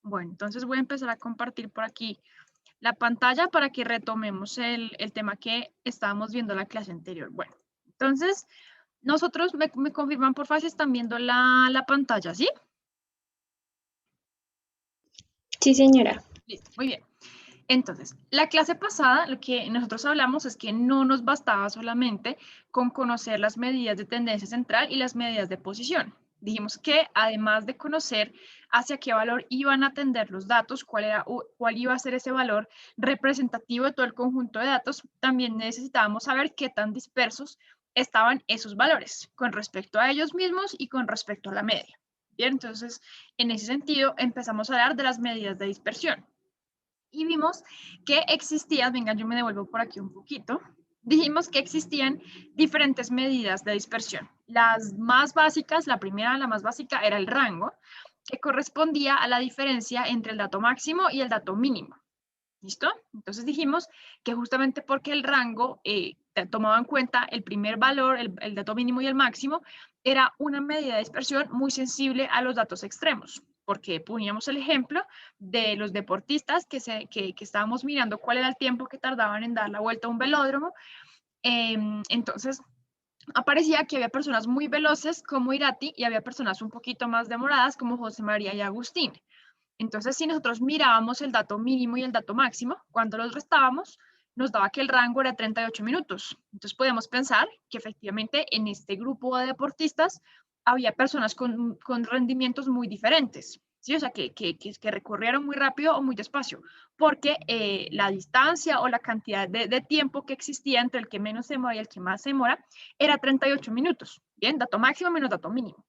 Bueno, entonces voy a empezar a compartir por aquí la pantalla para que retomemos el tema que estábamos viendo en la clase anterior. Bueno, entonces, nosotros, me confirman por favor si están viendo la pantalla, ¿sí? Sí, señora. Listo, muy bien. Entonces, la clase pasada, lo que nosotros hablamos es que no nos bastaba solamente con conocer las medidas de tendencia central y las medidas de posición. Dijimos que además de conocer hacia qué valor iban a tender los datos, cuál iba a ser ese valor representativo de todo el conjunto de datos, también necesitábamos saber qué tan dispersos estaban esos valores con respecto a ellos mismos y con respecto a la media. Bien, entonces, en ese sentido, empezamos a hablar de las medidas de dispersión. Y vimos que existían, venga, yo me devuelvo por aquí un poquito, dijimos que existían diferentes medidas de dispersión. Las más básicas, la primera, la más básica, era el rango, que correspondía a la diferencia entre el dato máximo y el dato mínimo. ¿Listo? Entonces dijimos que justamente porque el rango tomaba en cuenta el primer valor, el dato mínimo y el máximo, era una medida de dispersión muy sensible a los datos extremos, porque poníamos el ejemplo de los deportistas que estábamos mirando cuál era el tiempo que tardaban en dar la vuelta a un velódromo. Entonces, aparecía que había personas muy veloces como Irati y había personas un poquito más demoradas como José María y Agustín. Entonces, si nosotros mirábamos el dato mínimo y el dato máximo, cuando los restábamos, nos daba que el rango era 38 minutos. Entonces, podemos pensar que efectivamente en este grupo de deportistas había personas con rendimientos muy diferentes, ¿sí? O sea, que recorrieron muy rápido o muy despacio, porque la distancia o la cantidad de tiempo que existía entre el que menos se demora y el que más se demora era 38 minutos. Bien, dato máximo menos dato mínimo.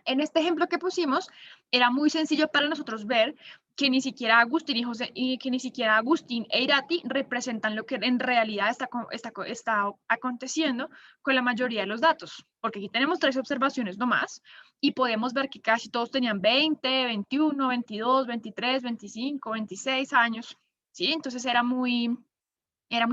En este ejemplo que pusimos, era muy sencillo para nosotros ver que ni siquiera Agustín y José, y que ni siquiera Agustín e Irati representan lo que en realidad está aconteciendo con la mayoría de los datos, porque aquí tenemos 3 observaciones nomás, y podemos ver que casi todos tenían 20, 21, 22, 23, 25, 26 años, ¿sí? Entonces era muy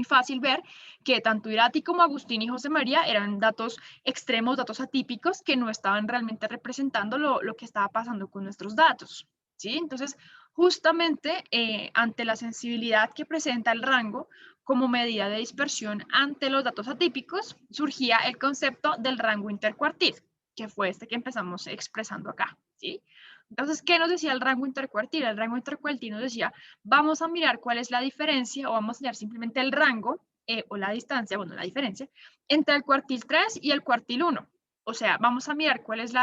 fácil ver que tanto Irati como Agustín y José María eran datos extremos, datos atípicos que no estaban realmente representando lo que estaba pasando con nuestros datos, ¿sí? Entonces, justamente ante la sensibilidad que presenta el rango como medida de dispersión ante los datos atípicos, surgía el concepto del rango intercuartil, que fue este que empezamos expresando acá, ¿sí? Entonces, ¿qué nos decía el rango intercuartil? El rango intercuartil nos decía, vamos a mirar cuál es la diferencia o vamos a mirar simplemente el rango o la distancia, bueno, la diferencia, entre el cuartil 3 y el cuartil 1. O sea, vamos a mirar cuál es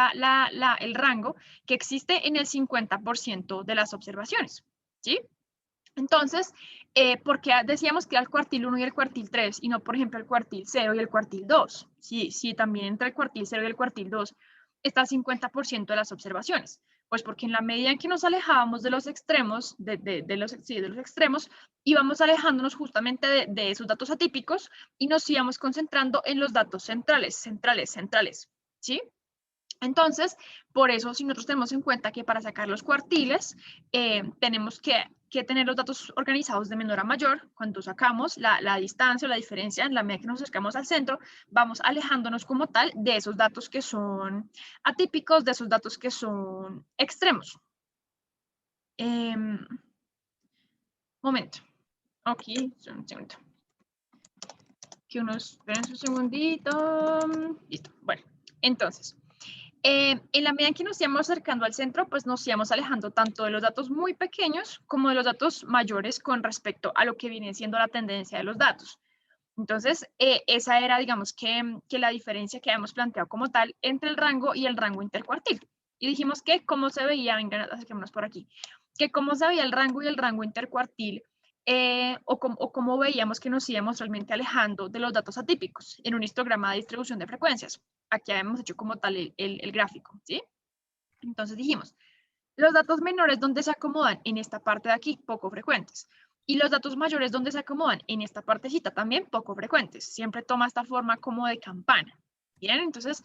el rango que existe en el 50% de las observaciones, ¿sí? Entonces, ¿por qué decíamos que era el cuartil 1 y el cuartil 3 y no, por ejemplo, el cuartil 0 y el cuartil 2? Sí, también entre el cuartil 0 y el cuartil 2 está el 50% de las observaciones. Pues porque en la medida en que nos alejábamos de los extremos, de los extremos, íbamos alejándonos justamente de esos datos atípicos y nos íbamos concentrando en los datos centrales, ¿sí? Entonces, por eso, si nosotros tenemos en cuenta que para sacar los cuartiles, tenemos que tener los datos organizados de menor a mayor, cuando sacamos la distancia o la diferencia en la medida que nos acercamos al centro, vamos alejándonos como tal de esos datos que son atípicos, de esos datos que son extremos. Momento. Aquí, un segundo. Que unos, esperen un segundito. Listo. Bueno, entonces, en la medida en que nos íbamos acercando al centro, pues nos íbamos alejando tanto de los datos muy pequeños como de los datos mayores con respecto a lo que viene siendo la tendencia de los datos. Entonces, esa era, digamos, que la diferencia que habíamos planteado como tal entre el rango y el rango intercuartil. Y dijimos que cómo se veía, vengan, acerquémonos por aquí, que cómo se veía el rango y el rango intercuartil, o cómo veíamos que nos íbamos realmente alejando de los datos atípicos en un histograma de distribución de frecuencias. Aquí habíamos hecho como tal el gráfico, ¿sí? Entonces dijimos, los datos menores donde se acomodan en esta parte de aquí, poco frecuentes. Y los datos mayores donde se acomodan en esta partecita también poco frecuentes. Siempre toma esta forma como de campana. Bien, entonces,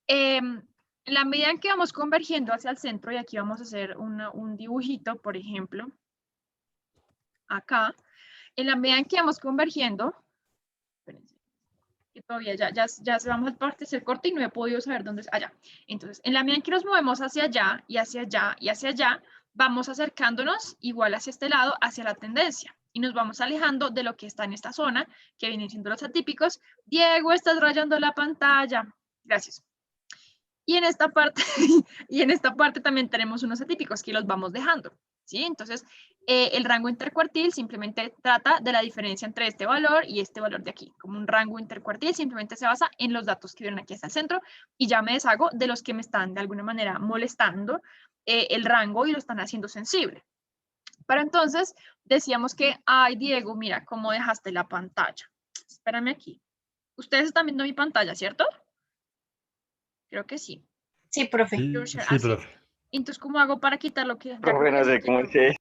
en la medida en que vamos convergiendo hacia el centro, y aquí vamos a hacer un dibujito, por ejemplo, acá, en la medida en que vamos convergiendo, espérense, que todavía ya se vamos al tercer corte y no he podido saber dónde es allá. Entonces, en la medida en que nos movemos hacia allá y hacia allá y hacia allá, vamos acercándonos igual hacia este lado, hacia la tendencia. Y nos vamos alejando de lo que está en esta zona, que vienen siendo los atípicos. Diego, estás rayando la pantalla. Gracias. Y en esta parte, y en esta parte también tenemos unos atípicos que los vamos dejando. ¿Sí? Entonces, el rango intercuartil simplemente trata de la diferencia entre este valor y este valor de aquí. Como un rango intercuartil simplemente se basa en los datos que vienen aquí hasta el centro y ya me deshago de los que me están de alguna manera molestando el rango y lo están haciendo sensible. Pero entonces decíamos que, ay Diego, mira cómo dejaste la pantalla. Espérame aquí. Ustedes están viendo mi pantalla, ¿cierto? Creo que sí. Sí, profe. Sí, profe. Entonces, ¿cómo hago para quitar lo que... Profe, no sé cómo es.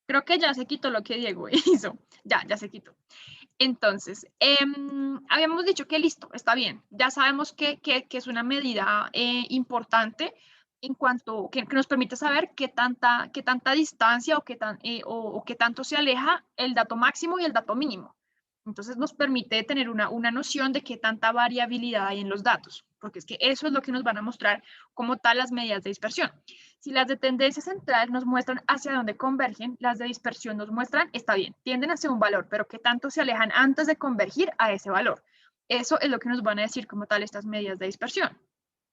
Creo que ya se quitó lo que Diego hizo. Ya se quitó. Entonces, habíamos dicho que listo, está bien. Ya sabemos que es una medida importante en cuanto que nos permite saber qué tanta distancia o qué tanto se aleja el dato máximo y el dato mínimo. Entonces nos permite tener una noción de qué tanta variabilidad hay en los datos, porque es que eso es lo que nos van a mostrar como tal las medidas de dispersión. Si las de tendencia central nos muestran hacia dónde convergen, las de dispersión nos muestran, está bien, tienden hacia un valor, pero qué tanto se alejan antes de convergir a ese valor. Eso es lo que nos van a decir como tal estas medidas de dispersión.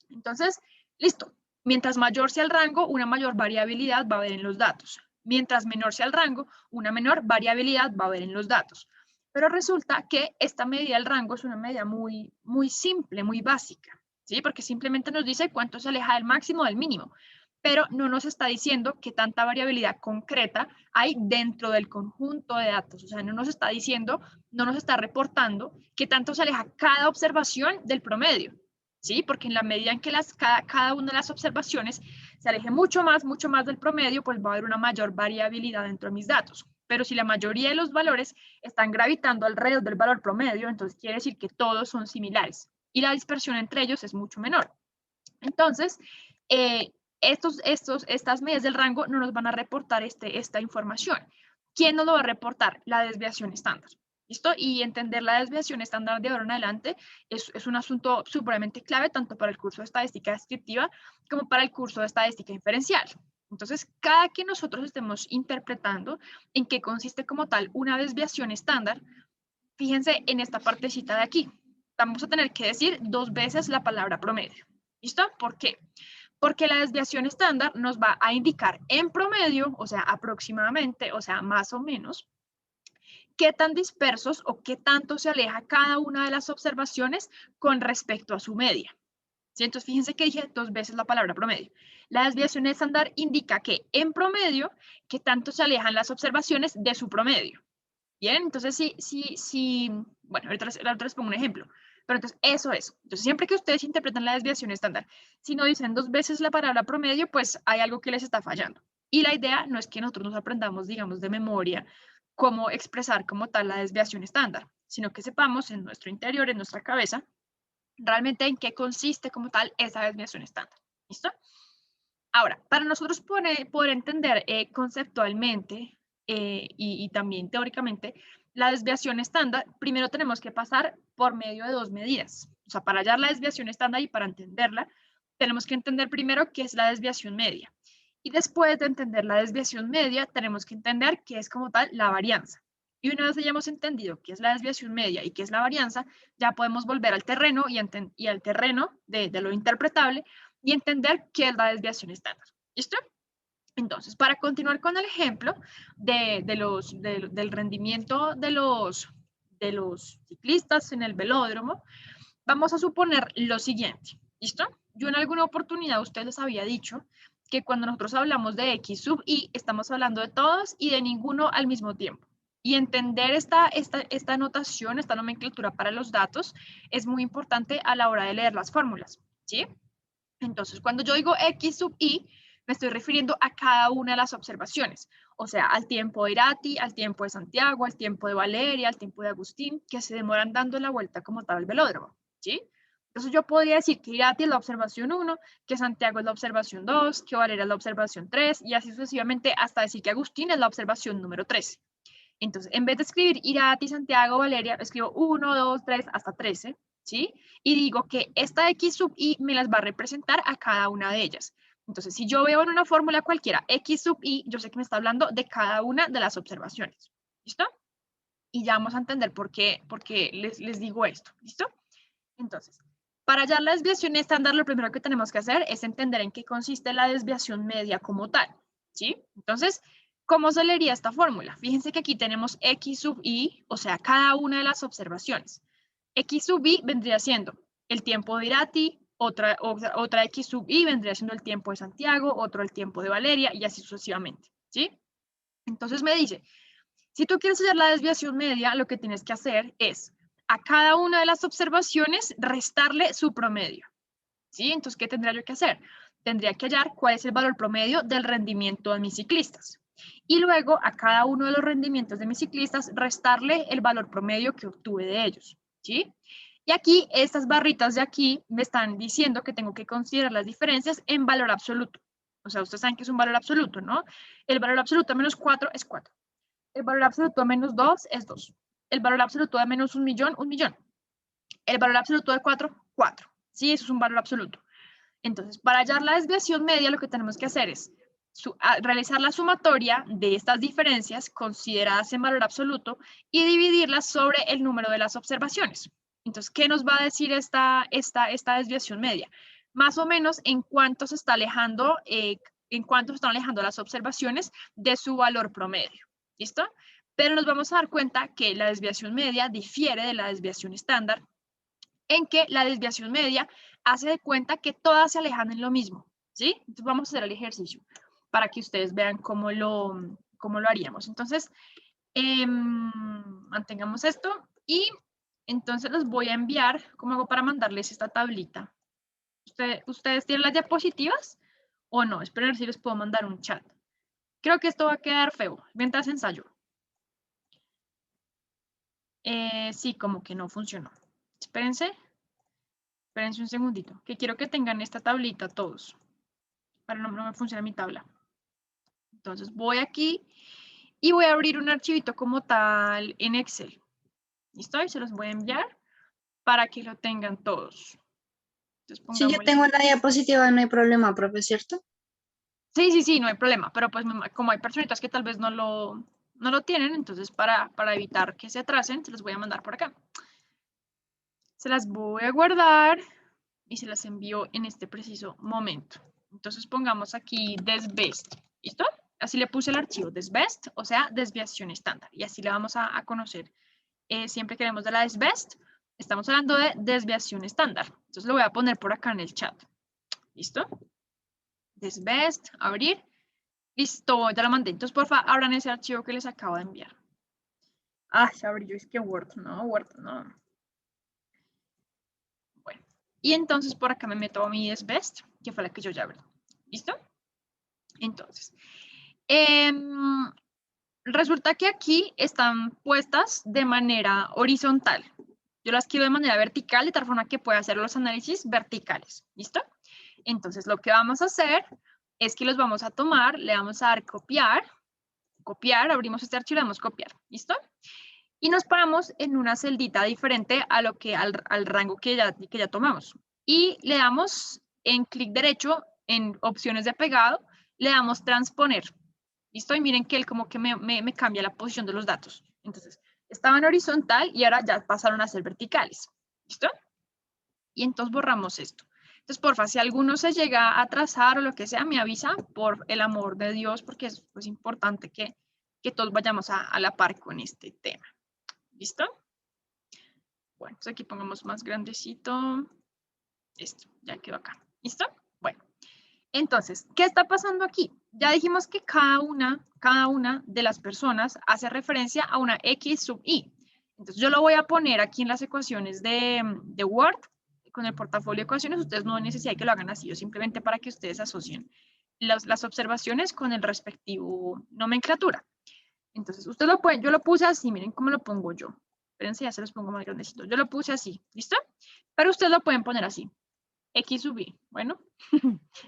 Entonces, listo. Mientras mayor sea el rango, una mayor variabilidad va a haber en los datos. Mientras menor sea el rango, una menor variabilidad va a haber en los datos. Pero resulta que esta medida del rango es una medida muy simple, muy básica, ¿sí? Porque simplemente nos dice cuánto se aleja del máximo del mínimo, pero no nos está diciendo qué tanta variabilidad concreta hay dentro del conjunto de datos. O sea, no nos está diciendo, no nos está reportando qué tanto se aleja cada observación del promedio, ¿sí? Porque en la medida en que cada una de las observaciones se aleje mucho más del promedio, pues va a haber una mayor variabilidad dentro de mis datos. Pero si la mayoría de los valores están gravitando alrededor del valor promedio, entonces quiere decir que todos son similares y la dispersión entre ellos es mucho menor. Entonces, estas medidas del rango no nos van a reportar esta información. ¿Quién nos lo va a reportar? La desviación estándar. ¿Listo? Y entender la desviación estándar de ahora en adelante es un asunto supremamente clave tanto para el curso de estadística descriptiva como para el curso de estadística inferencial. Entonces, cada que nosotros estemos interpretando en qué consiste como tal una desviación estándar, fíjense en esta partecita de aquí. Vamos a tener que decir 2 veces la palabra promedio. ¿Listo? ¿Por qué? Porque la desviación estándar nos va a indicar en promedio, o sea, aproximadamente, o sea, más o menos, qué tan dispersos o qué tanto se aleja cada una de las observaciones con respecto a su media. ¿Sí? Entonces, fíjense que dije 2 veces la palabra promedio. La desviación estándar indica que en promedio, qué tanto se alejan las observaciones de su promedio. Bien, entonces bueno, ahorita les pongo un ejemplo. Pero entonces, eso es. Entonces, siempre que ustedes interpretan la desviación estándar, si no dicen 2 veces la palabra promedio, pues hay algo que les está fallando. Y la idea no es que nosotros nos aprendamos, digamos, de memoria cómo expresar como tal la desviación estándar, sino que sepamos en nuestro interior, en nuestra cabeza, realmente en qué consiste como tal esa desviación estándar. ¿Listo? Ahora, para nosotros poder entender conceptualmente y también teóricamente la desviación estándar, primero tenemos que pasar por medio de 2 medidas. O sea, para hallar la desviación estándar y para entenderla, tenemos que entender primero qué es la desviación media. Y después de entender la desviación media, tenemos que entender qué es como tal la varianza. Y una vez hayamos entendido qué es la desviación media y qué es la varianza, ya podemos volver al terreno y al terreno de lo interpretable y entender qué es la desviación estándar. ¿Listo? Entonces, para continuar con el ejemplo del rendimiento de los ciclistas en el velódromo, vamos a suponer lo siguiente. ¿Listo? Yo en alguna oportunidad a ustedes les había dicho que cuando nosotros hablamos de X sub Y, estamos hablando de todos y de ninguno al mismo tiempo. Y entender esta notación, esta nomenclatura para los datos es muy importante a la hora de leer las fórmulas, ¿sí? Entonces, cuando yo digo X sub Y, me estoy refiriendo a cada una de las observaciones, o sea, al tiempo de Irati, al tiempo de Santiago, al tiempo de Valeria, al tiempo de Agustín, que se demoran dando la vuelta como tal al velódromo, ¿sí? Entonces yo podría decir que Irati es la observación 1, que Santiago es la observación 2, que Valeria es la observación 3, y así sucesivamente hasta decir que Agustín es la observación número 13. Entonces, en vez de escribir Irati, Santiago, Valeria, escribo 1, 2, 3, hasta 13, ¿sí? Y digo que esta X sub Y me las va a representar a cada una de ellas. Entonces, si yo veo en una fórmula cualquiera x sub i, yo sé que me está hablando de cada una de las observaciones. ¿Listo? Y ya vamos a entender por qué les digo esto. ¿Listo? Entonces, para hallar la desviación estándar, lo primero que tenemos que hacer es entender en qué consiste la desviación media como tal. ¿Sí? Entonces, ¿cómo se leería esta fórmula? Fíjense que aquí tenemos x sub i, o sea, cada una de las observaciones. X sub i vendría siendo el tiempo de Irati, otra X sub i vendría siendo el tiempo de Santiago, otro el tiempo de Valeria y así sucesivamente, ¿sí? Entonces me dice, si tú quieres hallar la desviación media, lo que tienes que hacer es a cada una de las observaciones restarle su promedio, ¿sí? Entonces, ¿qué tendría yo que hacer? Tendría que hallar cuál es el valor promedio del rendimiento de mis ciclistas. Y luego a cada uno de los rendimientos de mis ciclistas restarle el valor promedio que obtuve de ellos, ¿sí? Y aquí, estas barritas de aquí me están diciendo que tengo que considerar las diferencias en valor absoluto. O sea, ustedes saben que es un valor absoluto, ¿no? El valor absoluto de menos 4 es 4. El valor absoluto de menos 2 es 2. El valor absoluto de menos 1.000.000, 1.000.000. El valor absoluto de 4, 4. Sí, eso es un valor absoluto. Entonces, para hallar la desviación media, lo que tenemos que hacer es realizar la sumatoria de estas diferencias consideradas en valor absoluto y dividirlas sobre el número de las observaciones. Entonces, ¿qué nos va a decir esta desviación media? Más o menos en cuánto se está alejando, las observaciones de su valor promedio. ¿Listo? Pero nos vamos a dar cuenta que la desviación media difiere de la desviación estándar en que la desviación media hace de cuenta que todas se alejan en lo mismo, ¿sí? Entonces vamos a hacer el ejercicio para que ustedes vean cómo lo haríamos. Entonces, mantengamos esto y entonces los voy a enviar, ¿cómo hago para mandarles esta tablita? ¿Ustedes tienen las diapositivas o no? Esperen a ver si les puedo mandar un chat. Creo que esto va a quedar feo mientras ensayo. Sí, como que no funcionó. Espérense un segundito, que quiero que tengan esta tablita todos. Para no me funciona mi tabla. Entonces voy aquí y voy a abrir un archivito como tal en Excel. ¿Listo? Y se los voy a enviar para que lo tengan todos. Entonces, Si yo tengo la diapositiva, no hay problema, profe, ¿cierto? Sí, no hay problema, pero pues como hay personitas que tal vez no lo tienen, entonces para evitar que se atrasen, se los voy a mandar por acá. Se las voy a guardar y se las envío en este preciso momento. Entonces pongamos aquí desbest, ¿listo? Así le puse el archivo desbest, o sea, desviación estándar. Y así le vamos a conocer siempre que vemos de la desbest. Estamos hablando de desviación estándar. Entonces lo voy a poner por acá en el chat. ¿Listo? Desbest, abrir. Listo, ya lo mandé. Entonces, por favor, abran ese archivo que les acabo de enviar. Ah, ya abrí yo, es que Word, no. Bueno, y entonces por acá me meto a mi desbest, que fue la que yo ya abrí. ¿Listo? Entonces, resulta que aquí están puestas de manera horizontal. Yo las quiero de manera vertical, de tal forma que pueda hacer los análisis verticales. ¿Listo? Entonces, lo que vamos a hacer es que los vamos a tomar, le vamos a dar copiar, abrimos este archivo y le damos copiar. ¿Listo? Y nos paramos en una celdita diferente a lo que al rango que ya tomamos. Y le damos en clic derecho, en opciones de pegado, le damos transponer. ¿Listo? Y miren que él como que me cambia la posición de los datos. Entonces, estaban horizontal y ahora ya pasaron a ser verticales. ¿Listo? Y entonces borramos esto. Entonces, porfa, si alguno se llega a atrasar o lo que sea, me avisa por el amor de Dios, porque es pues, importante que todos vayamos a la par con este tema. ¿Listo? Bueno, pues aquí pongamos más grandecito. Esto, ya quedó acá. ¿Listo? Bueno, entonces, ¿qué está pasando aquí? Ya dijimos que cada una de las personas hace referencia a una X sub I. Entonces, yo lo voy a poner aquí en las ecuaciones de Word, con el portafolio de ecuaciones. Ustedes no necesitan que lo hagan así, o simplemente para que ustedes asocien las observaciones con el respectivo nomenclatura. Entonces, ustedes lo pueden, yo lo puse así, miren cómo lo pongo yo. Espérense, ya se los pongo más grandecito. Yo lo puse así, ¿listo? Pero ustedes lo pueden poner así. X sub I. Bueno,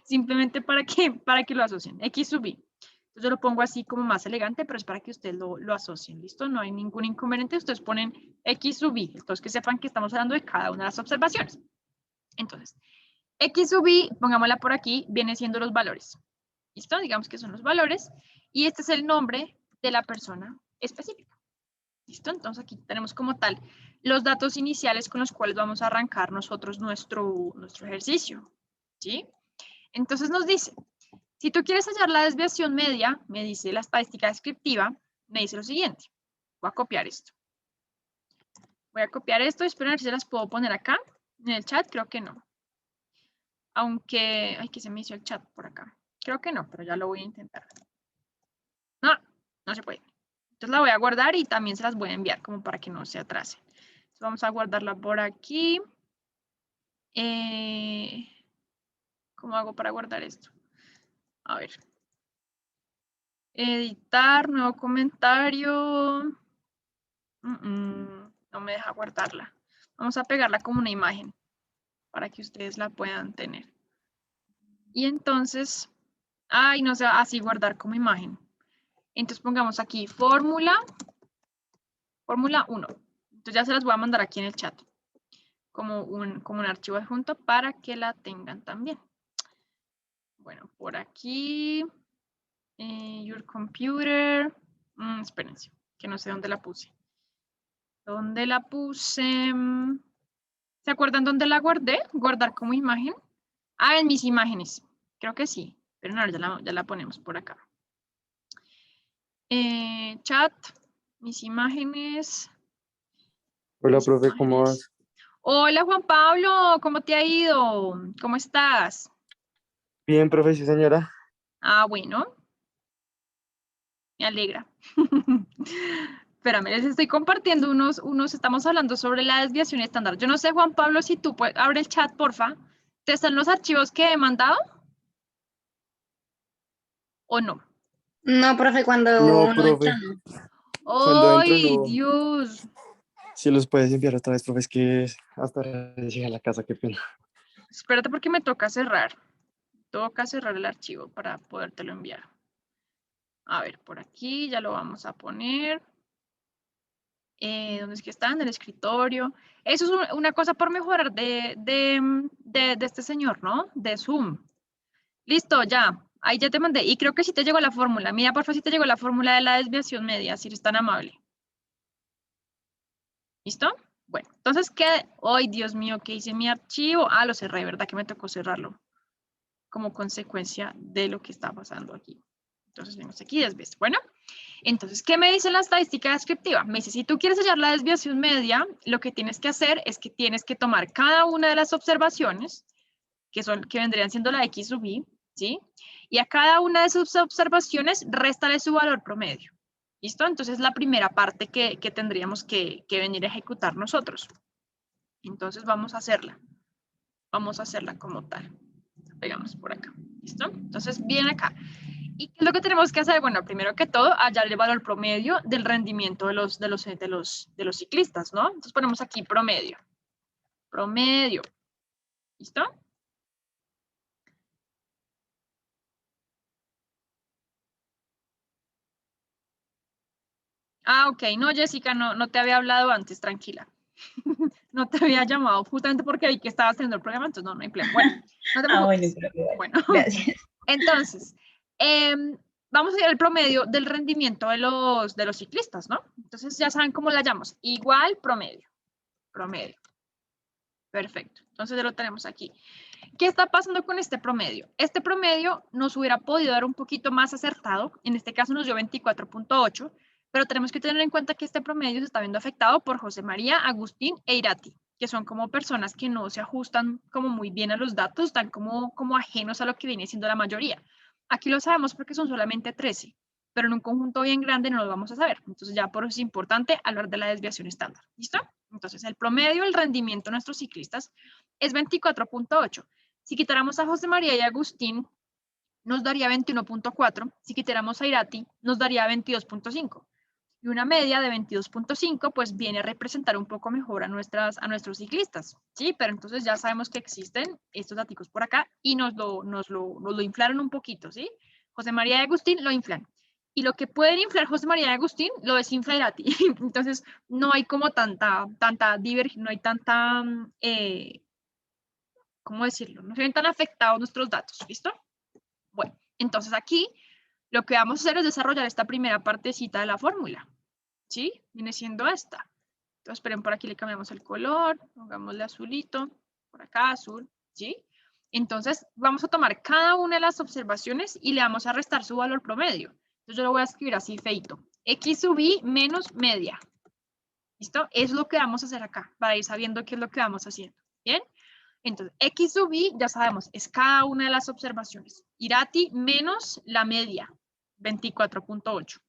simplemente para que lo asocien. X sub I. Entonces yo lo pongo así como más elegante, pero es para que ustedes lo asocien, ¿listo? No hay ningún inconveniente. Ustedes ponen X sub I. Entonces que sepan que estamos hablando de cada una de las observaciones. Entonces, X sub I, pongámosla por aquí, viene siendo los valores. ¿Listo? Digamos que son los valores. Y este es el nombre de la persona específica. ¿Listo? Entonces aquí tenemos como tal los datos iniciales con los cuales vamos a arrancar nosotros nuestro ejercicio. ¿Sí? Entonces nos dice, si tú quieres hallar la desviación media, me dice la estadística descriptiva, me dice lo siguiente. Voy a copiar esto. Voy a copiar esto, espero ver si se las puedo poner acá en el chat, creo que no. Aunque, ay, que se me hizo el chat por acá. Creo que no, pero ya lo voy a intentar. No, no se puede. Entonces la voy a guardar y también se las voy a enviar como para que no se atrase. Entonces vamos a guardarla por aquí. ¿Cómo hago para guardar esto? A ver. Editar, nuevo comentario. No me deja guardarla. Vamos a pegarla como una imagen para que ustedes la puedan tener. Y entonces, ay, no sé, así guardar como imagen. Entonces pongamos aquí fórmula 1. Entonces ya se las voy a mandar aquí en el chat como un archivo adjunto para que la tengan también. Bueno, por aquí, your computer, espérense, que no sé dónde la puse. ¿Dónde la puse? ¿Se acuerdan dónde la guardé? Guardar como imagen. Ah, en mis imágenes. Creo que sí, pero no, ya la ponemos por acá. Chat, mis imágenes. Hola, profe, ¿cómo vas? Hola, Juan Pablo, ¿cómo te ha ido? ¿Cómo estás? Bien, profe, sí, señora. Ah, bueno. Me alegra. Espérame, les estoy compartiendo estamos hablando sobre la desviación estándar. Yo no sé, Juan Pablo, si tú puedes, abre el chat, porfa. ¿Te están los archivos que he mandado? ¿O no? No, profe, cuando No, uno entra, profe, no. cuando entro ¡Ay, no. Dios! Si los puedes enviar otra vez, profe, es que hasta llega a la casa, qué pena. Espérate porque me toca cerrar. Toca cerrar el archivo para podértelo enviar. A ver, por aquí ya lo vamos a poner. ¿Dónde es que está? En el escritorio. Eso es una cosa por mejorar de este señor, ¿no? De Zoom. Listo, ya. Ahí ya te mandé. Y creo que sí te llegó la fórmula. Mira, por favor, si te llegó la fórmula de la desviación media, si eres tan amable. ¿Listo? Bueno, entonces, ¿qué? ¡Ay, Dios mío! ¿Qué hice en mi archivo? Ah, lo cerré, ¿verdad? Que me tocó cerrarlo como consecuencia de lo que está pasando aquí. Entonces, vemos aquí desvíos. Bueno, entonces, ¿qué me dice la estadística descriptiva? Me dice, si tú quieres hallar la desviación media, lo que tienes que hacer es que tienes que tomar cada una de las observaciones, que vendrían siendo la X sub I, ¿sí? Y a cada una de sus observaciones, réstale su valor promedio. ¿Listo? Entonces, la primera parte que tendríamos que venir a ejecutar nosotros. Entonces, vamos a hacerla. Vamos a hacerla como tal. Pegamos por acá. ¿Listo? Entonces, bien acá. ¿Y qué es lo que tenemos que hacer? Bueno, primero que todo, hallar el valor promedio del rendimiento de los ciclistas, ¿no? Entonces ponemos aquí promedio. Promedio. ¿Listo? Ah, ok. No, Jessica, no te había hablado antes, tranquila. No te había llamado justamente porque vi que estaba haciendo el programa, entonces no hay plan. Bueno, no te preocupes. Bueno, Gracias. entonces, vamos a ver el promedio del rendimiento de los ciclistas, ¿no? Entonces ya saben cómo la llamamos. Igual promedio. Promedio. Perfecto. Entonces ya lo tenemos aquí. ¿Qué está pasando con este promedio? Este promedio nos hubiera podido dar un poquito más acertado. En este caso nos dio 24.8, pero tenemos que tener en cuenta que este promedio se está viendo afectado por José María, Agustín e Irati, que son como personas que no se ajustan como muy bien a los datos, están como ajenos a lo que viene siendo la mayoría. Aquí lo sabemos porque son solamente 13, pero en un conjunto bien grande no lo vamos a saber. Entonces ya por eso es importante hablar de la desviación estándar. ¿Listo? Entonces el promedio del rendimiento de nuestros ciclistas es 24.8. Si quitáramos a José María y Agustín, nos daría 21.4. Si quitáramos a Irati, nos daría 22.5. Y una media de 22.5, pues viene a representar un poco mejor a nuestros ciclistas, ¿sí? Pero entonces ya sabemos que existen estos datos por acá y nos lo inflaron un poquito, ¿sí? José María y Agustín lo inflan. Y lo que pueden inflar José María y Agustín lo desinfla Irati. Entonces no hay como tanta divergencia, no hay tanta ¿cómo decirlo? No se ven tan afectados nuestros datos, ¿listo? Bueno, entonces aquí lo que vamos a hacer es desarrollar esta primera partecita de la fórmula, ¿sí? Viene siendo esta. Entonces, esperen, por aquí le cambiamos el color, pongámosle azulito, por acá azul, ¿sí? Entonces, vamos a tomar cada una de las observaciones y le vamos a restar su valor promedio. Entonces, yo lo voy a escribir así, feito. X sub i menos media. ¿Listo? Es lo que vamos a hacer acá, para ir sabiendo qué es lo que vamos haciendo. ¿Bien? Entonces, X sub i, ya sabemos, es cada una de las observaciones. Irati menos la media, 24.8.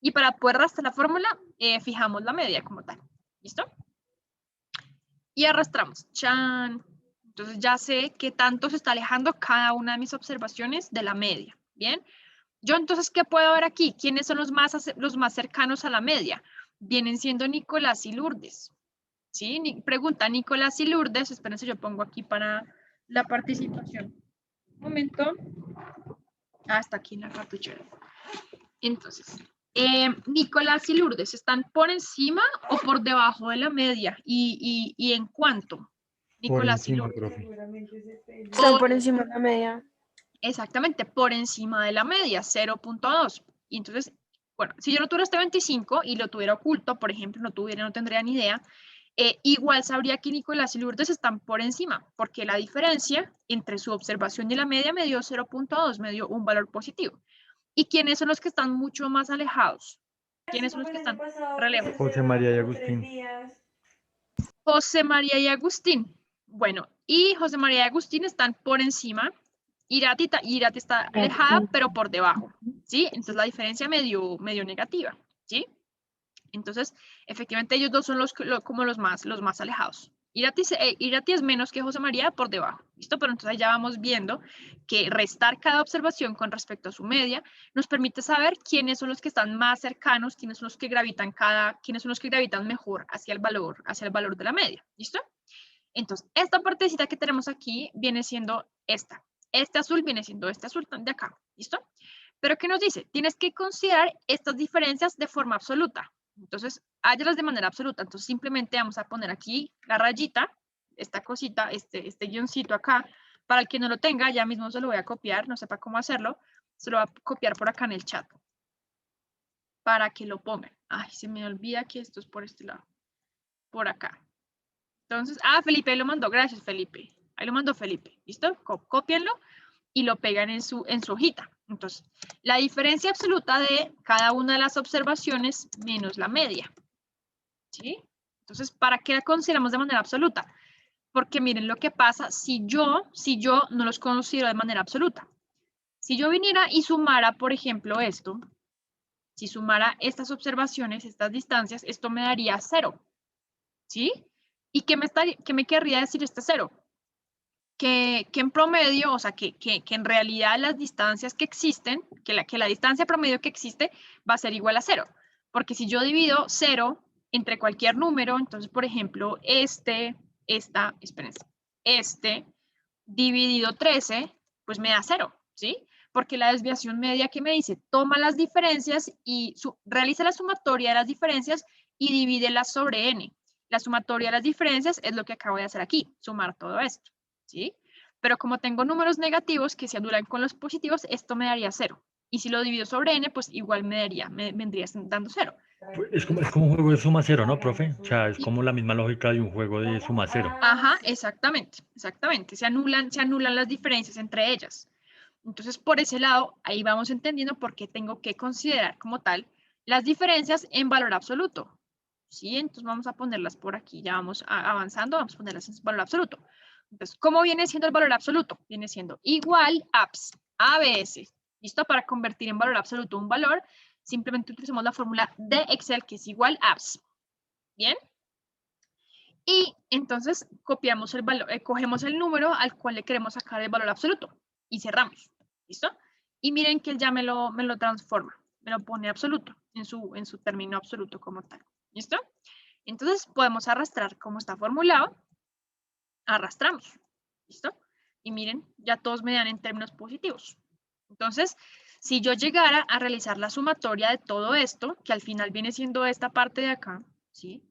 Y para poder rastrear la fórmula, fijamos la media como tal. ¿Listo? Y arrastramos. ¡Chan! Entonces ya sé qué tanto se está alejando cada una de mis observaciones de la media. ¿Bien? Yo entonces, ¿qué puedo ver aquí? ¿Quiénes son los más cercanos a la media? Vienen siendo Nicolás y Lourdes. ¿Sí? Pregunta Nicolás y Lourdes. Espérense, yo pongo aquí para la participación. Un momento. Hasta aquí en la cartuchera. Entonces, Nicolás y Lourdes, ¿están por encima o por debajo de la media? ¿Y en cuánto? Nicolás y Lourdes. Profe. Están por encima de la media. Exactamente, por encima de la media, 0.2. Y entonces, bueno, si yo no tuviera este 25 y lo tuviera oculto, por ejemplo, no tendría ni idea, igual sabría que Nicolás y Lourdes están por encima, porque la diferencia entre su observación y la media me dio 0.2, me dio un valor positivo. ¿Y quiénes son los que están mucho más alejados? ¿Quiénes son los que están re lejos? José María y Agustín. José María y Agustín. Bueno, y José María y Agustín están por encima. Irati está alejada, pero por debajo, ¿sí? Entonces la diferencia medio negativa, ¿sí? Entonces, efectivamente, ellos dos son como los más alejados. Irati es menos que José María por debajo, ¿listo? Pero entonces ya vamos viendo que restar cada observación con respecto a su media nos permite saber quiénes son los que están más cercanos, quiénes son los que gravitan mejor hacia el valor de la media, ¿listo? Entonces, esta partecita que tenemos aquí viene siendo esta. Este azul viene siendo este azul de acá, ¿listo? Pero ¿qué nos dice? Tienes que considerar estas diferencias de forma absoluta. Entonces, hállalas de manera absoluta. Entonces, simplemente vamos a poner aquí la rayita, esta cosita, este guioncito acá. Para el que no lo tenga, ya mismo se lo voy a copiar, no sepa cómo hacerlo. Se lo voy a copiar por acá en el chat. Para que lo pongan. Ay, se me olvida que esto es por este lado. Por acá. Entonces, Felipe lo mandó. Gracias, Felipe. Ahí lo mandó Felipe. ¿Listo? Cópienlo y lo pegan en su hojita. Entonces, la diferencia absoluta de cada una de las observaciones menos la media. ¿Sí? Entonces, ¿para qué la consideramos de manera absoluta? Porque miren lo que pasa si yo no los considero de manera absoluta. Si yo viniera y sumara, por ejemplo, esto, si sumara estas observaciones, estas distancias, esto me daría 0. ¿Sí? ¿Y qué me querría decir este 0? Que en promedio, o sea, que en realidad las distancias que existen, que la distancia promedio que existe va a ser igual a 0. Porque si yo divido 0 entre cualquier número, entonces, por ejemplo, este dividido 13, pues me da 0, ¿sí? Porque la desviación media que me dice, toma las diferencias y realiza la sumatoria de las diferencias y divídelas sobre n. La sumatoria de las diferencias es lo que acabo de hacer aquí, sumar todo esto, ¿sí? Pero como tengo números negativos que se anulan con los positivos, esto me daría 0. Y si lo divido sobre n, pues igual me vendría dando 0. Es como un juego de suma cero, ¿no, profe? O sea, es como la misma lógica de un juego de suma cero. Ajá, exactamente. Se anulan las diferencias entre ellas. Entonces, por ese lado, ahí vamos entendiendo por qué tengo que considerar como tal las diferencias en valor absoluto. ¿Sí? Entonces vamos a ponerlas por aquí, ya vamos avanzando, vamos a ponerlas en valor absoluto. Entonces, ¿cómo viene siendo el valor absoluto? Viene siendo igual ABS. ¿Listo? Para convertir en valor absoluto un valor, simplemente utilizamos la fórmula de Excel, que es igual ABS. ¿Bien? Y entonces copiamos el valor, cogemos el número al cual le queremos sacar el valor absoluto y cerramos. ¿Listo? Y miren que él ya me lo transforma, me lo pone absoluto, en su término absoluto como tal. ¿Listo? Entonces podemos arrastrar como está formulado. Arrastramos. ¿Listo? Y miren, ya todos me dan en términos positivos. Entonces, si yo llegara a realizar la sumatoria de todo esto, que al final viene siendo esta parte de acá, ¿sí?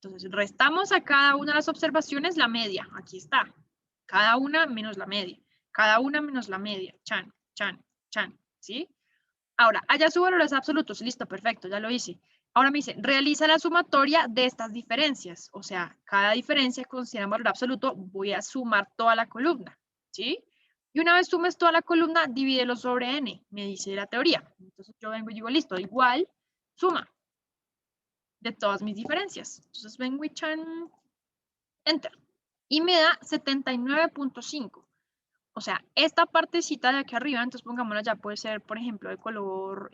Entonces, restamos a cada una de las observaciones la media. Aquí está. Cada una menos la media. Cada una menos la media. Chan, chan, chan. ¿Sí? Ahora, haya sus valores absolutos. Listo, perfecto, ya lo hice. Ahora me dice, realiza la sumatoria de estas diferencias. O sea, cada diferencia considera un valor absoluto. Voy a sumar toda la columna. ¿Sí? Y una vez sumes toda la columna, divídelo sobre n, me dice la teoría. Entonces yo vengo y digo, listo, igual, suma de todas mis diferencias. Entonces vengo y chan, enter. Y me da 79.5. O sea, esta partecita de aquí arriba, entonces pongámosla ya, puede ser, por ejemplo, de color,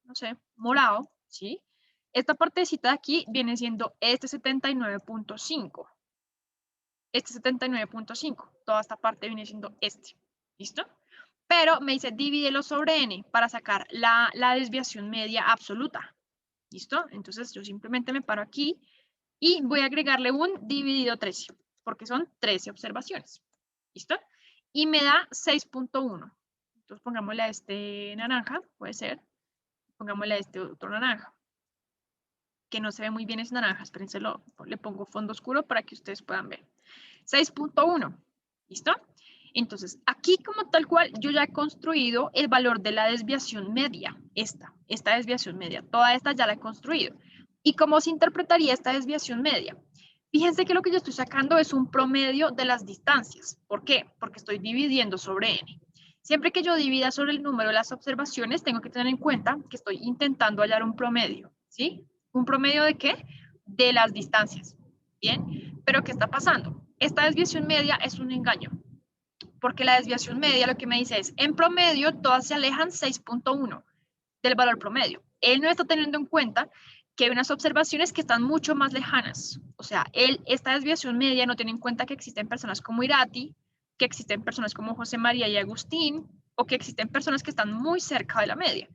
no sé, morado, ¿sí? Esta partecita de aquí viene siendo este 79.5. Este 79.5. Toda esta parte viene siendo este. ¿Listo? Pero me dice divídelo sobre n para sacar la desviación media absoluta. ¿Listo? Entonces yo simplemente me paro aquí y voy a agregarle un dividido 13, porque son 13 observaciones. ¿Listo? Y me da 6.1. Entonces pongámosle a este naranja, puede ser. Pongámosle a este otro naranja, que no se ve muy bien ese naranja. Espérense, le pongo fondo oscuro para que ustedes puedan ver. 6.1. ¿Listo? Entonces, aquí como tal cual, yo ya he construido el valor de la desviación media. Esta desviación media. Toda esta ya la he construido. ¿Y cómo se interpretaría esta desviación media? Fíjense que lo que yo estoy sacando es un promedio de las distancias. ¿Por qué? Porque estoy dividiendo sobre n. Siempre que yo divida sobre el número de las observaciones, tengo que tener en cuenta que estoy intentando hallar un promedio. ¿Sí? ¿Un promedio de qué? De las distancias. ¿Bien? Pero ¿qué está pasando? Esta desviación media es un engaño, porque la desviación media lo que me dice es, en promedio, todas se alejan 6.1 del valor promedio. Él no está teniendo en cuenta que hay unas observaciones que están mucho más lejanas. O sea, esta desviación media no tiene en cuenta que existen personas como Irati, que existen personas como José María y Agustín, o que existen personas que están muy cerca de la media.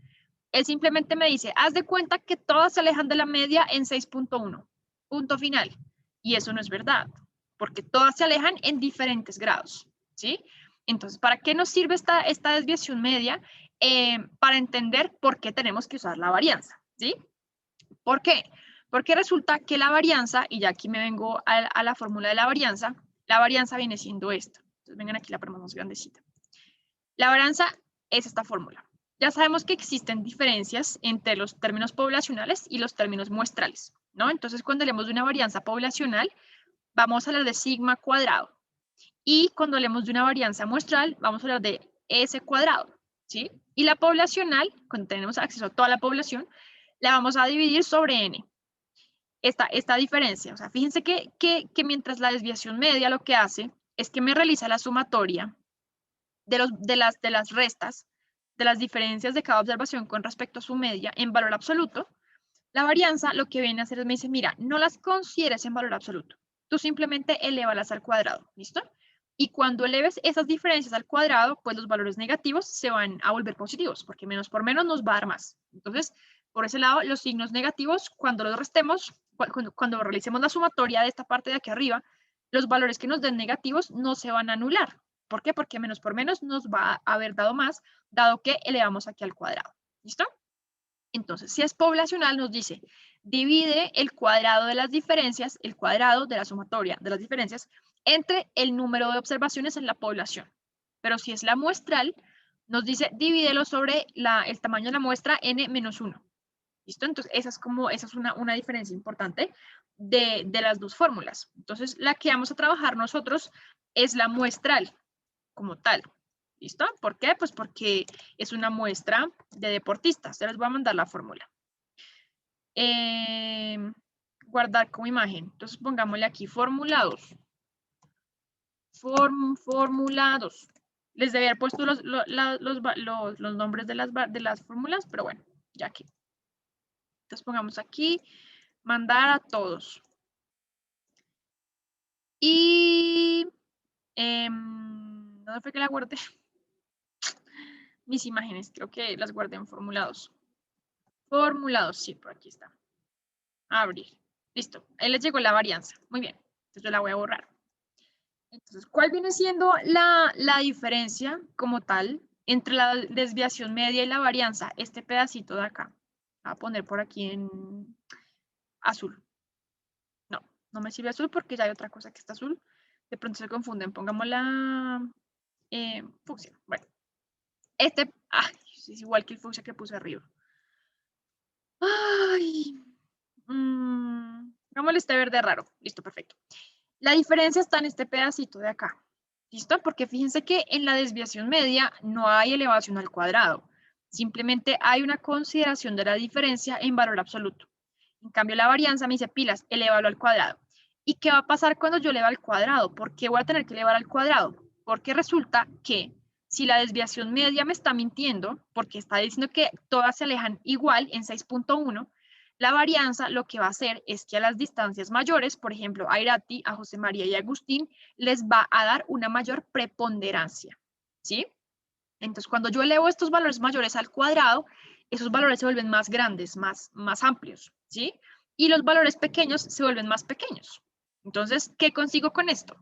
Él simplemente me dice, haz de cuenta que todas se alejan de la media en 6.1. Punto final. Y eso no es verdad, porque todas se alejan en diferentes grados, ¿sí? Entonces, ¿para qué nos sirve esta desviación media? Para entender por qué tenemos que usar la varianza, ¿sí? ¿Por qué? Porque resulta que la varianza, y ya aquí me vengo a la fórmula de la varianza viene siendo esta. Entonces, vengan aquí, la ponemos más grandecita. La varianza es esta fórmula. Ya sabemos que existen diferencias entre los términos poblacionales y los términos muestrales, ¿no? Entonces, cuando hablemos de una varianza poblacional, vamos a hablar de sigma cuadrado. Y cuando hablemos de una varianza muestral, vamos a hablar de S cuadrado, ¿sí? Y la poblacional, cuando tenemos acceso a toda la población, la vamos a dividir sobre N. Esta diferencia, o sea, fíjense que mientras la desviación media lo que hace es que me realiza la sumatoria de las restas, de las diferencias de cada observación con respecto a su media en valor absoluto, la varianza lo que viene a hacer es me dice, mira, no las consideres en valor absoluto, tú simplemente elévalas al cuadrado, ¿listo? Y cuando eleves esas diferencias al cuadrado, pues los valores negativos se van a volver positivos, porque menos por menos nos va a dar más. Entonces, por ese lado, los signos negativos, cuando los restemos, cuando realicemos la sumatoria de esta parte de aquí arriba, los valores que nos den negativos no se van a anular. ¿Por qué? Porque menos por menos nos va a haber dado más, dado que elevamos aquí al cuadrado. ¿Listo? Entonces, si es poblacional, nos dice, divide el cuadrado de las diferencias, el cuadrado de la sumatoria de las diferencias, entre el número de observaciones en la población. Pero si es la muestral, nos dice, divídelo sobre el tamaño de la muestra n-1. ¿Listo? Entonces, esa es una diferencia importante de las dos fórmulas. Entonces, la que vamos a trabajar nosotros es la muestral como tal. ¿Listo? ¿Por qué? Pues porque es una muestra de deportistas. Ya les voy a mandar la fórmula. Guardar como imagen. Entonces pongámosle aquí formulados. Formulados. Les debía haber puesto los nombres de las fórmulas, pero bueno, ya aquí. Entonces pongamos aquí, mandar a todos. Y ¿dónde fue que la guardé? Mis imágenes, creo que las guardé en formulados. Formulados, sí, por aquí está. Abrir. Listo. Ahí les llegó la varianza. Muy bien. Entonces yo la voy a borrar. Entonces, ¿cuál viene siendo la diferencia como tal entre la desviación media y la varianza? Este pedacito de acá. Voy a poner por aquí en azul. No, No me sirve azul porque ya hay otra cosa que está azul. De pronto se confunden. Pongamos la fucsia. Bueno. Este es igual que el fucsia que puse arriba. Ay. Hagámosle este verde raro. Listo, perfecto. La diferencia está en este pedacito de acá. ¿Listo? Porque fíjense que en la desviación media no hay elevación al cuadrado. Simplemente hay una consideración de la diferencia en valor absoluto. En cambio, la varianza me dice pilas, elevalo al cuadrado. ¿Y qué va a pasar cuando yo eleve al cuadrado? ¿Por qué voy a tener que elevar al cuadrado? Porque resulta que si la desviación media me está mintiendo, porque está diciendo que todas se alejan igual en 6.1, la varianza lo que va a hacer es que a las distancias mayores, por ejemplo, a Irati, a José María y a Agustín, les va a dar una mayor preponderancia, ¿sí? Entonces, cuando yo elevo estos valores mayores al cuadrado, esos valores se vuelven más grandes, más amplios, ¿sí? Y los valores pequeños se vuelven más pequeños. Entonces, ¿qué consigo con esto?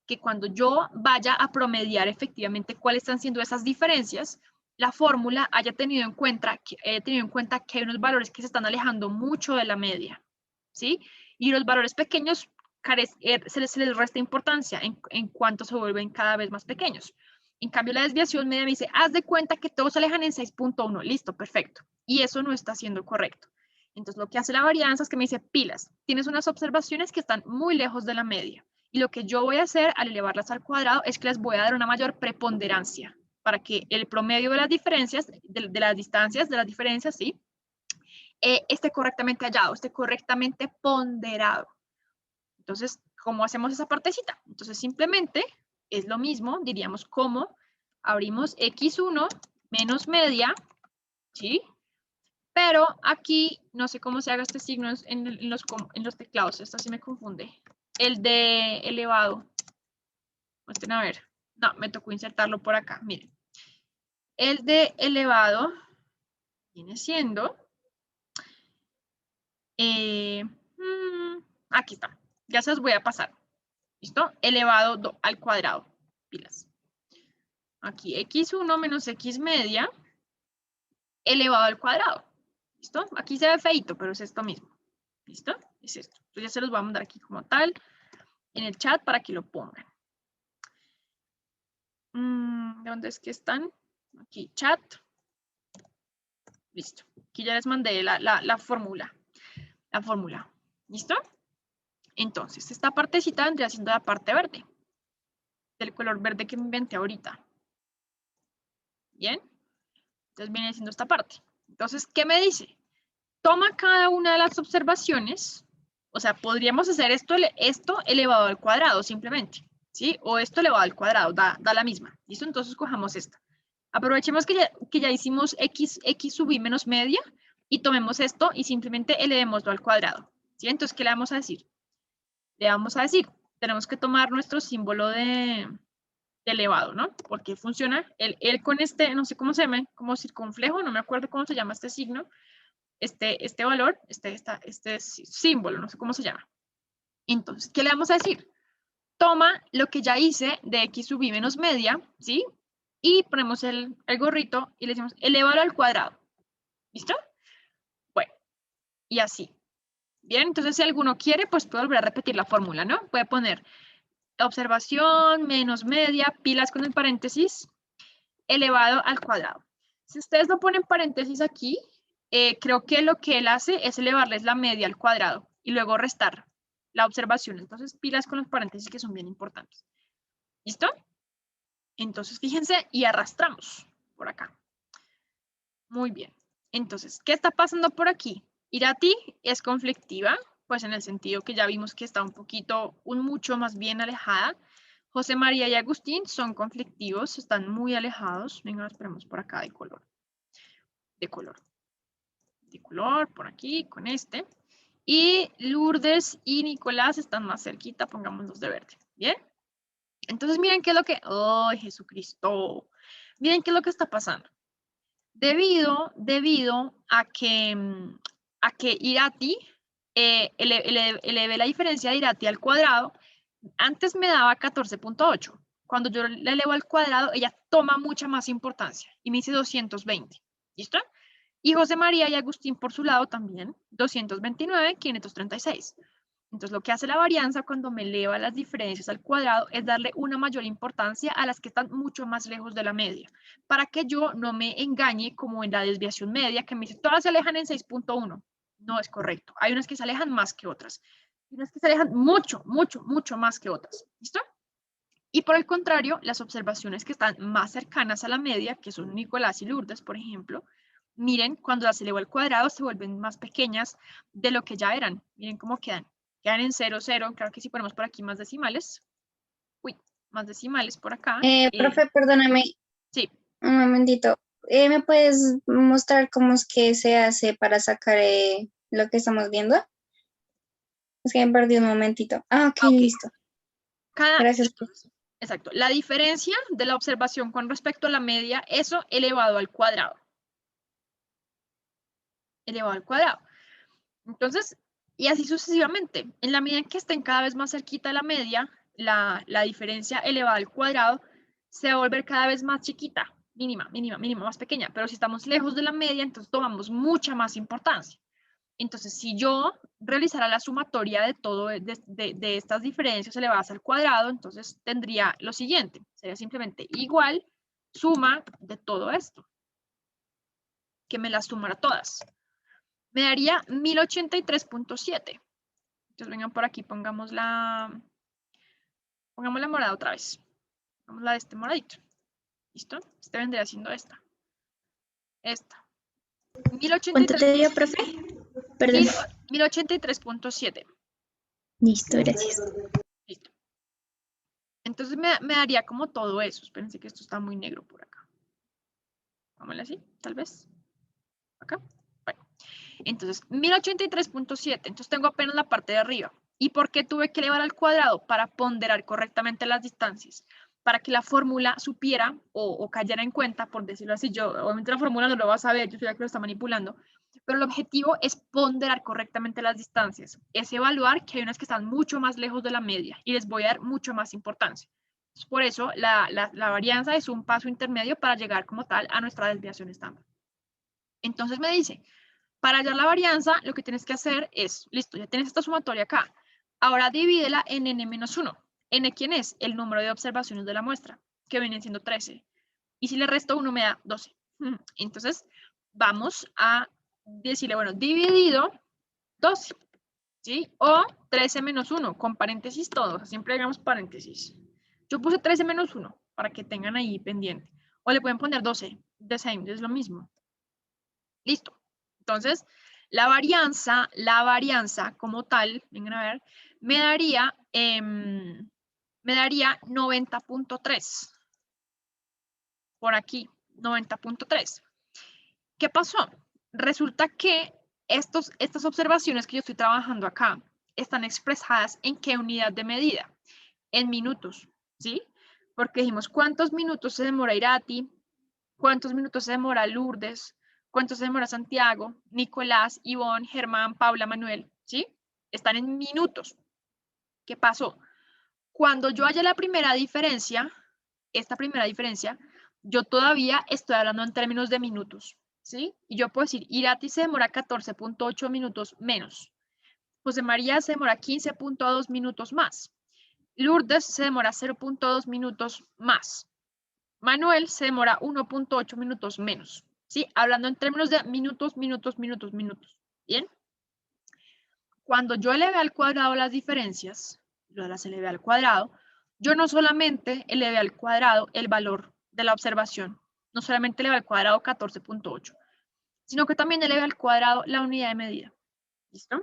Que cuando yo vaya a promediar efectivamente cuáles están siendo esas diferencias, la fórmula haya tenido en cuenta que hay unos valores que se están alejando mucho de la media, ¿sí? Y los valores pequeños se les resta importancia en cuanto se vuelven cada vez más pequeños. En cambio, la desviación media me dice, haz de cuenta que todos se alejan en 6.1. Listo, perfecto. Y eso no está siendo correcto. Entonces, lo que hace la varianza es que me dice, pilas, tienes unas observaciones que están muy lejos de la media. Y lo que yo voy a hacer al elevarlas al cuadrado es que les voy a dar una mayor preponderancia para que el promedio de las diferencias, de las distancias, de las diferencias, ¿sí? Esté correctamente hallado, esté correctamente ponderado. Entonces, ¿cómo hacemos esa partecita? Entonces, simplemente es lo mismo, diríamos como abrimos x1 menos media, ¿sí? Pero aquí, no sé cómo se haga este signo en los teclados, esto sí me confunde. El de elevado. Muestren a ver. No, me tocó insertarlo por acá, miren. El de elevado viene siendo... aquí está. Ya se los voy a pasar. ¿Listo? Elevado al cuadrado. Pilas. Aquí x1 menos x media elevado al cuadrado. ¿Listo? Aquí se ve feito, pero es esto mismo. ¿Listo? Es esto. Entonces ya se los voy a mandar aquí como tal en el chat para que lo pongan. ¿De dónde es que están? Aquí, chat. Listo. Aquí ya les mandé la fórmula. La fórmula. ¿Listo? Entonces, esta partecita vendría siendo la parte verde. Del color verde que me inventé ahorita. ¿Bien? Entonces viene siendo esta parte. Entonces, ¿qué me dice? Toma cada una de las observaciones. O sea, podríamos hacer esto elevado al cuadrado simplemente. ¿Sí? O esto elevado al cuadrado, da la misma. ¿Listo? Entonces cojamos esta. Aprovechemos que ya hicimos x sub i menos media y tomemos esto y simplemente elevemoslo al cuadrado. ¿Sí? Entonces, ¿qué le vamos a decir? Le vamos a decir, tenemos que tomar nuestro símbolo de elevado, ¿no? Porque funciona, él con este, no sé cómo se llama, como circunflejo, no me acuerdo cómo se llama este signo, este valor, este símbolo, no sé cómo se llama. Entonces, ¿qué le vamos a decir? Toma lo que ya hice de x sub i menos media, ¿sí? Y ponemos el gorrito y le decimos, elevalo al cuadrado. ¿Listo? Bueno, y así. Bien, entonces si alguno quiere, pues puede volver a repetir la fórmula, ¿no? Puede poner observación menos media, pilas con el paréntesis, elevado al cuadrado. Si ustedes no ponen paréntesis aquí, creo que lo que él hace es elevarles la media al cuadrado y luego restar la observación. Entonces, pilas con los paréntesis que son bien importantes. ¿Listo? Entonces, fíjense y arrastramos por acá. Muy bien. Entonces, ¿qué está pasando por aquí? Irati es conflictiva, pues en el sentido que ya vimos que está mucho más bien alejada. José María y Agustín son conflictivos, están muy alejados. Venga, esperemos por acá de color. De color, por aquí, con este. Y Lourdes y Nicolás están más cerquita, pongámoslos de verde. ¿Bien? Entonces, miren qué es lo que... ¡Oh, Jesucristo! Miren qué es lo que está pasando. Debido a que Irati, eleve la diferencia de Irati al cuadrado, antes me daba 14.8. Cuando yo la elevo al cuadrado, ella toma mucha más importancia y me dice 220. ¿Listo? Y José María y Agustín por su lado también, 229, 536. Entonces, lo que hace la varianza cuando me eleva las diferencias al cuadrado es darle una mayor importancia a las que están mucho más lejos de la media, para que yo no me engañe como en la desviación media, que me dice, todas se alejan en 6.1. No es correcto. Hay unas que se alejan más que otras. Hay unas que se alejan mucho, mucho, mucho más que otras. ¿Listo? Y por el contrario, las observaciones que están más cercanas a la media, que son Nicolás y Lourdes, por ejemplo, miren, cuando las elevo al cuadrado se vuelven más pequeñas de lo que ya eran. Miren cómo quedan. Quedan en 0, 0. Claro que si ponemos por aquí más decimales. Uy, más decimales por acá. Profe, perdóname Sí. un momentito. ¿Me puedes mostrar cómo es que se hace para sacar lo que estamos viendo? Es que me perdí un momentito. Ah, ok, Ok. listo. Gracias. Exacto. La diferencia de la observación con respecto a la media, eso elevado al cuadrado. Elevado al cuadrado. Entonces, y así sucesivamente. En la medida en que estén cada vez más cerquita de la media, la diferencia elevada al cuadrado se va a volver cada vez más chiquita, mínima, mínima, mínima, más pequeña. Pero si estamos lejos de la media, entonces tomamos mucha más importancia. Entonces, si yo realizara la sumatoria de todo de estas diferencias elevadas al cuadrado, entonces tendría lo siguiente. Sería simplemente igual suma de todo esto. Que me las sumara todas. Me daría 1083.7. Entonces vengan por aquí, pongamos la morada otra vez. Pongamos la de este moradito. ¿Listo? Este vendría siendo esta. Esta. ¿Cuánto te dio, profe? Perdón. 1083.7. Listo, gracias. Listo. Entonces me daría como todo eso. Espérense que esto está muy negro por acá. Vámonos así, tal vez. Acá. Bueno. Entonces, 1083.7. Entonces tengo apenas la parte de arriba. ¿Y por qué tuve que elevar al cuadrado? Para ponderar correctamente las distancias. Para que la fórmula supiera o cayera en cuenta, por decirlo así. Yo, obviamente la fórmula no lo vas a ver, yo soy la que lo está manipulando. Pero el objetivo es ponderar correctamente las distancias. Es evaluar que hay unas que están mucho más lejos de la media y les voy a dar mucho más importancia. Entonces, por eso la varianza es un paso intermedio para llegar como tal a nuestra desviación estándar. Entonces me dice, para hallar la varianza, lo que tienes que hacer es, listo, ya tienes esta sumatoria acá. Ahora divídela en n-1. ¿N quién es? El número de observaciones de la muestra, que vienen siendo 13. Y si le resto 1 me da 12. Entonces, vamos a decirle, bueno, dividido 12, ¿sí? O 13 menos 1, con paréntesis todos, siempre hagamos paréntesis. Yo puse 13 menos 1, para que tengan ahí pendiente. O le pueden poner 12, the same, es lo mismo. Listo. Entonces, la varianza como tal, vengan a ver, me daría 90.3. Por aquí, 90.3. ¿Qué pasó? Resulta que estas observaciones que yo estoy trabajando acá están expresadas en qué unidad de medida? En minutos, ¿sí? Porque dijimos, ¿cuántos minutos se demora Irati? ¿Cuántos minutos se demora Lourdes? ¿Cuánto se demora Santiago, Nicolás, Ivonne, Germán, Paula, Manuel? ¿Sí? Están en minutos. ¿Qué pasó? Cuando yo haya la primera diferencia, esta primera diferencia, yo todavía estoy hablando en términos de minutos, ¿sí? Y yo puedo decir, Irati se demora 14.8 minutos menos. José María se demora 15.2 minutos más. Lourdes se demora 0.2 minutos más. Manuel se demora 1.8 minutos menos, ¿sí? Hablando en términos de minutos, minutos, minutos, minutos. ¿Bien? Cuando yo elevé al cuadrado las diferencias, yo las elevé al cuadrado, yo no solamente elevé al cuadrado el valor de la observación, no solamente elevé al cuadrado 14.8, sino que también elevé al cuadrado la unidad de medida. ¿Listo?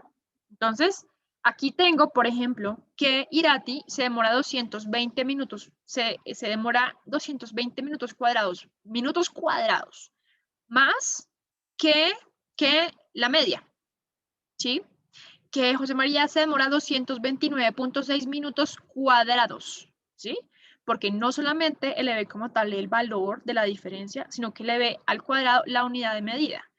Entonces, aquí tengo, por ejemplo, que Irati se demora 220 minutos, se demora 220 minutos cuadrados, más que la media, ¿sí? Que José María se demora 229.6 minutos cuadrados, ¿sí? Porque no solamente elevé como tal el valor de la diferencia, sino que elevé al cuadrado la unidad de medida.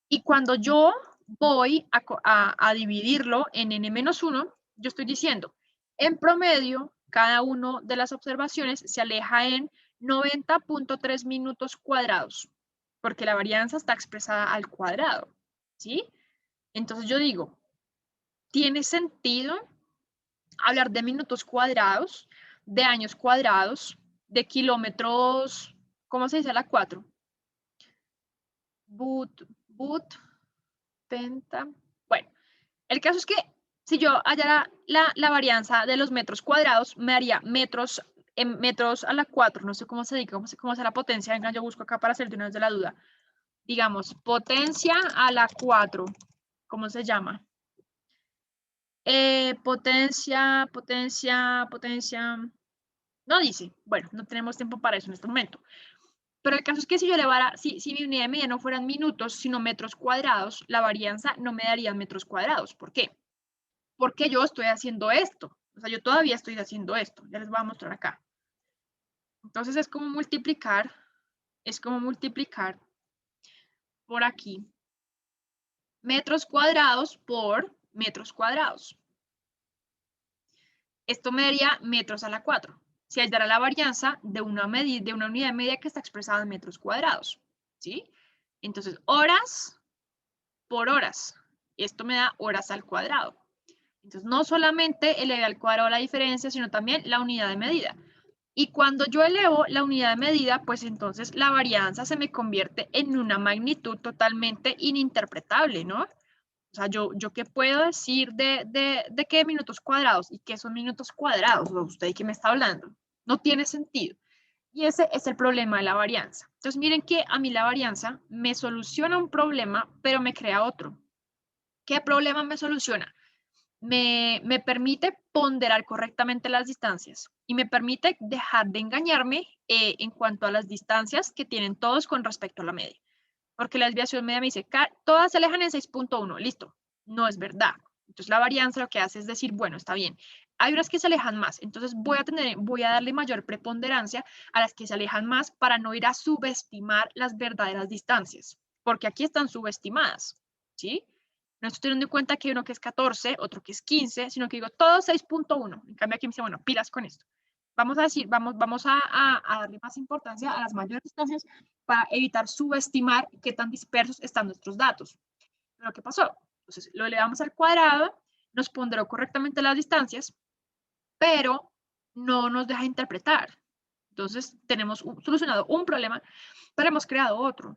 Y cuando yo voy a dividirlo en n-1, yo estoy diciendo, en promedio, cada una de las observaciones se aleja en 90.3 minutos cuadrados, porque la varianza está expresada al cuadrado, ¿sí? Entonces yo digo, tiene sentido hablar de minutos cuadrados, de años cuadrados, de kilómetros, ¿cómo se dice a la 4? Penta. Bueno, el caso es que si yo hallara la varianza de los metros cuadrados, me daría metros en metros a la 4, no sé cómo se diga, cómo es la potencia, venga, yo busco acá para hacer de una vez de la duda. Digamos, potencia a la 4, ¿cómo se llama? Potencia, no dice, bueno, no tenemos tiempo para eso en este momento. Pero el caso es que si yo elevara, si mi unidad de medida no fueran minutos, sino metros cuadrados, la varianza no me daría metros cuadrados. ¿Por qué? Porque yo estoy haciendo esto. O sea, yo todavía estoy haciendo esto. Ya les voy a mostrar acá. Entonces es como multiplicar por aquí metros cuadrados por metros cuadrados. Esto me daría metros a la 4. Si hallara la varianza de una unidad de medida que está expresada en metros cuadrados. ¿Sí? Entonces, horas por horas. Esto me da horas al cuadrado. Entonces, no solamente elevé al cuadrado la diferencia, sino también la unidad de medida. Y cuando yo elevo la unidad de medida, pues entonces la varianza se me convierte en una magnitud totalmente ininterpretable, ¿no? O sea, yo qué puedo decir de qué minutos cuadrados y qué son minutos cuadrados, o usted qué me está hablando. No tiene sentido. Y ese es el problema de la varianza. Entonces, miren que a mí la varianza me soluciona un problema, pero me crea otro. ¿Qué problema me soluciona? Me permite ponderar correctamente las distancias y me permite dejar de engañarme en cuanto a las distancias que tienen todos con respecto a la media. Porque la desviación media me dice, todas se alejan en 6.1, listo, no es verdad. Entonces la varianza lo que hace es decir, bueno, está bien, hay unas que se alejan más, entonces voy a darle mayor preponderancia a las que se alejan más para no ir a subestimar las verdaderas distancias, porque aquí están subestimadas, ¿sí? No estoy teniendo en cuenta que hay uno que es 14, otro que es 15, sino que digo todo 6.1. En cambio aquí me dice, bueno, pilas con esto. Vamos a decir, vamos a darle más importancia a las mayores distancias para evitar subestimar qué tan dispersos están nuestros datos. Pero ¿qué pasó? Entonces lo elevamos al cuadrado, nos ponderó correctamente las distancias, pero no nos deja interpretar. Entonces tenemos solucionado un problema, pero hemos creado otro.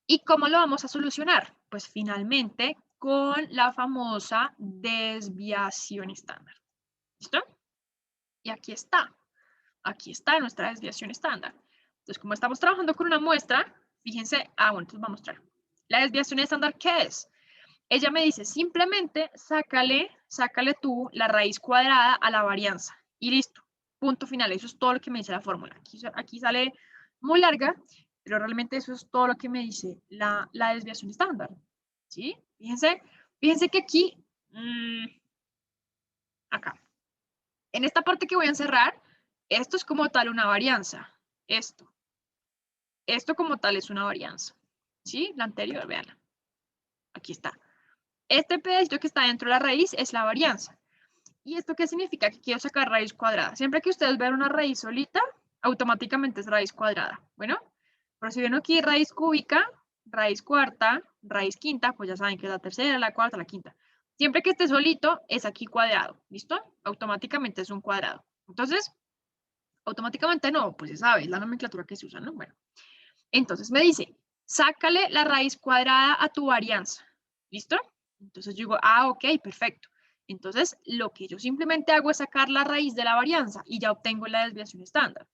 ¿Y cómo lo vamos a solucionar? Pues finalmente con la famosa desviación estándar. ¿Listo? Y aquí está nuestra desviación estándar. Entonces, como estamos trabajando con una muestra, fíjense, bueno, entonces vamos a mostrar. La desviación estándar, ¿qué es? Ella me dice, simplemente sácale tú la raíz cuadrada a la varianza. Y listo, punto final. Eso es todo lo que me dice la fórmula. Aquí sale muy larga, pero realmente eso es todo lo que me dice la desviación estándar. ¿Sí? Fíjense que aquí, acá, en esta parte que voy a encerrar, esto es como tal una varianza. Esto como tal es una varianza. ¿Sí? La anterior, véanla. Aquí está. Este pedacito que está dentro de la raíz es la varianza. ¿Y esto qué significa? Que quiero sacar raíz cuadrada. Siempre que ustedes vean una raíz solita, automáticamente es raíz cuadrada. Bueno, pero si ven aquí raíz cúbica, raíz cuarta, raíz quinta, pues ya saben que es la tercera, la cuarta, la quinta. Siempre que esté solito, es aquí cuadrado. ¿Listo? Automáticamente es un cuadrado. Entonces, automáticamente no, pues ya sabes, la nomenclatura que se usa, ¿no? Bueno, entonces me dice, sácale la raíz cuadrada a tu varianza. ¿Listo? Entonces yo digo, ok, perfecto. Entonces, lo que yo simplemente hago es sacar la raíz de la varianza y ya obtengo la desviación estándar.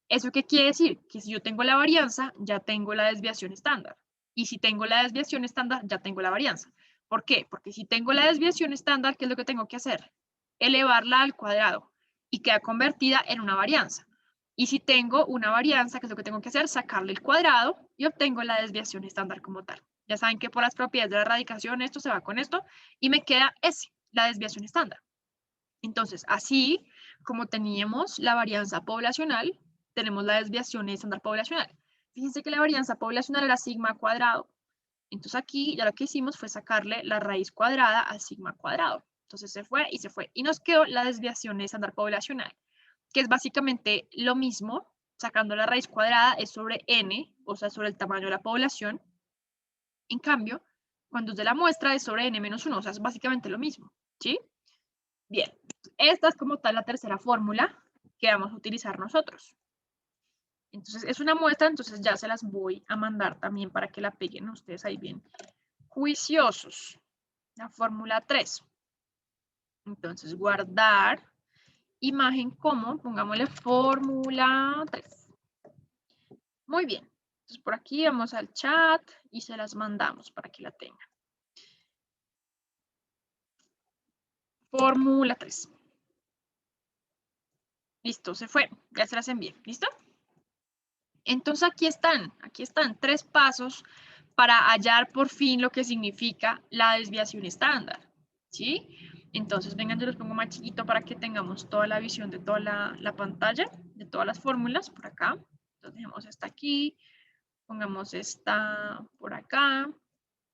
¿Eso qué quiere decir? Que si yo tengo la varianza, ya tengo la desviación estándar. Y si tengo la desviación estándar, ya tengo la varianza. ¿Por qué? Porque si tengo la desviación estándar, ¿qué es lo que tengo que hacer? Elevarla al cuadrado y queda convertida en una varianza. Y si tengo una varianza, ¿qué es lo que tengo que hacer? Sacarle el cuadrado y obtengo la desviación estándar como tal. Ya saben que por las propiedades de la radicación esto se va con esto y me queda S, la desviación estándar. Entonces, así como teníamos la varianza poblacional, tenemos la desviación estándar poblacional. Fíjense que la varianza poblacional era sigma cuadrado. Entonces aquí ya lo que hicimos fue sacarle la raíz cuadrada al sigma cuadrado. Entonces se fue y se fue. Y nos quedó la desviación estándar poblacional, que es básicamente lo mismo. Sacando la raíz cuadrada es sobre n, o sea, sobre el tamaño de la población. En cambio, cuando es de la muestra es sobre n-1, o sea, es básicamente lo mismo. ¿Sí? Bien, esta es como tal la tercera fórmula que vamos a utilizar nosotros. Entonces, es una muestra, entonces ya se las voy a mandar también para que la peguen ustedes ahí bien juiciosos. La fórmula 3. Entonces, guardar imagen como, pongámosle fórmula 3. Muy bien. Entonces, por aquí vamos al chat y se las mandamos para que la tengan. Fórmula 3. Listo, se fue. Ya se las envié. ¿Listo? Entonces aquí están 3 pasos para hallar por fin lo que significa la desviación estándar. ¿Sí? Entonces, vengan, yo los pongo más chiquito para que tengamos toda la visión de toda la pantalla, de todas las fórmulas por acá. Entonces, dejemos esta aquí, pongamos esta por acá,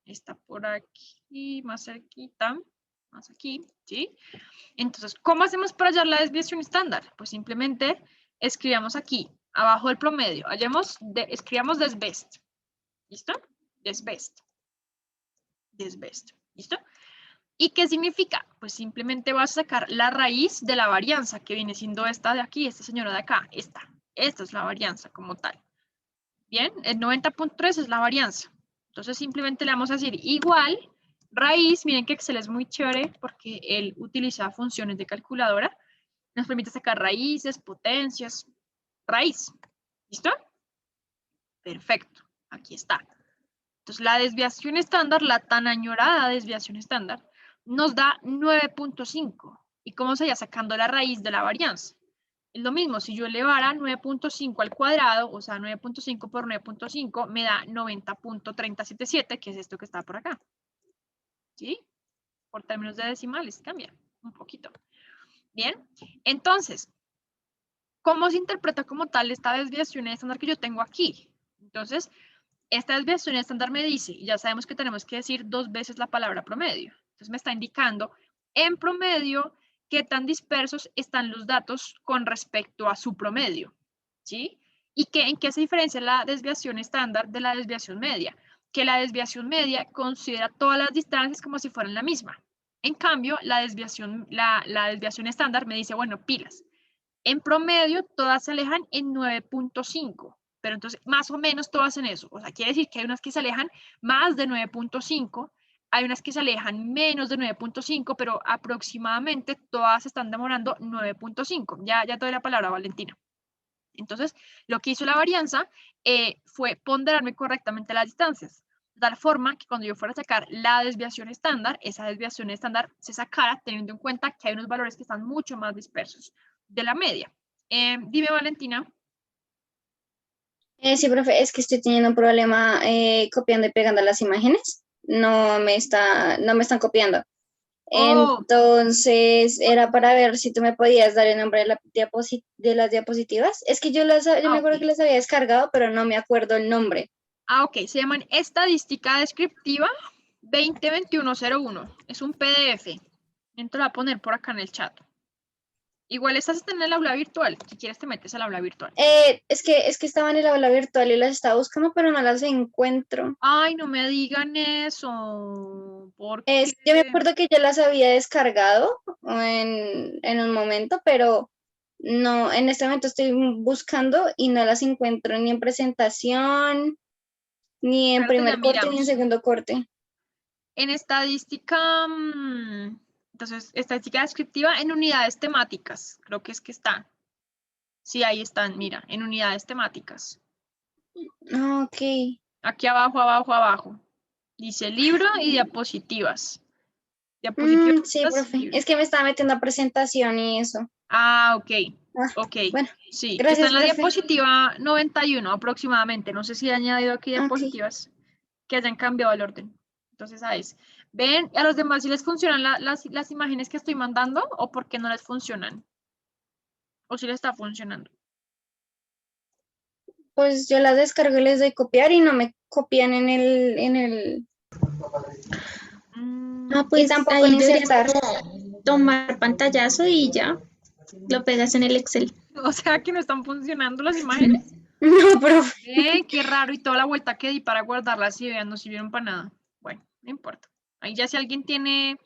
esta por aquí, más cerquita, más aquí, ¿sí? Entonces, ¿cómo hacemos para hallar la desviación estándar? Pues simplemente escribamos aquí, abajo del promedio, escribamos desbest, ¿listo? Desbest, ¿listo? ¿Y qué significa? Pues simplemente vas a sacar la raíz de la varianza, que viene siendo esta de aquí, esta señora de acá, esta es la varianza como tal. Bien, el 90.3 es la varianza. Entonces simplemente le vamos a decir igual raíz. Miren que Excel es muy chévere porque él utiliza funciones de calculadora. Nos permite sacar raíces, potencias, raíz. ¿Listo? Perfecto, aquí está. Entonces la desviación estándar, la tan añorada desviación estándar, nos da 9.5. ¿Y cómo sería? Sacando la raíz de la varianza. Es lo mismo, si yo elevara 9.5 al cuadrado, o sea, 9.5 por 9.5, me da 90.377, que es esto que está por acá. ¿Sí? Por términos de decimales, cambia un poquito. Bien, entonces, ¿cómo se interpreta como tal esta desviación estándar que yo tengo aquí? Entonces, esta desviación estándar me dice, y ya sabemos que tenemos que decir 2 veces la palabra promedio. Entonces me está indicando en promedio qué tan dispersos están los datos con respecto a su promedio, ¿sí? ¿Y en qué se diferencia la desviación estándar de la desviación media? Que la desviación media considera todas las distancias como si fueran la misma. En cambio, la desviación estándar me dice, bueno, pilas. En promedio, todas se alejan en 9.5. Pero entonces, más o menos todas en eso. O sea, quiere decir que hay unas que se alejan más de 9.5, hay unas que se alejan menos de 9.5, pero aproximadamente todas están demorando 9.5. Ya te doy la palabra, Valentina. Entonces, lo que hizo la varianza fue ponderarme correctamente las distancias, de tal forma que cuando yo fuera a sacar la desviación estándar, esa desviación estándar se sacara teniendo en cuenta que hay unos valores que están mucho más dispersos de la media. Dime, Valentina. Sí, profe, es que estoy teniendo un problema copiando y pegando las imágenes. No me están copiando. Oh, Entonces, era para ver si tú me podías dar el nombre de, de las diapositivas. Es que yo me acuerdo que las había descargado, pero no me acuerdo el nombre. ok, se llaman Estadística Descriptiva 2021-01. Es un PDF. Entonces lo voy a poner por acá en el chat. Igual estás en el aula virtual. Si quieres te metes al aula virtual. Es que estaba en el aula virtual y las estaba buscando, pero no las encuentro. Ay, no me digan eso. ¿Por qué? Yo me acuerdo que yo las había descargado en un momento, pero no, en este momento estoy buscando y no las encuentro ni en presentación, ni en Espérate, ya primer corte, ni en miramos. segundo corte. En estadística, entonces, estadística descriptiva en unidades temáticas. Creo que es que están. Sí, ahí están, mira, en unidades temáticas. Ok. Aquí abajo, abajo, abajo. Dice libro y diapositivas. Diapositivas. Sí, profe. Es que me estaba metiendo a presentación y eso. Ah, ok. Ah, Ok. bueno, Sí, está gracias, en la profe. diapositiva 91 aproximadamente. No sé si he añadido aquí Ok. diapositivas que hayan cambiado el orden. Entonces, a eso. ¿Ven? ¿A los demás si les funcionan las imágenes que estoy mandando o por qué no les funcionan? ¿O si les está funcionando? Pues yo las descargo y les doy copiar y no me copian en el... Mm, Y Pues tampoco ahí en deberías insertar. como tomar pantallazo y ya lo pegas en el Excel. o sea que no están funcionando las imágenes. No, profe. Qué raro, y toda la vuelta que di para guardarlas y vean, no sirvieron para nada. Bueno, no importa. Ahí ya si alguien tiene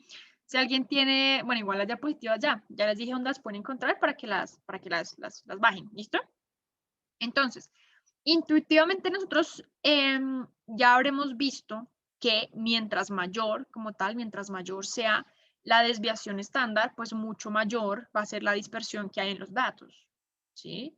Si alguien tiene, bueno, igual las diapositivas ya les dije dónde las pueden encontrar para que las bajen, ¿listo? Entonces, intuitivamente nosotros ya habremos visto que mientras mayor, como tal, mientras mayor sea la desviación estándar, pues mucho mayor va a ser la dispersión que hay en los datos, ¿sí?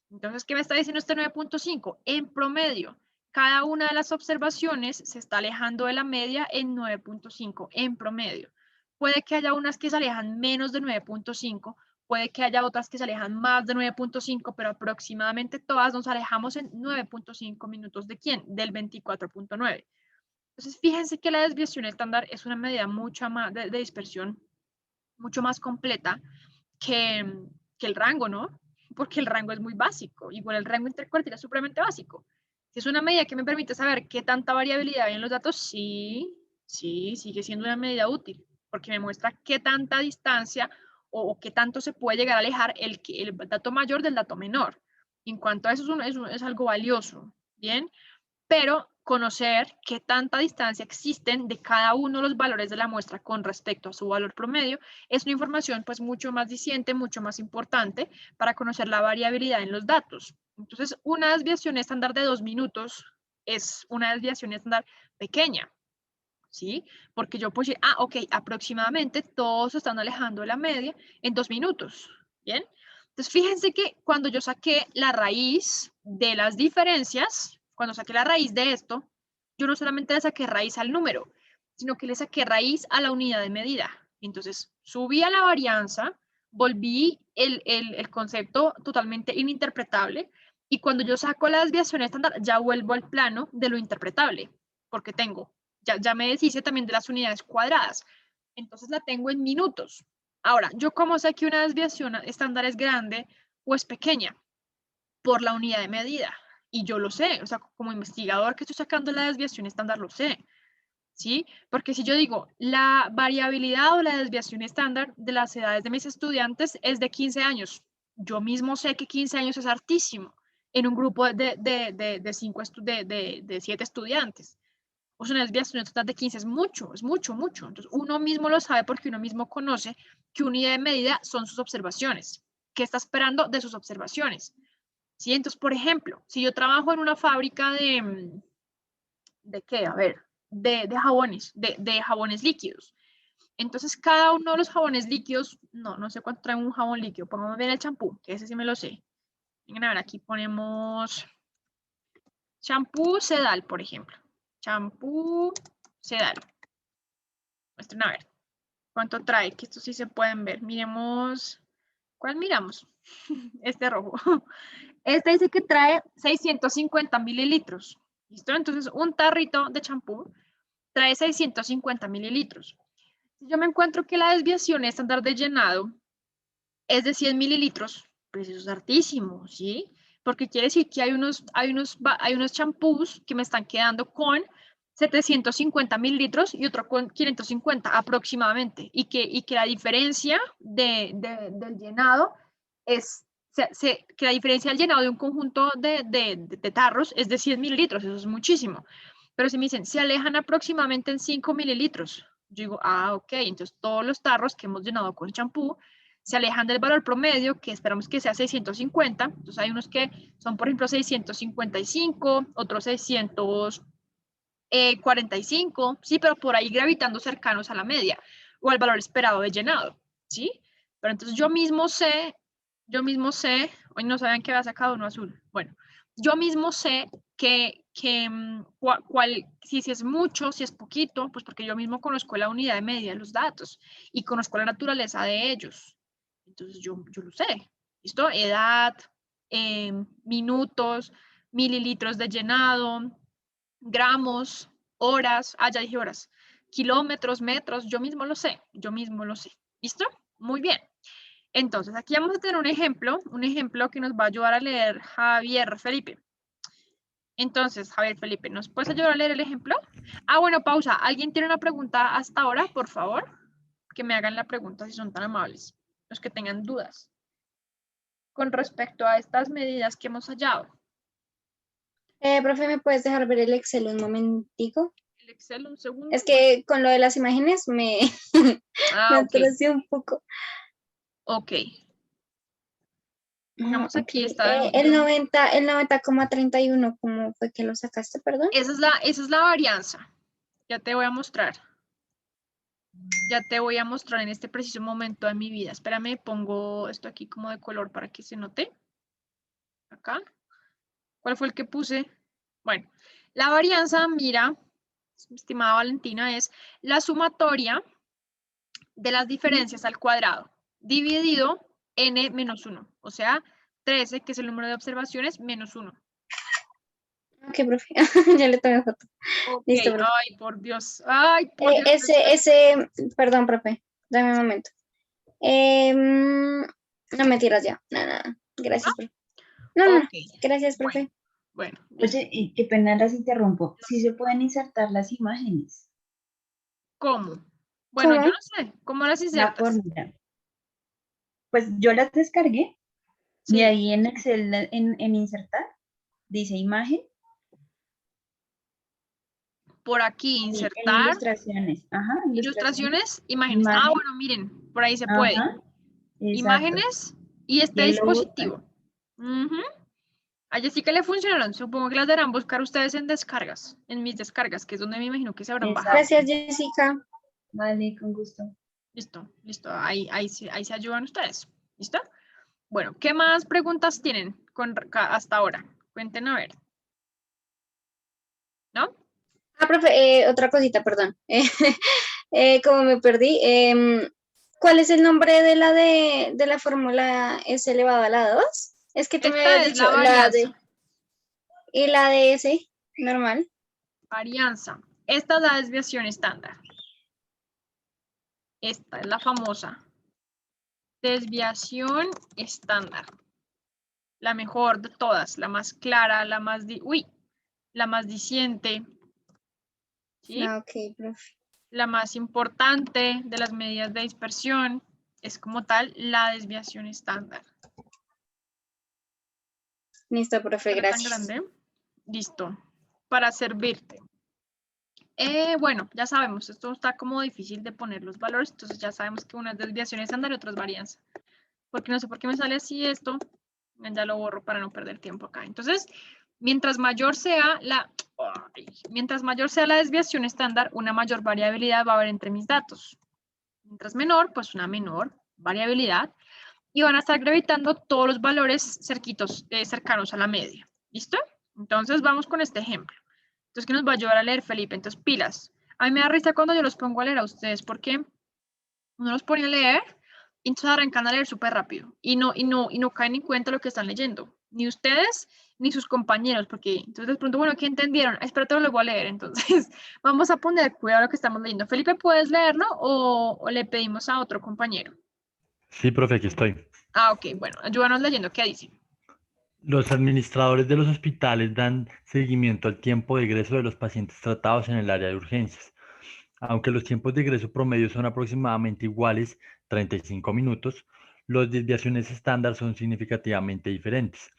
Entonces, ¿qué me está diciendo este 9.5? En promedio, cada una de las observaciones se está alejando de la media en 9.5, en promedio. Puede que haya unas que se alejan menos de 9.5, puede que haya otras que se alejan más de 9.5, pero aproximadamente todas nos alejamos en 9.5 minutos. ¿De quién? Del 24.9. Entonces, fíjense que la desviación estándar es una medida mucho más de dispersión, mucho más completa que el rango, ¿no? Porque el rango es muy básico. Igual el rango intercuartil es supremamente básico. Si es una medida que me permite saber qué tanta variabilidad hay en los datos, sí, sigue siendo una medida útil, porque me muestra qué tanta distancia o qué tanto se puede llegar a alejar el dato mayor del dato menor. En cuanto a eso es algo valioso, ¿bien? Pero conocer qué tanta distancia existen de cada uno de los valores de la muestra con respecto a su valor promedio es una información pues mucho más diciente, mucho más importante para conocer la variabilidad en los datos. Entonces, una desviación estándar de 2 minutos es una desviación estándar pequeña, ¿sí? Porque yo puedo decir, ok, aproximadamente todos se están alejando de la media en 2 minutos, ¿bien? Entonces, fíjense que cuando yo saqué la raíz de las diferencias, cuando saqué la raíz de esto, yo no solamente le saqué raíz al número, sino que le saqué raíz a la unidad de medida. Entonces, subí a la varianza, volví el concepto totalmente ininterpretable, y cuando yo saco la desviación estándar, ya vuelvo al plano de lo interpretable, porque tengo, ya me deshice también de las unidades cuadradas. Entonces la tengo en minutos. Ahora, ¿yo cómo sé que una desviación estándar es grande o es pequeña? Por la unidad de medida. Y yo lo sé, o sea, como investigador que estoy sacando la desviación estándar, lo sé, ¿sí? Porque si yo digo, la variabilidad o la desviación estándar de las edades de mis estudiantes es de 15 años, yo mismo sé que 15 años es hartísimo en un grupo de 7 estudiantes. O sea, una desviación estándar de 15 es mucho, mucho. Entonces, uno mismo lo sabe porque uno mismo conoce que unidad de medida son sus observaciones. ¿Qué está esperando de sus observaciones? ¿Sí? Entonces, por ejemplo, si yo trabajo en una fábrica ¿de qué? A ver, de jabones, de jabones líquidos. Entonces, cada uno de los jabones líquidos, no sé cuánto trae un jabón líquido, pongamos bien el champú, que ese sí me lo sé. Vengan a ver, aquí ponemos champú Sedal, por ejemplo. Champú Sedal. Muestren a ver cuánto trae, que esto sí se pueden ver. Miremos, ¿cuál miramos? Este rojo. Este dice que trae 650 mililitros. ¿Listo? Entonces, un tarrito de champú trae 650 mililitros. Si yo me encuentro que la desviación estándar de llenado es de 100 mililitros, pues eso es hartísimo, ¿sí? Porque quiere decir que hay unos champús que me están quedando con 750 mililitros y otro con 550 aproximadamente, y que la diferencia del llenado es, que la diferencia del llenado de un conjunto de tarros es de 100 mililitros, eso es muchísimo. Pero si me dicen, se alejan aproximadamente en 5 mililitros, yo digo, ok, entonces todos los tarros que hemos llenado con champú se alejan del valor promedio, que esperamos que sea 650. Entonces hay unos que son, por ejemplo, 655, otros 645, sí, pero por ahí gravitando cercanos a la media o al valor esperado de llenado, ¿sí? Pero entonces yo mismo sé, hoy no sabían que había sacado uno azul. Bueno, yo mismo sé si es mucho, si es poquito, pues porque yo mismo conozco la unidad de medida de los datos y conozco la naturaleza de ellos. Entonces yo lo sé. ¿Listo? Edad, minutos, mililitros de llenado, gramos, horas, ya dije horas, kilómetros, metros, yo mismo lo sé. ¿Listo? Muy bien. Entonces, aquí vamos a tener un ejemplo que nos va a ayudar a leer Javier Felipe. Entonces, Javier Felipe, ¿nos puedes ayudar a leer el ejemplo? Bueno, pausa. ¿Alguien tiene una pregunta hasta ahora, por favor? Que me hagan la pregunta si son tan amables. Los que tengan dudas con respecto a estas medidas que hemos hallado. Profe, ¿me puedes dejar ver el Excel un momentico? el Excel, un segundo. Es que con lo de las imágenes me, me Ok. atrasé un poco. Ok. Pongamos aquí Ok. esta. El 90,31, ¿cómo fue que lo sacaste, perdón? Esa es la varianza. Ya te voy a mostrar. Ya te voy a mostrar en este preciso momento de mi vida. Espérame, pongo esto aquí como de color para que se note. Acá. ¿Cuál fue el que puse? Bueno, la varianza, mira, mi estimada Valentina, es la sumatoria de las diferencias al cuadrado dividido n menos 1. O sea, 13, que es el número de observaciones, menos 1. Ok, profe. Ya le tomé foto. Ok, Listo, profe. ay, por Dios. Ay, por Dios. Perdón, profe. Dame un momento. No mentiras ya. Nada. Gracias, profe. No. Ok, Gracias, bueno, profe. bueno, listo. Oye, y qué pena las interrumpo. Sí se pueden insertar las imágenes. ¿Cómo? Bueno, yo ¿Cómo? no sé. ¿Cómo las La insertas? fórmula. Pues yo las descargué y Sí, ahí en Excel, en insertar, dice imagen por aquí, y en insertar, ilustraciones. Ajá, ilustraciones. ilustraciones, imágenes. Ah, Imagen. bueno, miren, por ahí se puede. Ajá, exacto. Imágenes y Y este ahí lo dispositivo. buscan. Ujú. A Jessica le funcionaron. Supongo que las deberán buscar ustedes en descargas, en mis descargas, que es donde me imagino que se habrán bajado. Exacto. Gracias, Jessica. Vale, con gusto. Listo, listo. Ahí se ayudan ustedes. ¿Listo? Bueno, ¿qué más preguntas tienen hasta ahora? Cuenten a ver. ¿No? Profe, otra cosita, perdón. Como me perdí, ¿cuál es el nombre de la fórmula S elevado a la 2? Es que tú me Esta habías es dicho la varianza. y la de S, normal. Varianza. Esta es la desviación estándar. Esta es la famosa desviación estándar. La mejor de todas, la más clara, la más diciente, ¿sí? Ok, profe. La más importante de las medidas de dispersión es como tal la desviación estándar. Listo, profe, ¿Era tan gracias. grande? Listo. Para servirte. Bueno, ya sabemos, esto está como difícil de poner los valores, entonces ya sabemos que una es desviación estándar y otra es varianza. Porque no sé por qué me sale así esto, ya lo borro para no perder tiempo acá. Entonces, mientras mayor sea la desviación estándar, una mayor variabilidad va a haber entre mis datos. Mientras menor, pues una menor variabilidad. Y van a estar gravitando todos los valores cercanos a la media. ¿Listo? Entonces, vamos con este ejemplo. Entonces, ¿qué nos va a ayudar a leer, Felipe? Entonces, pilas. A mí me da risa cuando yo los pongo a leer a ustedes, porque uno los pone a leer y entonces arrancan a leer súper rápido y no caen en cuenta lo que están leyendo. Ni ustedes, ni sus compañeros, porque entonces de pronto, bueno, ¿qué entendieron? Espérate, lo voy a leer. Entonces, vamos a poner cuidado a lo que estamos leyendo. Felipe, ¿puedes leerlo o le pedimos a otro compañero? Sí, profe, aquí estoy. Ah, ok, bueno, ayúdanos leyendo. ¿Qué dice? Los administradores de los hospitales dan seguimiento al tiempo de egreso de los pacientes tratados en el área de urgencias. Aunque los tiempos de egreso promedio son aproximadamente iguales, 35 minutos, las desviaciones estándar son significativamente diferentes.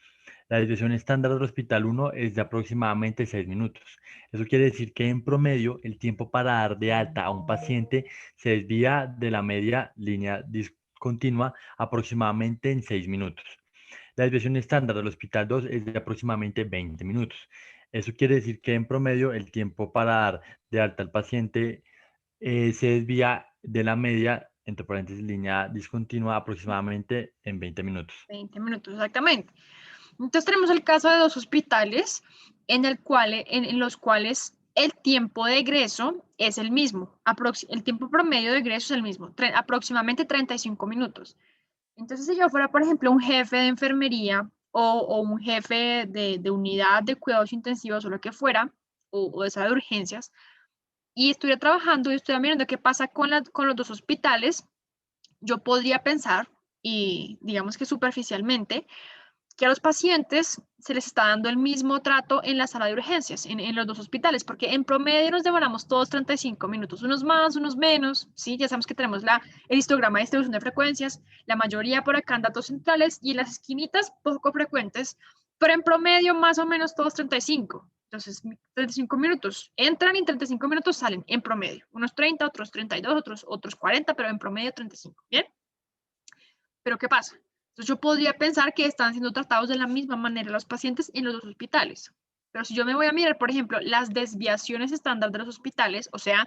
La desviación estándar del Hospital 1 es de aproximadamente 6 minutos. Eso quiere decir que en promedio el tiempo para dar de alta a un paciente se desvía de la media línea discontinua aproximadamente en 6 minutos. La desviación estándar del Hospital 2 es de aproximadamente 20 minutos. Eso quiere decir que en promedio el tiempo para dar de alta al paciente se desvía de la media, entre paréntesis, línea discontinua aproximadamente en 20 minutos. 20 minutos, exactamente. Entonces tenemos el caso de dos hospitales en los cuales el tiempo de egreso es el mismo. El tiempo promedio de egreso es el mismo, aproximadamente 35 minutos. Entonces, si yo fuera, por ejemplo, un jefe de enfermería o un jefe de unidad de cuidados intensivos o lo que fuera, o de sala de urgencias, y estuviera trabajando y estuviera mirando qué pasa con los dos hospitales, yo podría pensar, y digamos que superficialmente, que a los pacientes se les está dando el mismo trato en la sala de urgencias, en los dos hospitales, porque en promedio nos demoramos todos 35 minutos, unos más, unos menos, ¿sí? Ya sabemos que tenemos el histograma de distribución de frecuencias, la mayoría por acá en datos centrales y en las esquinitas poco frecuentes, pero en promedio más o menos todos 35. Entonces, 35 minutos entran y 35 minutos salen en promedio. Unos 30, otros 32, otros 40, pero en promedio 35. ¿Bien? Pero ¿qué pasa? Entonces yo podría pensar que están siendo tratados de la misma manera los pacientes en los dos hospitales. Pero si yo me voy a mirar, por ejemplo, las desviaciones estándar de los hospitales, o sea,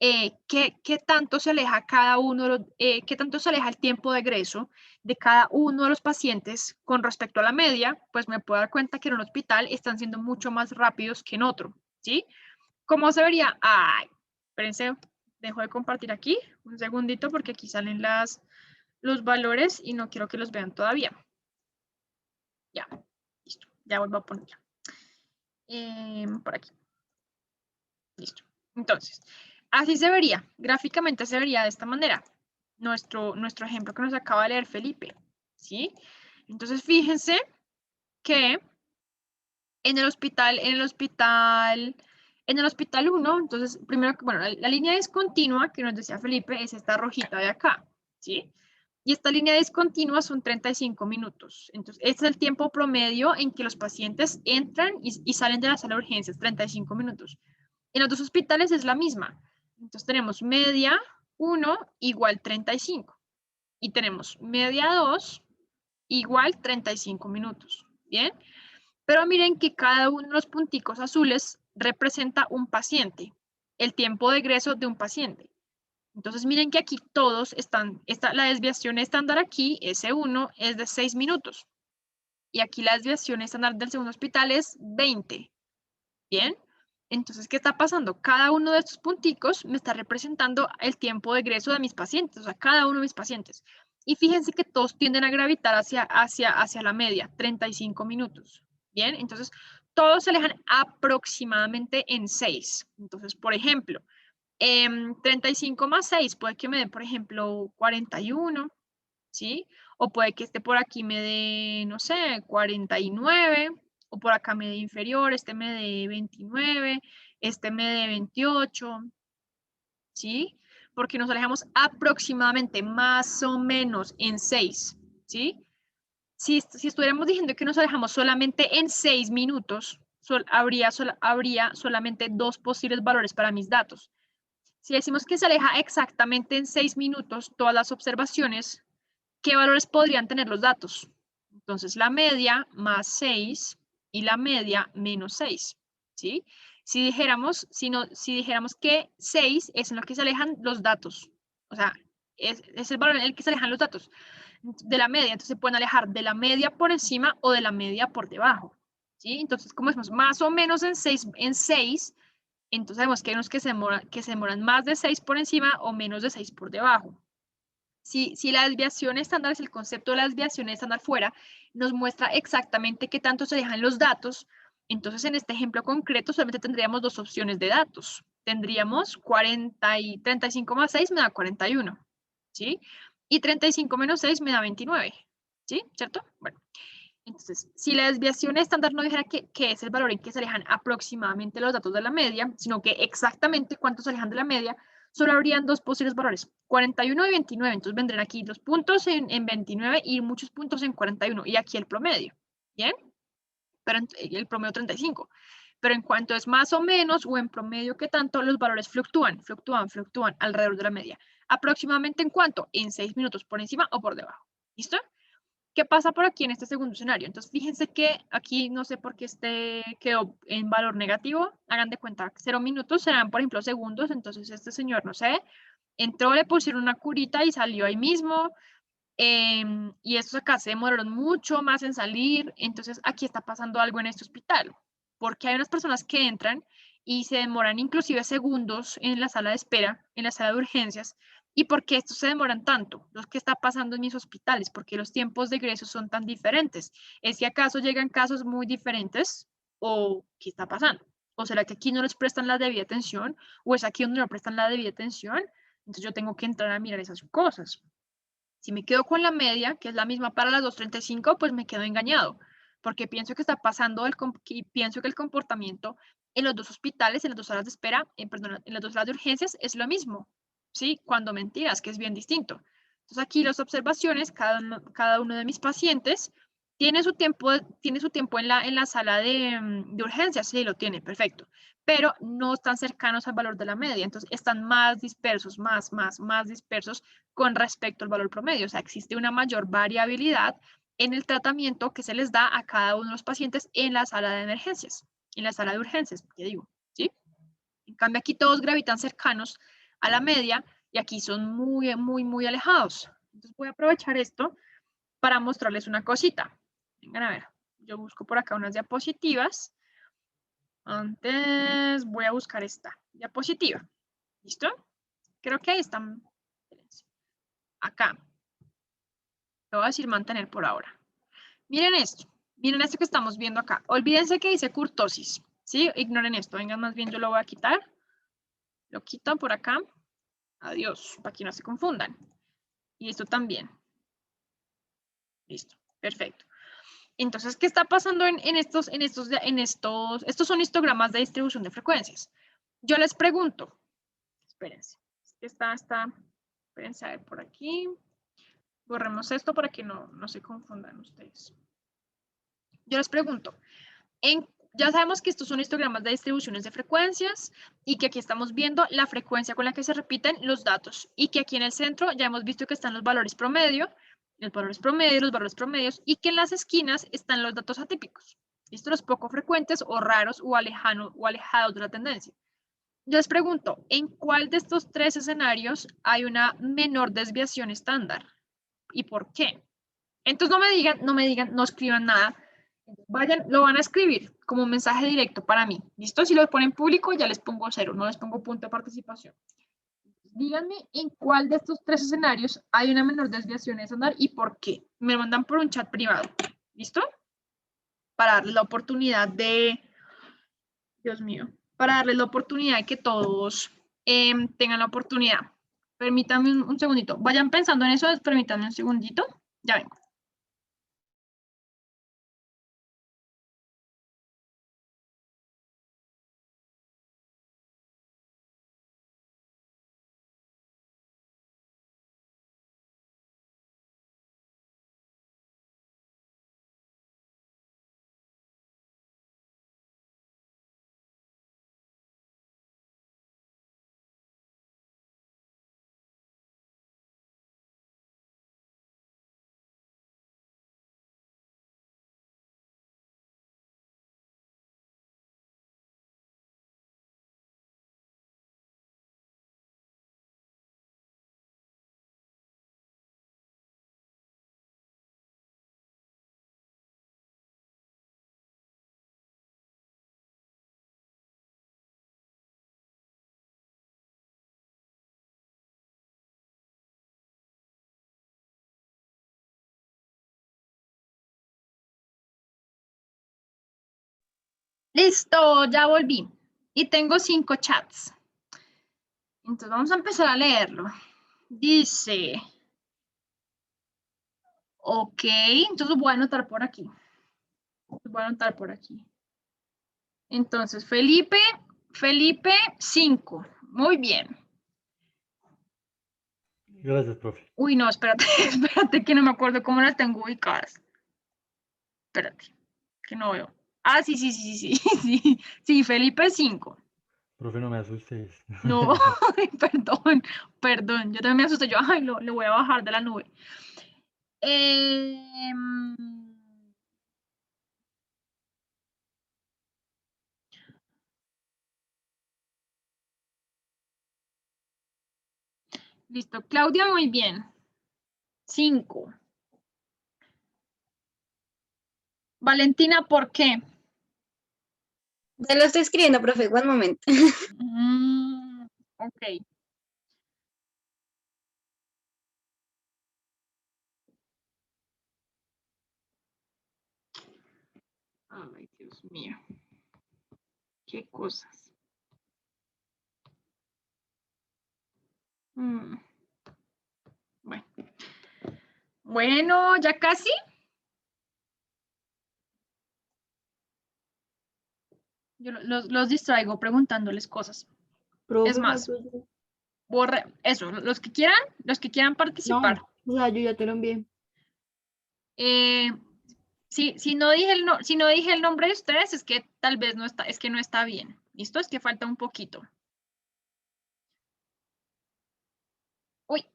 qué tanto se aleja cada uno, qué tanto se aleja el tiempo de egreso de cada uno de los pacientes con respecto a la media, pues me puedo dar cuenta que en un hospital están siendo mucho más rápidos que en otro, ¿sí? ¿Cómo se vería? Ay, espérense, dejo de compartir aquí un segundito porque aquí salen los valores y no quiero que los vean todavía. Ya, listo, ya vuelvo a poner ya. Por aquí. Listo. Entonces, así se vería, gráficamente se vería de esta manera, nuestro ejemplo que nos acaba de leer Felipe, ¿sí? Entonces, fíjense que en el hospital 1, entonces, primero, bueno, la línea discontinua que nos decía Felipe es esta rojita de acá, ¿sí? Y esta línea discontinua son 35 minutos. Entonces, este es el tiempo promedio en que los pacientes entran y salen de la sala de urgencias, 35 minutos. En los dos hospitales es la misma. Entonces tenemos media 1 igual 35. Y tenemos media 2 igual 35 minutos. ¿Bien? Pero miren que cada uno de los punticos azules representa un paciente, el tiempo de egreso de un paciente. Entonces miren que aquí todos están, la desviación estándar aquí, S1, es de 6 minutos. Y aquí la desviación estándar del segundo hospital es 20. ¿Bien? Entonces, ¿qué está pasando? Cada uno de estos punticos me está representando el tiempo de egreso de mis pacientes, o sea, cada uno de mis pacientes. Y fíjense que todos tienden a gravitar hacia la media, 35 minutos. ¿Bien? Entonces, todos se alejan aproximadamente en 6. Entonces, por ejemplo, 35 más 6 puede que me dé, por ejemplo, 41, ¿sí? O puede que este por aquí me dé, no sé, 49, o por acá me dé inferior, este me dé 29, este me dé 28, ¿sí? Porque nos alejamos aproximadamente más o menos en 6, ¿sí? Si estuviéramos diciendo que nos alejamos solamente en 6 minutos, habría solamente 2 posibles valores para mis datos. Si decimos que se aleja exactamente en 6 minutos todas las observaciones, ¿qué valores podrían tener los datos? Entonces, la media más 6 y la media menos 6, ¿sí? Si dijéramos que 6 es en lo que se alejan los datos, o sea, es el valor en el que se alejan los datos de la media, entonces se pueden alejar de la media por encima o de la media por debajo, ¿sí? Entonces, como decimos, más o menos en 6, entonces sabemos que hay unos que se demoran más de 6 por encima o menos de 6 por debajo. Si la desviación estándar es el concepto de la desviación estándar fuera, nos muestra exactamente qué tanto se dejan los datos. Entonces, en este ejemplo concreto, solamente tendríamos 2 opciones de datos. Tendríamos 35 más 6 me da 41, ¿sí? Y 35 menos 6 me da 29, ¿sí? ¿Cierto? Bueno, entonces, si la desviación estándar no dijera que es el valor en que se alejan aproximadamente los datos de la media, sino que exactamente cuántos se alejan de la media, solo habrían 2 posibles valores, 41 y 29. Entonces vendrían aquí los puntos en 29 y muchos puntos en 41. Y aquí el promedio, ¿bien? Pero el promedio 35. Pero en cuanto es más o menos o en promedio, ¿qué tanto? Los valores fluctúan alrededor de la media. ¿Aproximadamente en cuánto? En 6 minutos, por encima o por debajo. ¿Listo? ¿Qué pasa por aquí en este segundo escenario? Entonces, fíjense que aquí no sé por qué quedó en valor negativo. Hagan de cuenta, 0 minutos serán, por ejemplo, segundos. Entonces, este señor, no sé, entró, le pusieron una curita y salió ahí mismo. Y estos acá se demoraron mucho más en salir. Entonces, aquí está pasando algo en este hospital. Porque hay unas personas que entran y se demoran inclusive segundos en la sala de espera, en la sala de urgencias. ¿Y por qué estos se demoran tanto? Los que está pasando en mis hospitales, porque los tiempos de egreso son tan diferentes. ¿Es que acaso llegan casos muy diferentes? ¿O qué está pasando? ¿O será que aquí no les prestan la debida atención? ¿O es aquí donde no prestan la debida atención? Entonces yo tengo que entrar a mirar esas cosas. Si me quedo con la media, que es la misma para las 2:35, pues me quedo engañado, porque pienso que está pasando, pienso que el comportamiento en los dos hospitales, en las 2 salas de espera, perdón, en las 2 salas de urgencias es lo mismo. ¿Sí? Cuando mentiras, que es bien distinto. Entonces aquí las observaciones, cada uno de mis pacientes ¿Tiene su tiempo en la sala de urgencias? Sí, lo tiene, perfecto. Pero no están cercanos al valor de la media, entonces están más dispersos, más dispersos con respecto al valor promedio. O sea, existe una mayor variabilidad en el tratamiento que se les da a cada uno de los pacientes en la sala de emergencias, en la sala de urgencias, ya digo, ¿sí? En cambio, aquí todos gravitan cercanos a la media y aquí son muy alejados. Entonces voy a aprovechar esto para mostrarles una cosita. Vengan a ver, yo busco por acá unas diapositivas. Antes voy a buscar esta diapositiva. ¿Listo? Creo que ahí están. Acá. Lo voy a decir mantener por ahora. Miren esto que estamos viendo acá. Olvídense que dice curtosis, ¿sí? Ignoren esto, vengan más bien, yo lo voy a quitar. Lo quito por acá. Adiós, para que no se confundan. Y esto también. Listo, perfecto. Entonces, ¿qué está pasando estos son histogramas de distribución de frecuencias? Yo les pregunto, espérense, espérense a ver por aquí. Borremos esto para que no se confundan ustedes. Yo les pregunto, ya sabemos que estos son histogramas de distribuciones de frecuencias y que aquí estamos viendo la frecuencia con la que se repiten los datos y que aquí en el centro ya hemos visto que están los valores promedio, los valores promedios y que en las esquinas están los datos atípicos. ¿Listo? Los poco frecuentes o raros o alejados de la tendencia. Yo les pregunto, ¿en cuál de estos tres escenarios hay una menor desviación estándar? ¿Y por qué? Entonces no escriban nada. Vayan, lo van a escribir como un mensaje directo para mí. ¿Listo? Si lo ponen público, ya les pongo 0, no les pongo punto de participación. Díganme en cuál de estos tres escenarios hay una menor desviación estándar y por qué. Me mandan por un chat privado. ¿Listo? Para darles la oportunidad de... Dios mío. Para darles la oportunidad de que todos tengan la oportunidad. Permítanme un segundito. Vayan pensando en eso, permítanme un segundito. Ya vengo. Listo, ya volví. Y tengo 5 chats. Entonces vamos a empezar a leerlo. Dice, ok, entonces voy a anotar por aquí. Entonces, Felipe, 5. Muy bien. Gracias, profe. Uy, no, espérate, espérate, que no me acuerdo cómo las tengo ubicadas. Espérate, que no veo. Ah, sí, sí, Felipe 5. Profe, no me asustes. No, perdón, yo también me asusté, yo, ay, le voy a bajar de la nube. Listo, Claudia, muy bien. 5. Valentina, ¿por qué? Ya lo estoy escribiendo, profe, un momento. Ok. Ay, Dios mío. Qué cosas. Bueno. Bueno, ya casi. Yo los distraigo preguntándoles cosas. Profe, Es más, faltó yo. borre eso, los que quieran participar. No, o sea, yo ya te lo envié. Si no dije el nombre de ustedes, es que tal vez no está, es que no está bien. ¿Listo? Es que falta un poquito. Uy.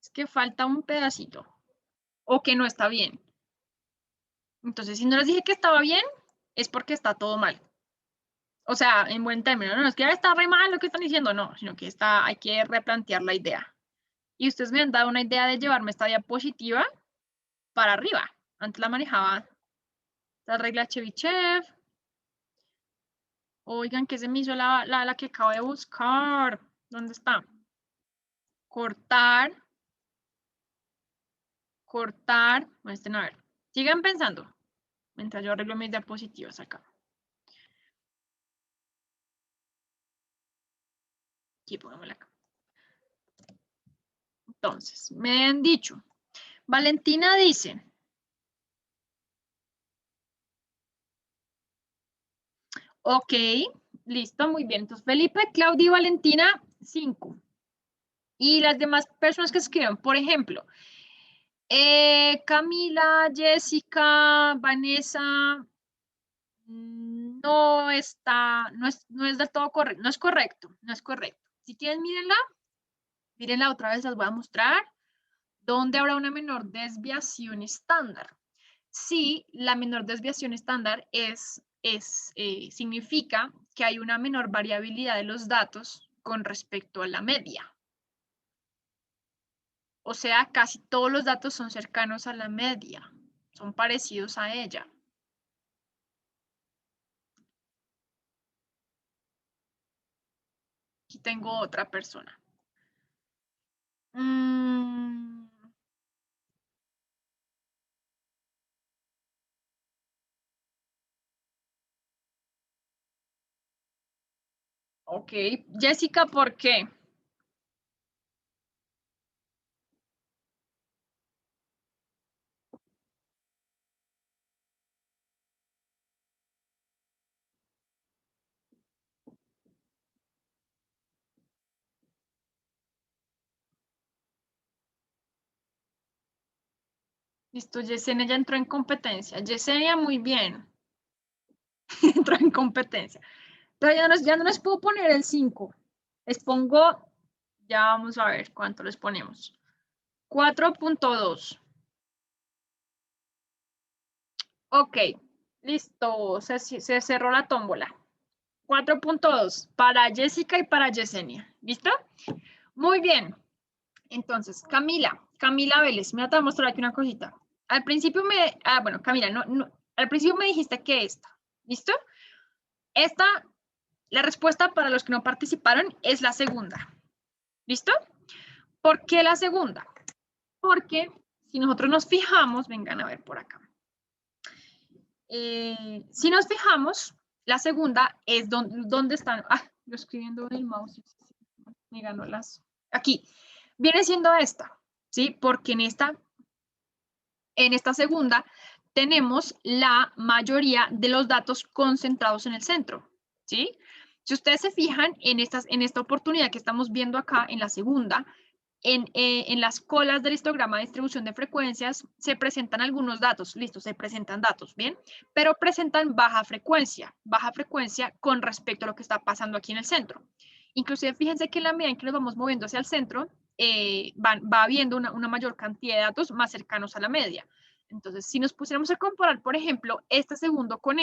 Es que falta un pedacito. O que no está bien. Entonces, si no les dije que estaba bien, es porque está todo mal. O sea, en buen término, no es que está re mal lo que están diciendo, no, sino que hay que replantear la idea. Y ustedes me han dado una idea de llevarme esta diapositiva para arriba. Antes la manejaba la regla Chebyshev. Oigan, ¿qué se me hizo la que acabo de buscar? ¿Dónde está? Cortar. Bueno, a ver. Sigan pensando. Mientras yo arreglo mis diapositivas acá. Aquí, pongámosla acá. Entonces, me han dicho. Valentina dice. Ok, listo, muy bien. Entonces, Felipe, Claudia y Valentina, 5. Y las demás personas que escriben, por ejemplo, Camila, Jessica, Vanessa, no es del todo correcto, no es correcto. Si quieren, mírenla otra vez, las voy a mostrar. ¿Dónde habrá una menor desviación estándar? Sí, la menor desviación estándar significa que hay una menor variabilidad de los datos con respecto a la media. O sea, casi todos los datos son cercanos a la media, son parecidos a ella. Aquí tengo otra persona. Ok, Jessica, ¿por qué? Listo, Yesenia ya entró en competencia. Yesenia, muy bien. Entró en competencia. Pero ya no les puedo poner el 5. Les pongo, ya vamos a ver cuánto les ponemos. 4.2. Ok, listo, se cerró la tómbola. 4.2 para Jessica y para Yesenia. ¿Listo? Muy bien. Entonces, Camila Vélez, me voy a mostrar aquí una cosita. Al principio bueno, Camila, al principio me dijiste que esta. ¿Listo? La respuesta para los que no participaron es la segunda. ¿Listo? ¿Por qué la segunda? Porque si nosotros nos fijamos, vengan a ver por acá. Si nos fijamos, la segunda es donde están. Lo escribiendo en el mouse. Me ganó aquí. Viene siendo esta, ¿sí? Porque en esta segunda tenemos la mayoría de los datos concentrados en el centro, ¿sí? Si ustedes se fijan en esta oportunidad que estamos viendo acá, en la segunda, en las colas del histograma de distribución de frecuencias se presentan algunos datos, listo, se presentan datos, ¿bien? Pero presentan baja frecuencia con respecto a lo que está pasando aquí en el centro. Inclusive fíjense que en la medida en que nos vamos moviendo hacia el centro, va habiendo una mayor cantidad de datos más cercanos a la media. Entonces, si nos pusiéramos a comparar, por ejemplo, este segundo con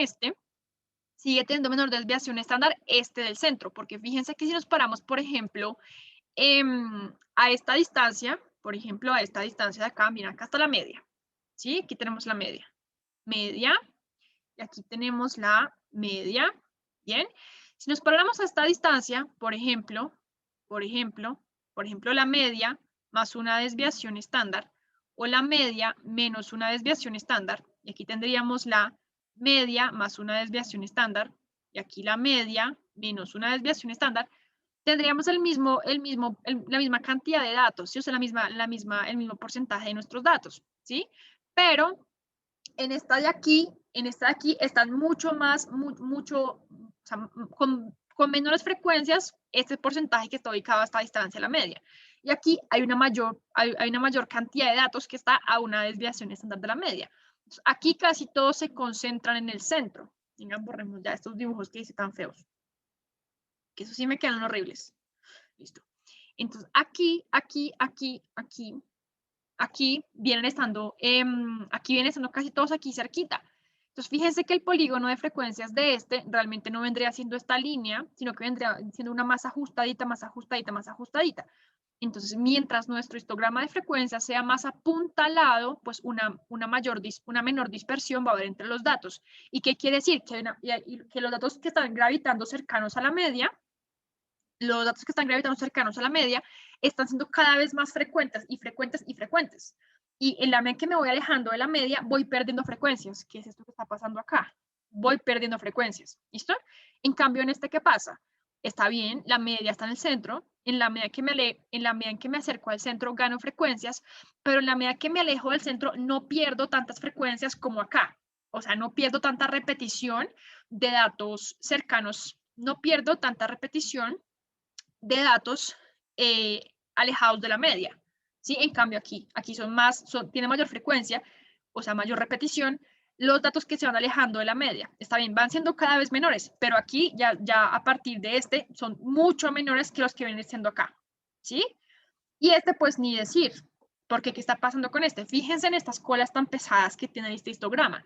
sigue teniendo menor desviación estándar del centro, porque fíjense que si nos paramos, por ejemplo, a esta distancia, por ejemplo, a esta distancia de acá, mira, acá está la media, ¿sí? Aquí tenemos la media, y aquí tenemos la media, ¿bien? Si nos paramos a esta distancia, por ejemplo, la media más una desviación estándar, o la media menos una desviación estándar, y aquí tendríamos la media más una desviación estándar, y aquí la media menos una desviación estándar, tendríamos la misma cantidad de datos, ¿sí? O sea, el mismo porcentaje de nuestros datos, ¿sí? Pero en esta de aquí están mucho más, o sea, con menores frecuencias, este porcentaje que está ubicado a esta distancia, la media. Y aquí hay una mayor cantidad de datos que está a una desviación estándar de la media. Entonces, aquí casi todos se concentran en el centro. Venga, borremos ya estos dibujos que hice tan feos. Que eso sí me quedan horribles. Listo. Entonces, aquí vienen estando casi todos aquí cerquita. Entonces, fíjense que el polígono de frecuencias de este realmente no vendría siendo esta línea, sino que vendría siendo una más ajustadita, más ajustadita, más ajustadita. Entonces, mientras nuestro histograma de frecuencias sea más apuntalado, pues una menor dispersión va a haber entre los datos. ¿Y qué quiere decir? Que los datos que están gravitando cercanos a la media, están siendo cada vez más frecuentes y frecuentes y frecuentes. Y en la medida que me voy alejando de la media, voy perdiendo frecuencias. ¿Qué es esto que está pasando acá? Voy perdiendo frecuencias. ¿Listo? En cambio, en este, ¿qué pasa? Está bien, la media está en el centro. En la medida en que me acerco al centro, gano frecuencias, pero en la medida que me alejo del centro, no pierdo tantas frecuencias como acá. O sea, no pierdo tanta repetición de datos cercanos, no pierdo tanta repetición de datos alejados de la media. ¿Sí? En cambio aquí tiene mayor frecuencia, o sea, mayor repetición, los datos que se van alejando de la media. Está bien, van siendo cada vez menores, pero aquí ya a partir de este son mucho menores que los que vienen siendo acá. ¿Sí? Y este pues ni decir, porque ¿qué está pasando con este? Fíjense en estas colas tan pesadas que tiene este histograma.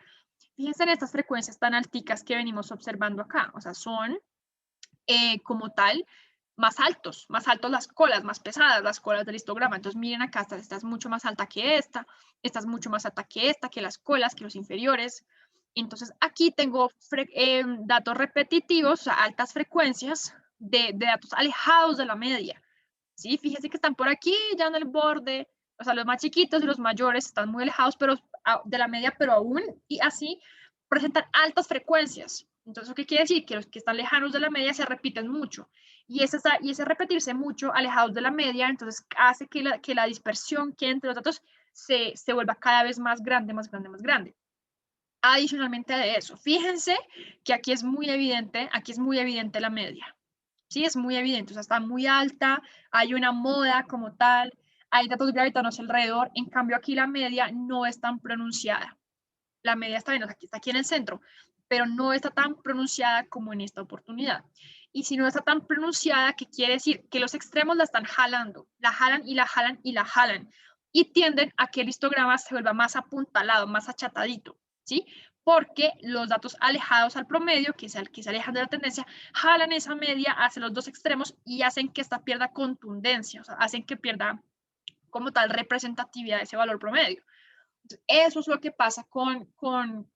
Fíjense en estas frecuencias tan alticas que venimos observando acá. O sea, son como tal más altos las colas, más pesadas las colas del histograma. Entonces miren acá, esta es mucho más alta que esta es mucho más alta que esta, que las colas, que los inferiores. Entonces aquí tengo datos repetitivos, o sea, altas frecuencias de datos alejados de la media. ¿Sí? Fíjense que están por aquí, ya en el borde, o sea, los más chiquitos y los mayores están muy alejados de la media, pero aún y así presentan altas frecuencias. Entonces, ¿qué quiere decir? Que los que están lejanos de la media se repiten mucho. Y ese repetirse mucho alejados de la media, entonces hace que la dispersión que hay entre los datos se vuelva cada vez más grande, más grande, más grande. Adicionalmente de eso, fíjense que aquí es muy evidente la media. Sí, es muy evidente, o sea, está muy alta, hay una moda como tal, hay datos gravitanos alrededor, en cambio aquí la media no es tan pronunciada. La media está bien, o sea, está aquí en el centro, pero no está tan pronunciada como en esta oportunidad. Y si no está tan pronunciada, ¿qué quiere decir? Que los extremos la están jalando, la jalan y la jalan y la jalan, y tienden a que el histograma se vuelva más apuntalado, más achatadito, ¿sí? Porque los datos alejados al promedio, que se alejan de la tendencia, jalan esa media hacia los dos extremos y hacen que esta pierda contundencia, o sea, hacen que pierda como tal representatividad de ese valor promedio. Eso es lo que pasa cuando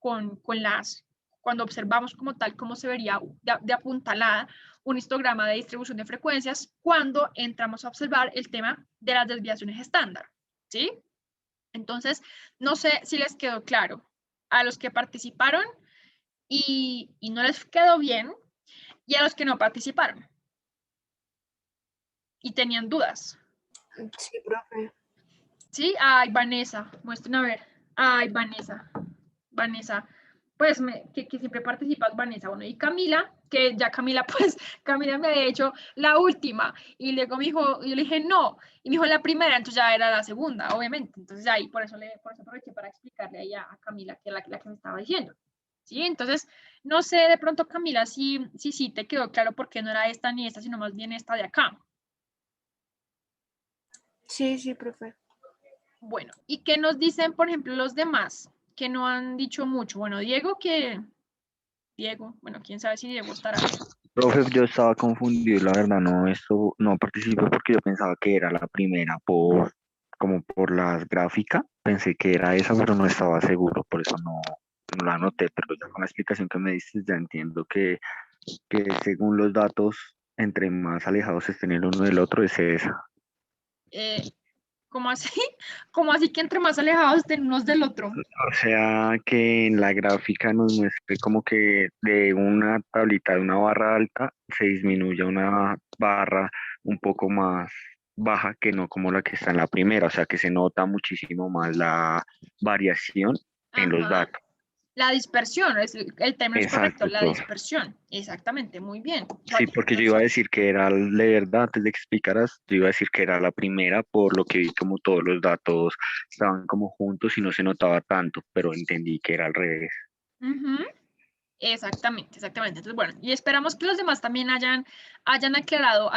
observamos como tal cómo se vería de apuntalada un histograma de distribución de frecuencias cuando entramos a observar el tema de las desviaciones estándar, ¿sí? Entonces, no sé si les quedó claro a los que participaron y no les quedó bien y a los que no participaron y tenían dudas. Sí, profe. ¿Sí? Ay, Vanessa, muestren a ver. Ay, Vanessa, pues que siempre participas, Vanessa. Bueno, y Camila, que ya Camila, pues Camila me había hecho la última y luego me dijo, yo le dije no, y me dijo la primera, entonces ya era la segunda, obviamente. Entonces ahí, por eso aproveché para explicarle ahí a Camila, que es la que me estaba diciendo. ¿Sí? Entonces, no sé, de pronto Camila, sí te quedó claro por qué no era esta ni esta, sino más bien esta de acá. Sí, profe. Bueno, ¿y qué nos dicen, por ejemplo, los demás que no han dicho mucho? Bueno, Diego, bueno, quién sabe si Diego estará. Profe, yo estaba confundido, la verdad, no participé porque yo pensaba que era la primera como por las gráficas, pensé que era esa, pero no estaba seguro, por eso no la anoté, pero ya con la explicación que me diste ya entiendo que según los datos, entre más alejados estén el uno del otro, es esa. ¿Cómo así? ¿Cómo así que entre más alejados estén unos del otro? O sea, que en la gráfica nos muestre como que de una tablita, de una barra alta, se disminuye una barra un poco más baja que no como la que está en la primera, o sea que se nota muchísimo más la variación en los Ajá. datos. La dispersión, el término es correcto, Exacto, la profe. dispersión. Exactamente, muy bien. Sí, porque yo iba a decir que era, de verdad, antes de que explicaras, yo iba a decir que era la primera, por lo que vi como todos los datos estaban como juntos y no se notaba tanto, pero entendí que era al revés. Ujú. Exactamente, exactamente. Entonces, bueno, y esperamos que los demás también hayan aclarado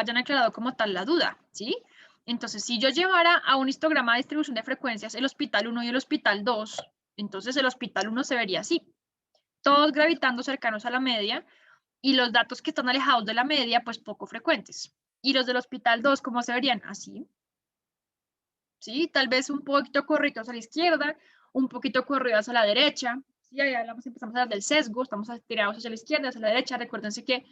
como tal la duda, ¿sí? Entonces, si yo llevara a un histograma de distribución de frecuencias el hospital 1 y el hospital 2, entonces el hospital 1 se vería así, todos gravitando cercanos a la media, y los datos que están alejados de la media, pues poco frecuentes. Y los del hospital 2, ¿cómo se verían? Así, ¿sí? Tal vez un poquito corridos a la izquierda, un poquito corridos a la derecha. Sí, ahí hablamos, empezamos a hablar del sesgo, estamos tirados hacia la izquierda, hacia la derecha. Recuérdense que,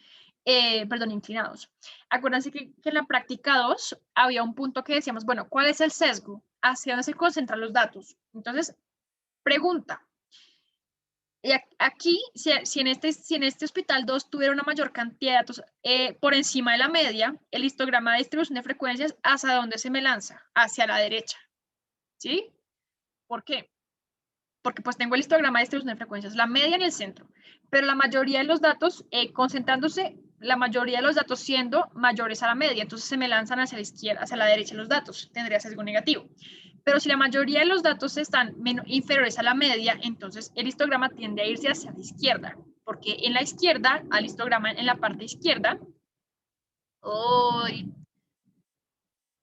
perdón, inclinados. Acuérdense que en la práctica 2 había un punto que decíamos, bueno, ¿cuál es el sesgo? ¿Hacia dónde se concentran los datos? Entonces, pregunta. Y aquí, si en este hospital 2 tuviera una mayor cantidad de datos por encima de la media, el histograma de distribución de frecuencias, ¿hacia dónde se me lanza? Hacia la derecha. ¿Sí? ¿Por qué? Porque pues tengo el histograma de distribución de frecuencias, la media en el centro, pero la mayoría de los datos concentrándose, la mayoría de los datos siendo mayores a la media, entonces se me lanzan hacia la izquierda, hacia la derecha los datos, tendría sesgo negativo. Pero si la mayoría de los datos están inferiores a la media, entonces el histograma tiende a irse hacia la izquierda, porque en la izquierda, al histograma en la parte izquierda,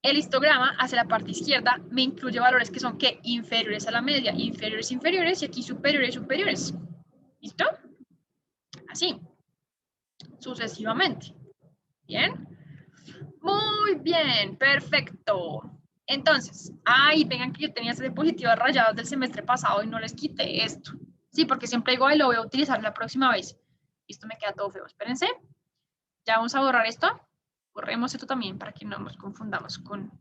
el histograma hacia la parte izquierda me incluye valores que son ¿qué? Inferiores a la media, inferiores, inferiores, y aquí superiores, superiores. ¿Listo? Así, sucesivamente. ¿Bien? Muy bien, perfecto. Entonces, ay, vengan que yo tenía esas diapositivas rayadas del semestre pasado y no les quité esto. Sí, porque siempre digo, ay, lo voy a utilizar la próxima vez. Esto me queda todo feo. Espérense. Ya vamos a borrar esto. Borremos esto también para que no nos confundamos con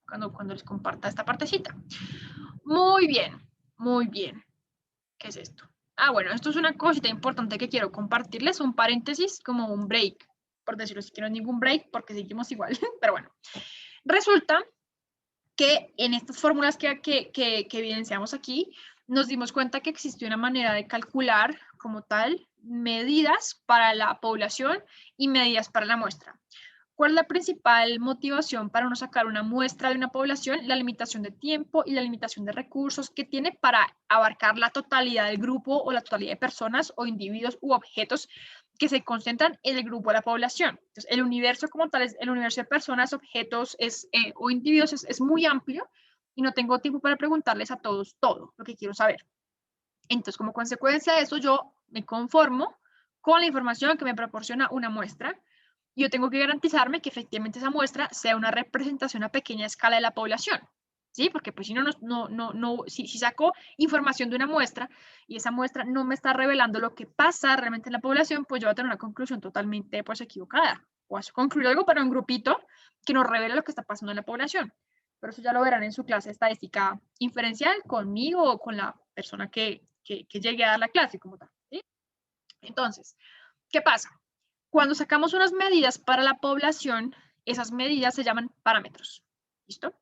cuando les comparta esta partecita. Muy bien, muy bien. ¿Qué es esto? Ah, bueno, esto es una cosita importante que quiero compartirles, un paréntesis, como un break, por decirlo así, que no es ningún break porque seguimos igual, pero bueno. Resulta que en estas fórmulas que evidenciamos aquí, nos dimos cuenta que existe una manera de calcular como tal medidas para la población y medidas para la muestra. ¿Cuál es la principal motivación para uno sacar una muestra de una población? La limitación de tiempo y la limitación de recursos que tiene para abarcar la totalidad del grupo o la totalidad de personas o individuos u objetos que se concentran en el grupo de la población. Entonces, el universo como tal, el universo de personas, objetos o individuos es muy amplio y no tengo tiempo para preguntarles a todos todo lo que quiero saber. Entonces, como consecuencia de eso, yo me conformo con la información que me proporciona una muestra. Yo tengo que garantizarme que efectivamente esa muestra sea una representación a pequeña escala de la población, ¿sí? Porque pues si si saco información de una muestra y esa muestra no me está revelando lo que pasa realmente en la población, pues yo voy a tener una conclusión totalmente pues equivocada. O a concluir algo para un grupito que nos revela lo que está pasando en la población. Pero eso ya lo verán en su clase de estadística inferencial conmigo o con la persona que llegue a dar la clase como tal, ¿sí? Entonces, ¿qué pasa? Cuando sacamos unas medidas para la población, esas medidas se llaman parámetros. ¿Listo?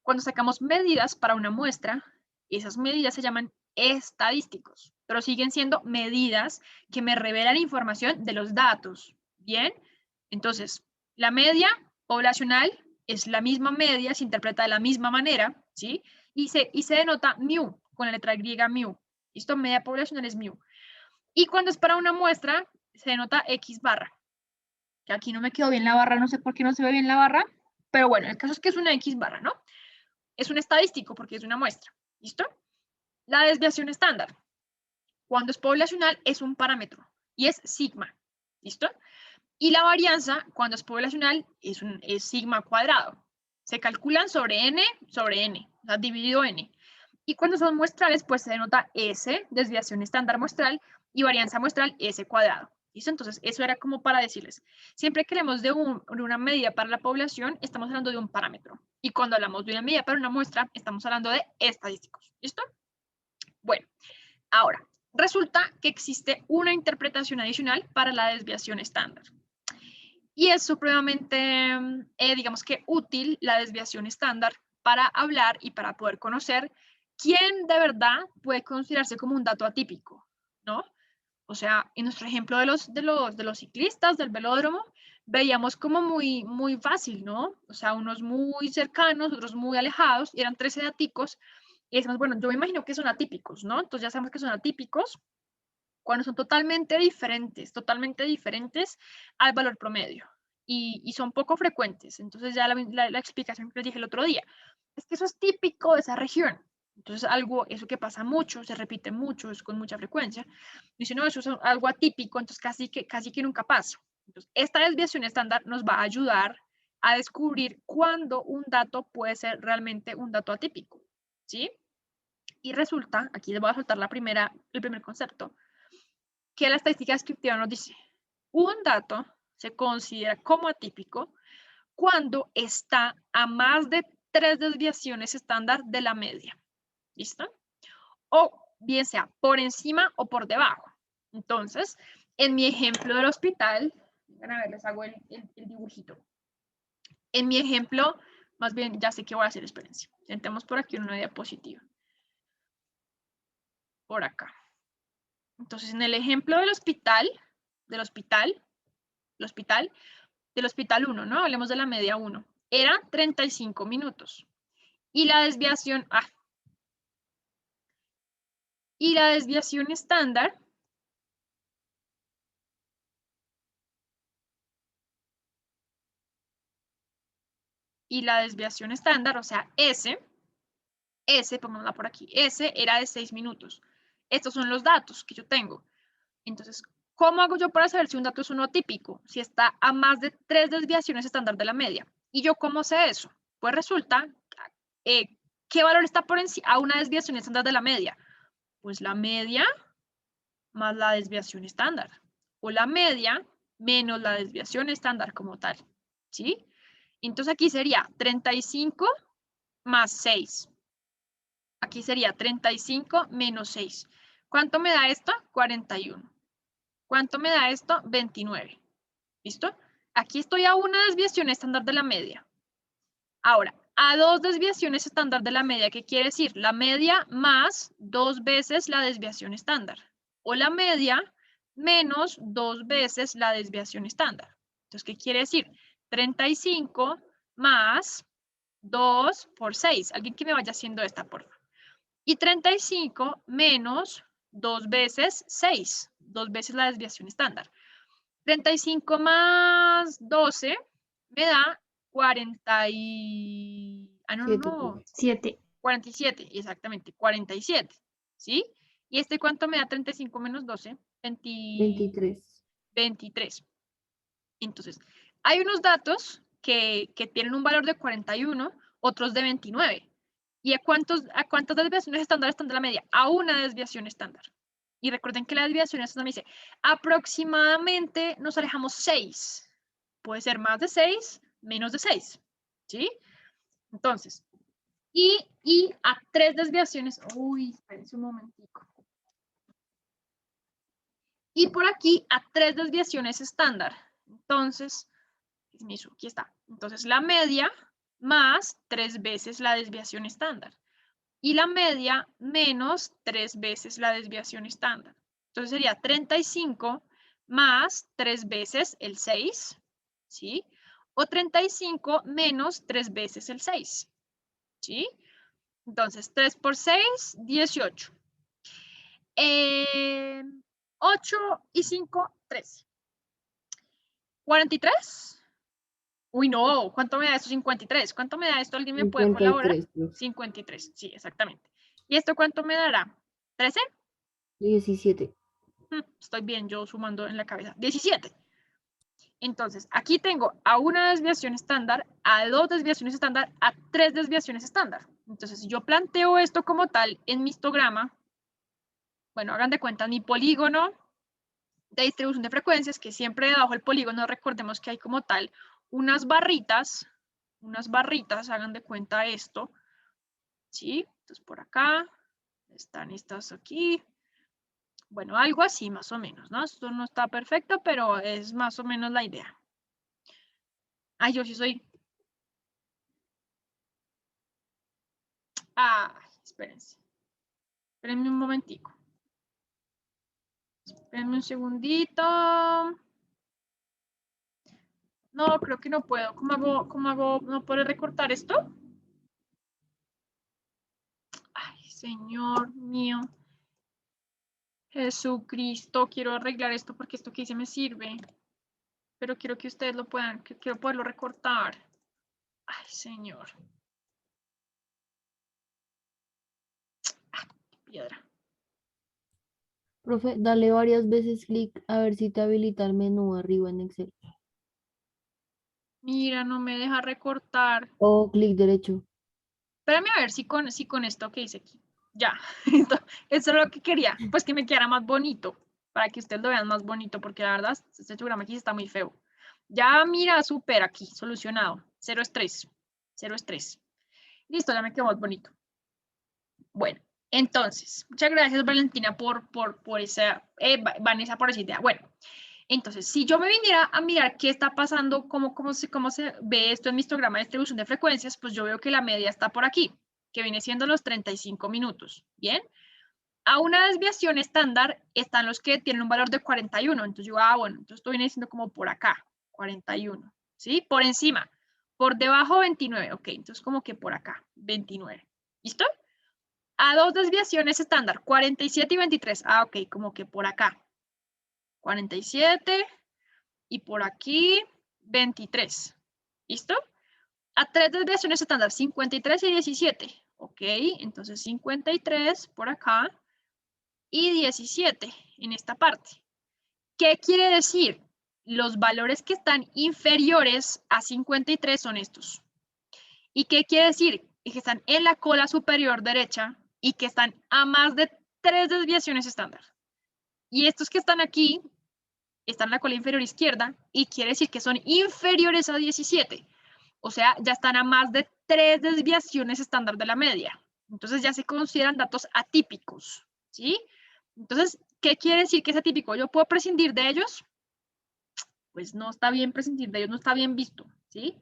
Cuando sacamos medidas para una muestra, esas medidas se llaman estadísticos, pero siguen siendo medidas que me revelan información de los datos. ¿Bien? Entonces, la media poblacional es la misma media, se interpreta de la misma manera, ¿sí? Y se denota mu, con la letra griega mu. ¿Listo? Media poblacional es mu. Y cuando es para una muestra, se denota X barra. Que aquí no me quedó bien la barra, no sé por qué no se ve bien la barra, pero bueno, el caso es que es una X barra, ¿no? Es un estadístico porque es una muestra, ¿listo? La desviación estándar, cuando es poblacional, es un parámetro y es sigma, ¿listo? Y la varianza, cuando es poblacional, es sigma cuadrado. Se calculan sobre n, o sea, dividido n. Y cuando son muestrales, pues se denota S, desviación estándar muestral, y varianza muestral S cuadrado. ¿Listo? Entonces, eso era como para decirles. Siempre que hablemos de una medida para la población, estamos hablando de un parámetro. Y cuando hablamos de una medida para una muestra, estamos hablando de estadísticos. ¿Listo? Bueno, ahora, resulta que existe una interpretación adicional para la desviación estándar. Y es supremamente, digamos que útil la desviación estándar para hablar y para poder conocer quién de verdad puede considerarse como un dato atípico. ¿no? O sea, en nuestro ejemplo de los ciclistas del velódromo, veíamos como muy fácil, ¿no? O sea, unos muy cercanos, otros muy alejados, y eran 13 daticos, y decimos, bueno, yo me imagino que son atípicos, ¿no? Entonces ya sabemos que son atípicos cuando son totalmente diferentes al valor promedio, y son poco frecuentes. Entonces ya la explicación que les dije el otro día, es que eso es típico de esa región. Entonces, eso que pasa mucho, se repite mucho, es con mucha frecuencia. Dice, no, eso es algo atípico, entonces casi que nunca pasa. Entonces, esta desviación estándar nos va a ayudar a descubrir cuándo un dato puede ser realmente un dato atípico, ¿sí? Y resulta, aquí les voy a soltar el primer concepto, que la estadística descriptiva nos dice, un dato se considera como atípico cuando está a más de 3 desviaciones estándar de la media. ¿Listo? O bien sea por encima o por debajo. Entonces, en mi ejemplo del hospital, a ver, les hago el dibujito. En mi ejemplo, más bien ya sé qué voy a hacer, espérense. Sentemos por aquí una diapositiva. Por acá. Entonces, en el ejemplo del hospital 1, ¿no? Hablemos de la media 1. Eran 35 minutos. Y la desviación, estándar o sea, S, pongámosla por aquí, S era de 6 minutos. Estos son los datos que yo tengo. Entonces, ¿cómo hago yo para saber si un dato es uno típico? Si está a más de 3 desviaciones estándar de la media. ¿Y yo cómo sé eso? Pues resulta, ¿qué valor está por encima a una desviación estándar de la media? Pues la media más la desviación estándar. O la media menos la desviación estándar como tal. ¿Sí? Entonces aquí sería 35 más 6. Aquí sería 35 menos 6. ¿Cuánto me da esto? 41. ¿Cuánto me da esto? 29. ¿Listo? Aquí estoy a una desviación estándar de la media. Ahora, a 2 desviaciones estándar de la media, ¿qué quiere decir? La media más 2 veces la desviación estándar. O la media menos 2 veces la desviación estándar. Entonces, ¿qué quiere decir? 35 más 2 por 6. Alguien que me vaya haciendo esta, por favor. Y 35 menos 2 veces 6. 2 veces la desviación estándar. 35 más 12 me da 40 y... no. 7. 47, exactamente, 47. ¿Sí? ¿Y este cuánto me da 35 menos 12? 23. 23. Entonces, hay unos datos que tienen un valor de 41, otros de 29. ¿Y a cuántas desviaciones estándar están de la media? A una desviación estándar. Y recuerden que la desviación estándar me dice, aproximadamente nos alejamos 6. Puede ser más de 6, menos de 6. ¿Sí? Entonces, y a 3 desviaciones, espérense un momentico. Y por aquí a 3 desviaciones estándar. Entonces, aquí está. Entonces, la media más 3 veces la desviación estándar. Y la media menos 3 veces la desviación estándar. Entonces sería 35 más 3 veces el 6, ¿sí? O 35 menos 3 veces el 6, ¿sí? Entonces, 3 por 6, 18. 8 y 5, 13. 43. Uy, no, ¿cuánto me da esto? 53. ¿Cuánto me da esto? ¿Alguien me puede colaborar? 53. 53, sí, exactamente. ¿Y esto cuánto me dará? ¿13? 17. Estoy bien, yo sumando en la cabeza. 17. Entonces, aquí tengo a una desviación estándar, a 2 desviaciones estándar, a 3 desviaciones estándar. Entonces, si yo planteo esto como tal en mi histograma, bueno, hagan de cuenta mi polígono de distribución de frecuencias, que siempre debajo del polígono, recordemos que hay como tal unas barritas, hagan de cuenta esto, ¿sí? Entonces, por acá, están estas aquí. Bueno, algo así más o menos, ¿no? Esto no está perfecto, pero es más o menos la idea. Ay, yo sí soy... Espérense. Espérenme un momentico. Espérenme un segundito. No, creo que no puedo. ¿Cómo hago? ¿No puedo recortar esto? Ay, Señor mío. Jesucristo, quiero arreglar esto porque esto que hice me sirve. Pero quiero que ustedes lo puedan, quiero poderlo recortar. Ay, Señor. Ah, qué piedra. Profe, dale varias veces clic a ver si te habilita el menú arriba en Excel. Mira, no me deja recortar. O clic derecho. Espérame a ver si con esto que hice aquí. Ya, eso es lo que quería. Pues que me quedara más bonito. Para que ustedes lo vean más bonito. Porque la verdad, este programa aquí está muy feo. Ya, mira, súper aquí, solucionado. Cero estrés. Cero estrés. Listo, ya me quedó más bonito. Bueno, entonces, muchas gracias Valentina por esa, Vanessa por esa idea. Bueno, entonces, si yo me viniera a mirar qué está pasando, cómo se ve esto en mi histograma de distribución de frecuencias, pues yo veo que la media está por aquí, que viene siendo los 35 minutos, ¿bien? A una desviación estándar están los que tienen un valor de 41, entonces yo, bueno, entonces esto viene siendo como por acá, 41, ¿sí? Por encima, por debajo 29, ok, entonces como que por acá, 29, ¿listo? A dos desviaciones estándar, 47 y 23. Ok, como que por acá. 47 y por aquí 23. ¿Listo? A tres desviaciones estándar, 53 y 17. Ok, entonces 53 por acá y 17 en esta parte. ¿Qué quiere decir? Los valores que están inferiores a 53 son estos. ¿Y qué quiere decir? Que están en la cola superior derecha y que están a más de 3 desviaciones estándar. Y estos que están aquí están en la cola inferior izquierda y quiere decir que son inferiores a 17. O sea, ya están a más de 3 desviaciones estándar de la media. Entonces ya se consideran datos atípicos, ¿sí? Entonces, ¿qué quiere decir que es atípico? ¿Yo puedo prescindir de ellos? Pues no está bien prescindir de ellos, no está bien visto, ¿sí?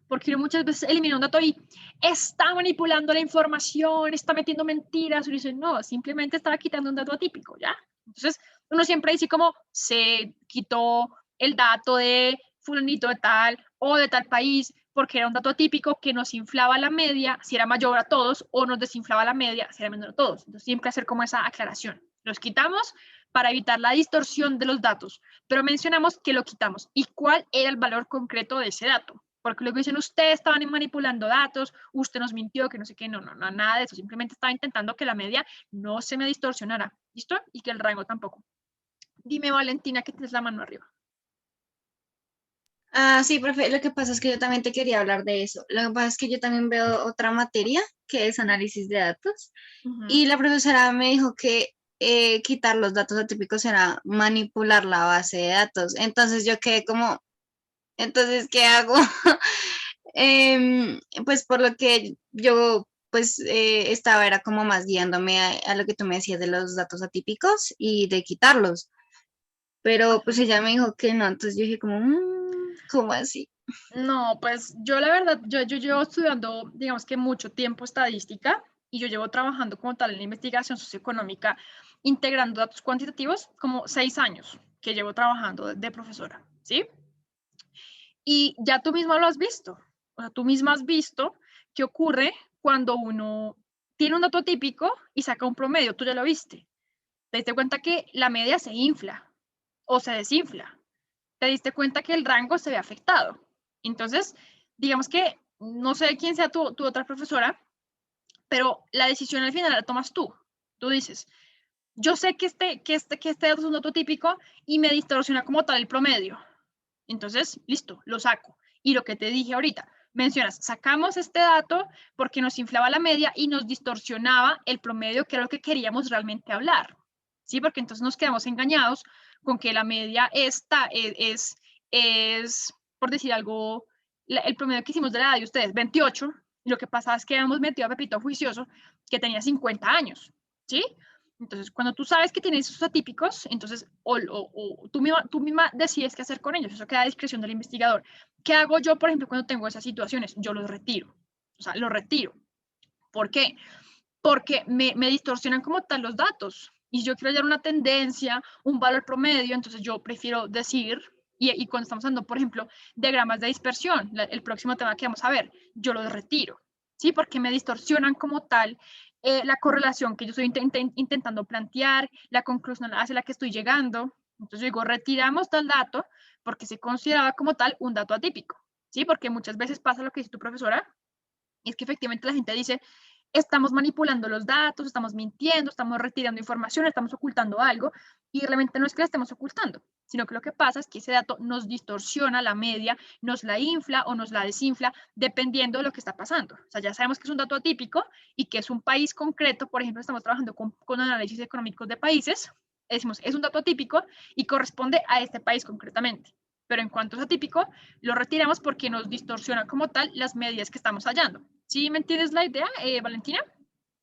Porque uno muchas veces elimina un dato y está manipulando la información, está metiendo mentiras, uno dice, no, simplemente estaba quitando un dato atípico, ¿ya? Entonces, uno siempre dice como, se quitó el dato de fulanito de tal o de tal país porque era un dato atípico que nos inflaba la media si era mayor a todos o nos desinflaba la media si era menor a todos. Entonces, siempre hacer como esa aclaración. Los quitamos para evitar la distorsión de los datos, pero mencionamos que lo quitamos y cuál era el valor concreto de ese dato. Porque luego dicen, ustedes estaban manipulando datos, usted nos mintió, que no sé qué, no, nada de eso. Simplemente estaba intentando que la media no se me distorsionara, ¿listo? Y que el rango tampoco. Dime, Valentina, que tienes la mano arriba. Sí, profe, lo que pasa es que yo también te quería hablar de eso. Lo que pasa es que yo también veo otra materia que es análisis de datos y la profesora me dijo que quitar los datos atípicos era manipular la base de datos. Entonces yo quedé como, entonces, ¿qué hago? Pues por lo que yo pues estaba era como más guiándome a lo que tú me decías de los datos atípicos y de quitarlos. Pero pues ella me dijo que no, entonces yo dije como, ¿cómo así? No, pues yo la verdad, yo llevo estudiando, digamos que mucho tiempo estadística y yo llevo trabajando como tal en la investigación socioeconómica, integrando datos cuantitativos como 6 años que llevo trabajando de profesora, ¿sí? Y ya tú misma lo has visto, o sea, tú misma has visto qué ocurre cuando uno tiene un dato típico y saca un promedio, tú ya lo viste. Te diste cuenta que la media se infla o se desinfla. Te diste cuenta que el rango se ve afectado. Entonces, digamos que no sé quién sea tu otra profesora, pero la decisión al final la tomas tú. Tú dices, yo sé que este dato es un dato típico y me distorsiona como tal el promedio. Entonces, listo, lo saco. Y lo que te dije ahorita, mencionas, sacamos este dato porque nos inflaba la media y nos distorsionaba el promedio, que era lo que queríamos realmente hablar. ¿Sí? Porque entonces nos quedamos engañados con que la media es, por decir algo, el promedio que hicimos de la edad de ustedes, 28, y lo que pasaba es que habíamos metido a Pepito Juicioso, que tenía 50 años, ¿sí? Entonces, cuando tú sabes que tienes esos atípicos, entonces tú misma decides qué hacer con ellos. Eso queda a discreción del investigador. ¿Qué hago yo, por ejemplo, cuando tengo esas situaciones? Yo los retiro. O sea, los retiro. ¿Por qué? Porque me distorsionan como tal los datos. Y si yo quiero hallar una tendencia, un valor promedio, entonces yo prefiero decir, y cuando estamos hablando, por ejemplo, diagramas de dispersión, el próximo tema que vamos a ver, yo los retiro, ¿sí? Porque me distorsionan como tal la correlación que yo estoy intentando plantear, la conclusión hacia la que estoy llegando. Entonces yo digo, retiramos tal dato porque se consideraba como tal un dato atípico, ¿sí? Porque muchas veces pasa lo que dice tu profesora, y es que efectivamente la gente dice, estamos manipulando los datos, estamos mintiendo, estamos retirando información, estamos ocultando algo, y realmente no es que la estemos ocultando, sino que lo que pasa es que ese dato nos distorsiona la media, nos la infla o nos la desinfla, dependiendo de lo que está pasando. O sea, ya sabemos que es un dato atípico y que es un país concreto, por ejemplo, estamos trabajando con análisis económicos de países, decimos, es un dato atípico y corresponde a este país concretamente. Pero en cuanto es atípico, lo retiramos porque nos distorsiona como tal las medidas que estamos hallando. ¿Sí me entiendes la idea, Valentina?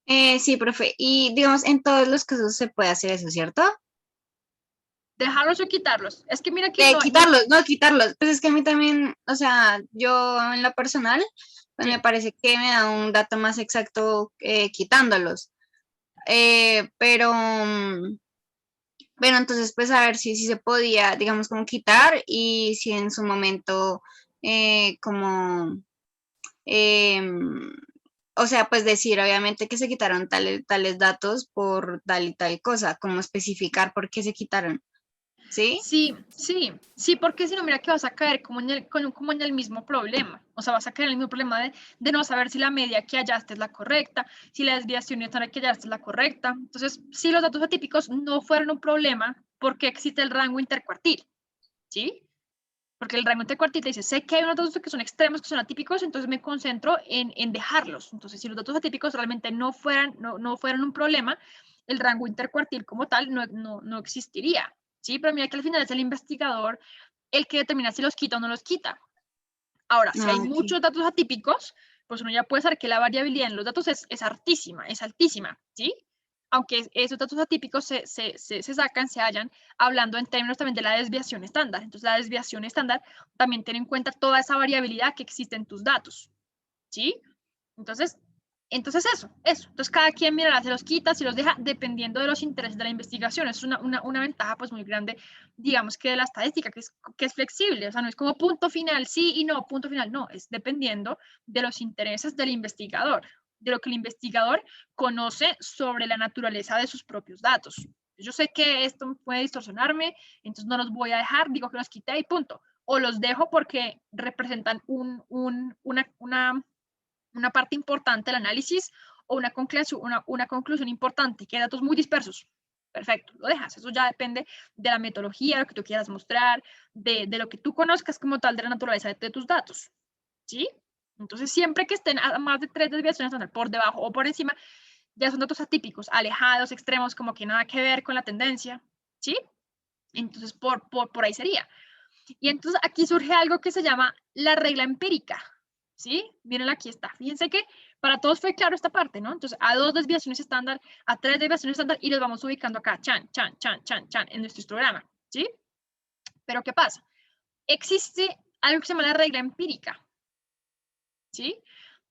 Sí, profe. Y digamos, en todos los casos se puede hacer eso, ¿cierto? Dejarlos o quitarlos. Es que mira que quitarlos. Pues es que a mí también, o sea, yo en lo personal, pues Sí. me parece que me da un dato más exacto quitándolos. Pero entonces, pues a ver si se podía, digamos, como quitar y si en su momento, como, o sea, pues decir, obviamente que se quitaron tales datos por tal y tal cosa, como especificar por qué se quitaron, ¿sí? Sí, porque si no, mira que vas a caer como en el mismo problema. O sea, vas a caer en el mismo problema de no saber si la media que hallaste es la correcta, si la desviación estándar que hallaste es la correcta. Entonces, si los datos atípicos no fueron un problema, ¿por qué existe el rango intercuartil? ¿Sí? Porque el rango intercuartil te dice, sé que hay unos datos que son extremos, que son atípicos, entonces me concentro en dejarlos. Entonces, si los datos atípicos realmente no fueran un problema, el rango intercuartil como tal no existiría. ¿Sí? Pero mira que al final es el investigador el que determina si los quita o no los quita. Ahora, si hay Ok. muchos datos atípicos, pues uno ya puede saber que la variabilidad en los datos es altísima, ¿sí? Aunque esos datos atípicos se sacan, se hallan hablando en términos también de la desviación estándar. Entonces, la desviación estándar también tiene en cuenta toda esa variabilidad que existe en tus datos, ¿sí? Entonces eso. Entonces, cada quien mirará, se los quita, se los deja, dependiendo de los intereses de la investigación. Es una ventaja pues muy grande, digamos, que de la estadística, que es flexible. O sea, no es como punto final, sí y no, punto final. No, es dependiendo de los intereses del investigador, de lo que el investigador conoce sobre la naturaleza de sus propios datos. Yo sé que esto puede distorsionarme, entonces no los voy a dejar, digo que los quité y punto. O los dejo porque representan una parte importante del análisis o una conclusión importante, que hay datos muy dispersos. Perfecto, lo dejas. Eso ya depende de la metodología, de lo que tú quieras mostrar, de lo que tú conozcas como tal de la naturaleza de tus datos. ¿Sí? Entonces, siempre que estén a más de 3 desviaciones por debajo o por encima, ya son datos atípicos, alejados, extremos, como que nada que ver con la tendencia. ¿Sí? Entonces, por ahí sería. Y entonces aquí surge algo que se llama la regla empírica. ¿Sí? Miren, aquí está. Fíjense que para todos fue claro esta parte, ¿no? Entonces, a 2 desviaciones estándar, a 3 desviaciones estándar, y los vamos ubicando acá, chan, en nuestro histograma, ¿sí? Pero, ¿qué pasa? Existe algo que se llama la regla empírica, ¿sí?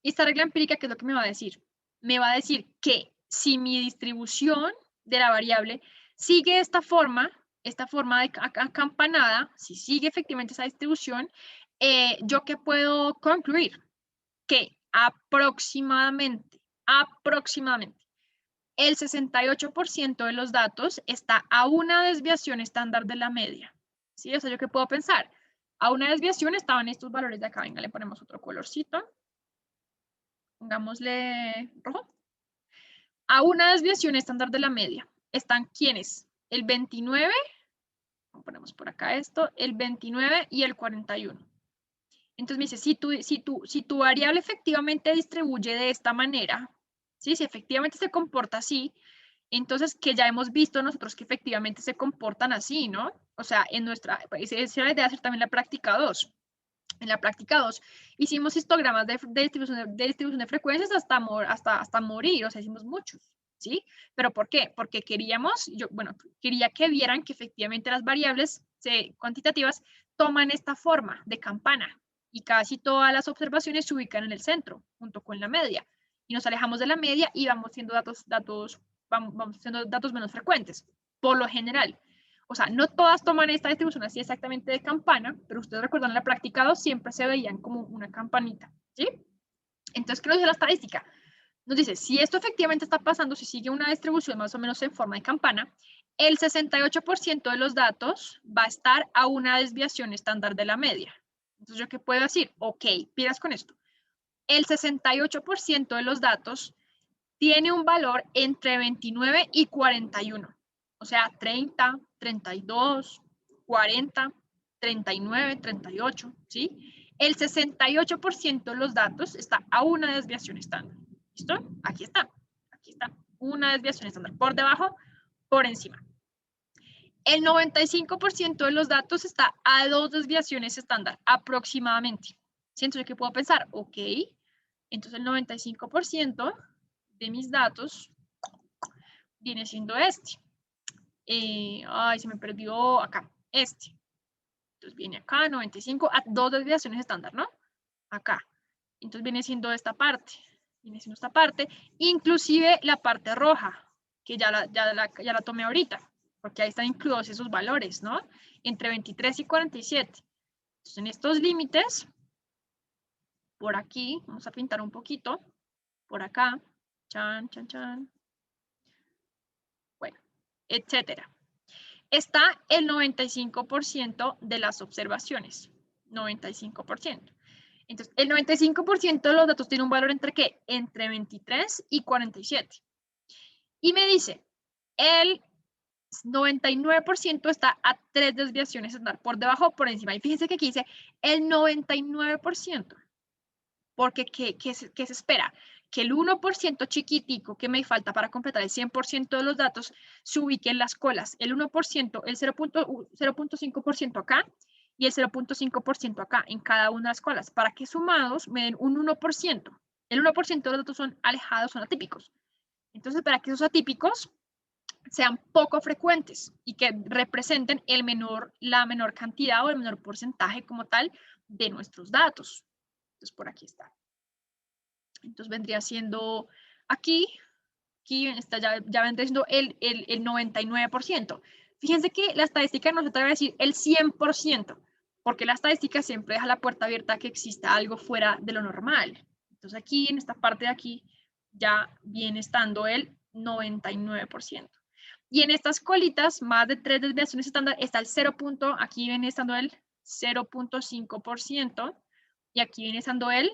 Y esta regla empírica, ¿qué es lo que me va a decir? Me va a decir que si mi distribución de la variable sigue esta forma de acampanada, si sigue efectivamente esa distribución, ¿yo qué puedo concluir? Que aproximadamente, el 68% de los datos está a una desviación estándar de la media. ¿Sí? O sea, ¿yo qué puedo pensar? A una desviación estaban estos valores de acá. Venga, le ponemos otro colorcito. Pongámosle rojo. A una desviación estándar de la media están ¿quiénes? El 29, ponemos por acá esto, el 29 y el 41. Entonces me dice, si tu variable efectivamente distribuye de esta manera, ¿sí? Si efectivamente se comporta así, entonces que ya hemos visto nosotros que efectivamente se comportan así, ¿no? O sea, esa es la idea de hacer también la práctica 2. En la práctica 2 hicimos histogramas de distribución de frecuencias hasta morir, o sea, hicimos muchos, ¿sí? ¿Pero por qué? Porque quería que vieran que efectivamente las variables cuantitativas toman esta forma de campana y casi todas las observaciones se ubican en el centro, junto con la media. Y nos alejamos de la media y vamos siendo datos vamos teniendo datos menos frecuentes, por lo general. O sea, no todas toman esta distribución así exactamente de campana, pero ustedes recuerdan en la práctica 2 siempre se veían como una campanita, ¿sí? Entonces, ¿qué nos dice la estadística? Nos dice, si esto efectivamente está pasando, si sigue una distribución más o menos en forma de campana, el 68% de los datos va a estar a una desviación estándar de la media. Entonces, ¿yo qué puedo decir? Ok, pilas con esto. El 68% de los datos tiene un valor entre 29 y 41. O sea, 30, 32, 40, 39, 38, ¿sí? El 68% de los datos está a una desviación estándar. ¿Listo? Aquí está. Aquí está. Una desviación estándar. Por debajo, por encima. El 95% de los datos está a 2 desviaciones estándar, aproximadamente. ¿Sí? Entonces, ¿qué puedo pensar? Ok. Entonces, el 95% de mis datos viene siendo este. Ay, se me perdió acá. Este. Entonces, viene acá, 95, a 2 desviaciones estándar, ¿no? Acá. Entonces, viene siendo esta parte. Viene siendo esta parte. Inclusive la parte roja, que ya la tomé ahorita. Porque ahí están incluidos esos valores, ¿no? Entre 23 y 47. Entonces, en estos límites, por aquí, vamos a pintar un poquito, por acá, chan, chan, chan, bueno, etcétera. Está el 95% de las observaciones, 95%. Entonces, el 95% de los datos tiene un valor entre ¿qué? Entre 23 y 47. Y me dice, el 99% está a 3 desviaciones estándar, por debajo o por encima. Y fíjense que aquí dice el 99%. Porque, ¿qué se espera? Que el 1% chiquitico que me falta para completar el 100% de los datos se ubique en las colas. El 1%, el 0.5% acá y el 0.5% acá en cada una de las colas, para que sumados me den un 1%. El 1% de los datos son alejados, son atípicos. Entonces, para que esos atípicos sean poco frecuentes y que representen la menor cantidad o el menor porcentaje como tal de nuestros datos. Entonces, por aquí está. Entonces, vendría siendo aquí está, ya vendría siendo el 99%. Fíjense que la estadística no se trata de decir el 100%, porque la estadística siempre deja la puerta abierta a que exista algo fuera de lo normal. Entonces, aquí, en esta parte de aquí, ya viene estando el 99%. Y en estas colitas, más de 3 desviaciones estándar, está el 0. Aquí viene estando el 0.5%, y aquí viene estando el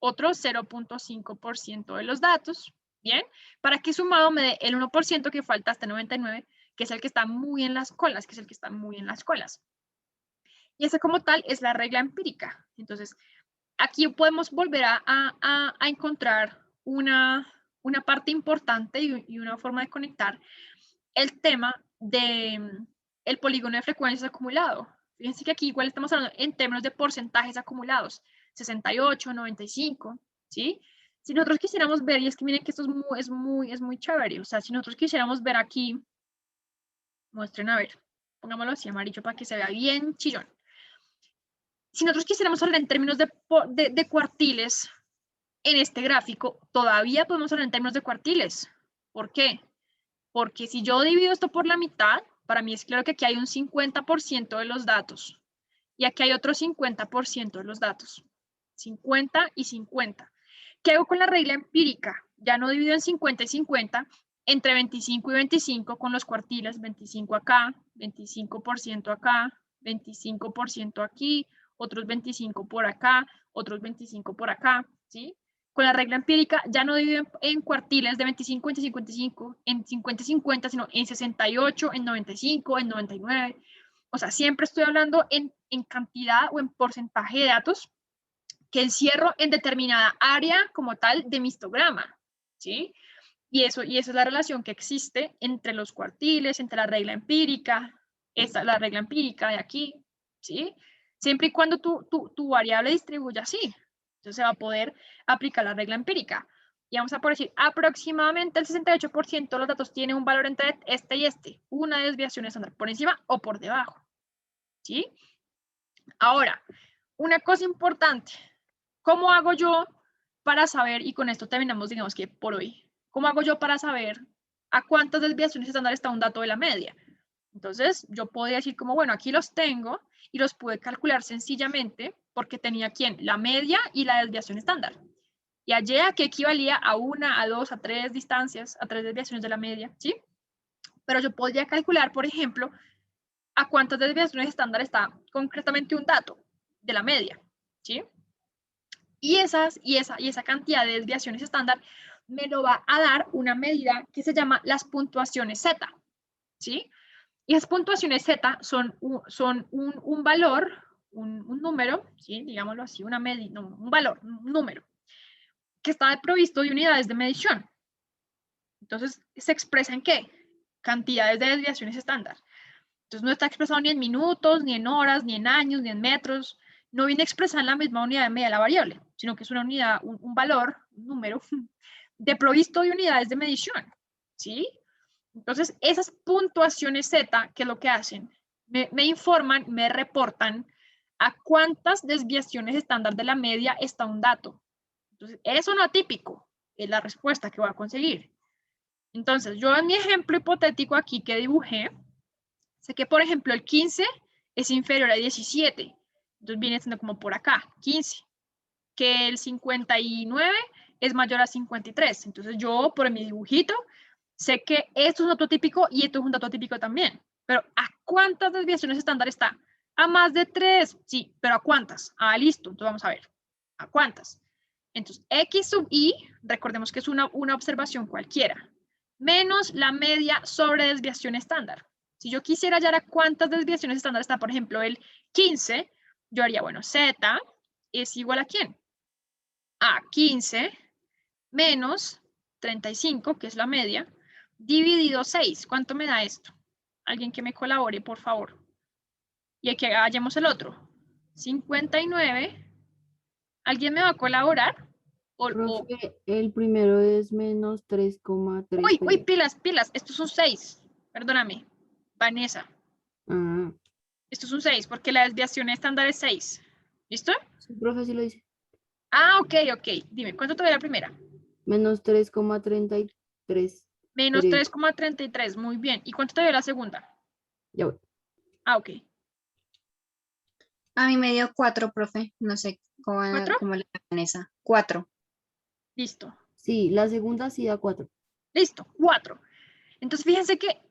otro 0.5% de los datos, ¿bien? Para que sumado me dé el 1% que falta hasta 99, que es el que está muy en las colas, Y esa como tal es la regla empírica. Entonces, aquí podemos volver a encontrar una parte importante y una forma de conectar el tema del polígono de frecuencias acumulado. Fíjense que aquí igual estamos hablando en términos de porcentajes acumulados, 68, 95, ¿sí? Si nosotros quisiéramos ver, y es que miren que esto es muy chévere, o sea, si nosotros quisiéramos ver aquí, muestren a ver, pongámoslo así amarillo para que se vea bien chillón. Si nosotros quisiéramos hablar en términos de cuartiles en este gráfico, todavía podemos hablar en términos de cuartiles. ¿Por qué? Porque si yo divido esto por la mitad, para mí es claro que aquí hay un 50% de los datos. Y aquí hay otro 50% de los datos. 50 y 50. ¿Qué hago con la regla empírica? Ya no divido en 50 y 50, entre 25 y 25 con los cuartiles, 25 acá, 25% acá, 25% aquí, otros 25 por acá, otros 25 por acá, ¿sí? Con la regla empírica ya no divido en cuartiles de 25 en 55, en 50 y 50, sino en 68, en 95, en 99. O sea, siempre estoy hablando en cantidad o en porcentaje de datos que encierro en determinada área como tal de mi histograma, ¿sí? Y esa es la relación que existe entre los cuartiles, entre la regla empírica, esta es la regla empírica de aquí, ¿sí? Siempre y cuando tu variable distribuya así, entonces se va a poder aplicar la regla empírica. Y vamos a por decir, aproximadamente el 68% de los datos tiene un valor entre este y este, una desviación estándar por encima o por debajo, ¿sí? Ahora, una cosa importante, ¿cómo hago yo para saber, y con esto terminamos, digamos que por hoy, cómo hago yo para saber a cuántas desviaciones estándar está un dato de la media. Entonces, yo podría decir como, bueno, aquí los tengo y los pude calcular sencillamente porque tenía ¿quién? La media y la desviación estándar. Y allí que equivalía a 1, a 2, a 3 distancias, a 3 desviaciones de la media, ¿sí? Pero yo podría calcular, por ejemplo, a cuántas desviaciones estándar está concretamente un dato de la media, ¿sí? Y esa cantidad de desviaciones estándar me lo va a dar una medida que se llama las puntuaciones Z, ¿sí? Y las puntuaciones Z son un valor, un número, ¿sí? Digámoslo así, una medida, no, un valor, un número, que está provisto de unidades de medición. Entonces, ¿se expresa en qué? Cantidades de desviaciones estándar. Entonces, no está expresado ni en minutos, ni en horas, ni en años, ni en metros. No viene expresada en la misma unidad de medida de la variable, sino que es una unidad, un valor, un número, de provisto de unidades de medición, ¿sí? Entonces, esas puntuaciones Z, ¿qué es lo que hacen? Me informan, me reportan a cuántas desviaciones estándar de la media está un dato. Entonces, eso no atípico es la respuesta que voy a conseguir. Entonces, yo en mi ejemplo hipotético aquí que dibujé, sé que, por ejemplo, el 15 es inferior a 17. Entonces, viene siendo como por acá, 15. Que el 59 es mayor a 53. Entonces, yo, por mi dibujito, sé que esto es un dato típico y esto es un dato típico también. Pero, ¿a cuántas desviaciones estándar está? A más de 3. Sí, pero ¿a cuántas? Ah, listo. Entonces, vamos a ver. ¿A cuántas? Entonces, X sub I, recordemos que es una observación cualquiera, menos la media sobre desviación estándar. Si yo quisiera hallar a cuántas desviaciones estándar está, por ejemplo, el 15, yo haría, bueno, Z es igual a ¿quién? A 15 menos 35, que es la media, dividido 6. ¿Cuánto me da esto? Alguien que me colabore, por favor. Y que hallemos el otro. 59. ¿Alguien me va a colaborar? Profe, el primero es menos 3,3. Uy, pilas. Esto es un 6. Perdóname. Vanessa. Ah, Esto es un 6 porque la desviación estándar es 6. ¿Listo? sí, profe, sí lo dice. Ah, ok. Dime, ¿cuánto te da la primera? Menos 3,33. Menos 3,33. Muy bien. ¿Y cuánto te dio la segunda? Ya voy. Ah, ok. A mí me dio 4, profe. No sé cómo, ¿4? cómo le dan esa. 4. Listo. Sí, la segunda sí da 4. Listo, 4. Entonces, fíjense que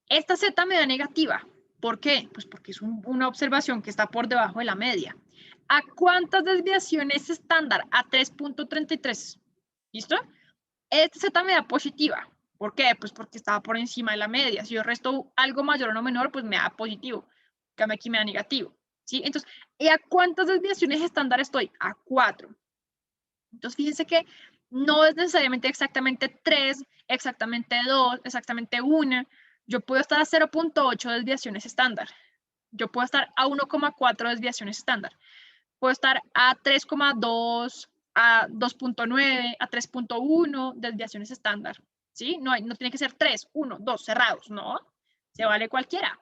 esta Z me da negativa. ¿Por qué? Pues porque es una observación que está por debajo de la media. ¿A cuántas desviaciones estándar? A 3.33. ¿Listo? Esta Z me da positiva. ¿Por qué? Pues porque estaba por encima de la media. Si yo resto algo mayor o no menor, pues me da positivo. En cambio aquí me da negativo. ¿Sí? Entonces, ¿y a cuántas desviaciones estándar estoy? A 4. Entonces, fíjense que no es necesariamente exactamente 3, exactamente 2, exactamente 1. Yo puedo estar a 0.8 desviaciones estándar. Yo puedo estar a 1,4 desviaciones estándar. Puedo estar a 3,2, a 2.9, a 3.1 desviaciones estándar. ¿Sí? No tiene que ser 3, 1, 2 cerrados, no. Se vale cualquiera.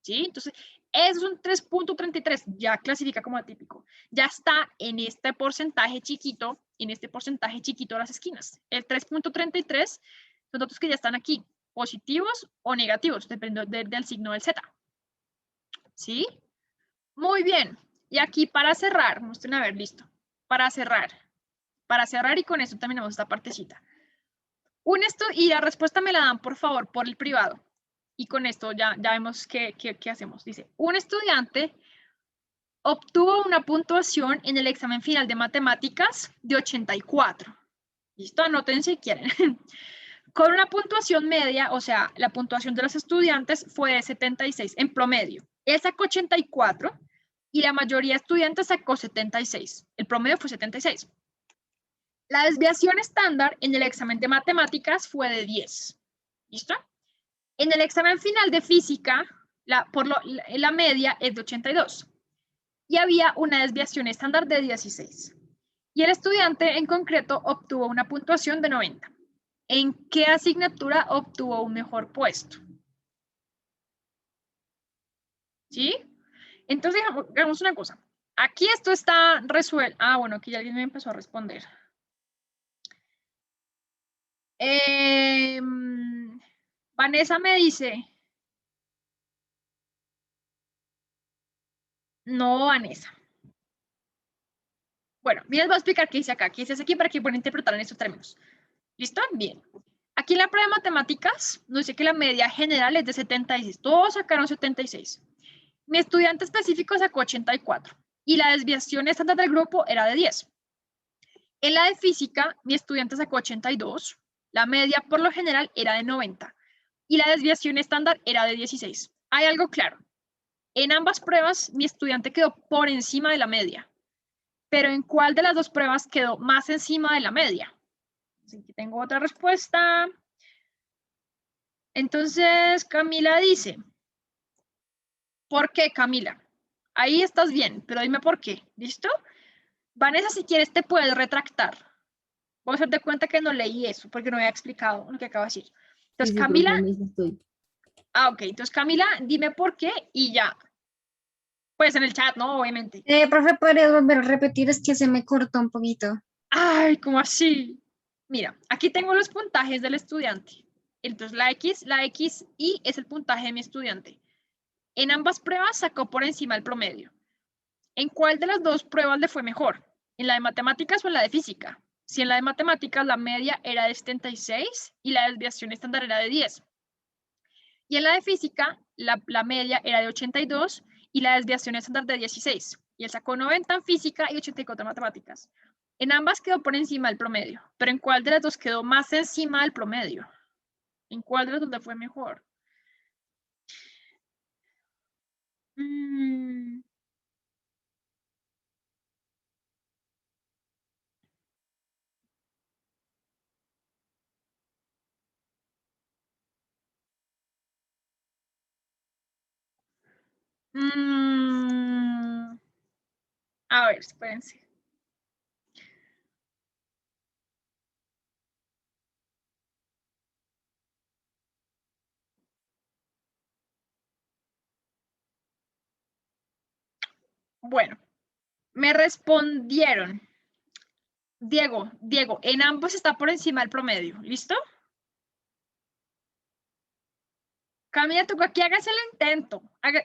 ¿Sí? Entonces, eso es un 3.33, ya clasifica como atípico. Ya está en este porcentaje chiquito, de las esquinas. El 3.33 son datos que ya están aquí, positivos o negativos, dependiendo del signo del Z. ¿Sí? Muy bien. Y aquí para cerrar, muestren a ver, listo. Para cerrar y con esto terminamos esta partecita. Y la respuesta me la dan, por favor, por el privado. Y con esto ya vemos qué hacemos. Dice, un estudiante obtuvo una puntuación en el examen final de matemáticas de 84. ¿Listo? Anoten si quieren. Con una puntuación media, o sea, la puntuación de los estudiantes fue de 76 en promedio. Él sacó 84 y la mayoría de estudiantes sacó 76. El promedio fue 76. La desviación estándar en el examen de matemáticas fue de 10. ¿Listo? En el examen final de física, la media es de 82 y había una desviación estándar de 16. Y el estudiante en concreto obtuvo una puntuación de 90. ¿En qué asignatura obtuvo un mejor puesto? ¿Sí? Entonces, hagamos una cosa. Aquí esto está resuelto. Ah, bueno, aquí ya alguien me empezó a responder. Vanessa me dice, no, Vanessa. Bueno, bien, les voy a explicar qué dice acá. ¿Qué dice aquí para que puedan interpretar en estos términos? ¿Listo? Bien. Aquí en la prueba de matemáticas nos dice que la media general es de 76. Todos sacaron 76. Mi estudiante específico sacó 84 y la desviación estándar del grupo era de 10. En la de física, mi estudiante sacó 82. La media por lo general era de 90 y la desviación estándar era de 16. Hay algo claro. En ambas pruebas, mi estudiante quedó por encima de la media. Pero ¿en cuál de las dos pruebas quedó más encima de la media? Aquí tengo otra respuesta. Entonces, Camila dice, ¿por qué, Camila? Ahí estás bien, pero dime por qué. ¿Listo? Vanessa, si quieres, te puedes retractar. Voy a hacerte cuenta que no leí eso, porque no había explicado lo que acabo de decir. Sí, Entonces, sí, Camila, profe, en eso estoy. ok. Entonces, Camila, dime por qué y ya. Pues en el chat, ¿no? Obviamente. Profe, ¿podrías volver a repetir? Es que se me cortó un poquito. Ay, ¿cómo así? Mira, aquí tengo los puntajes del estudiante. Entonces, la X y es el puntaje de mi estudiante. En ambas pruebas sacó por encima el promedio. ¿En cuál de las dos pruebas le fue mejor? ¿En la de matemáticas o en la de física? Si en la de matemáticas la media era de 76 y la desviación estándar era de 10. Y en la de física la media era de 82 y la desviación estándar de 16. Y él sacó 90 en física y 84 en matemáticas. En ambas quedó por encima del promedio, pero ¿en cuál de las dos quedó más encima del promedio? ¿En cuál de las dos le fue mejor? Mm, mm, a ver, espérense. Bueno, me respondieron. Diego, en ambos está por encima del promedio. ¿Listo? Camila, tú aquí hagas el intento.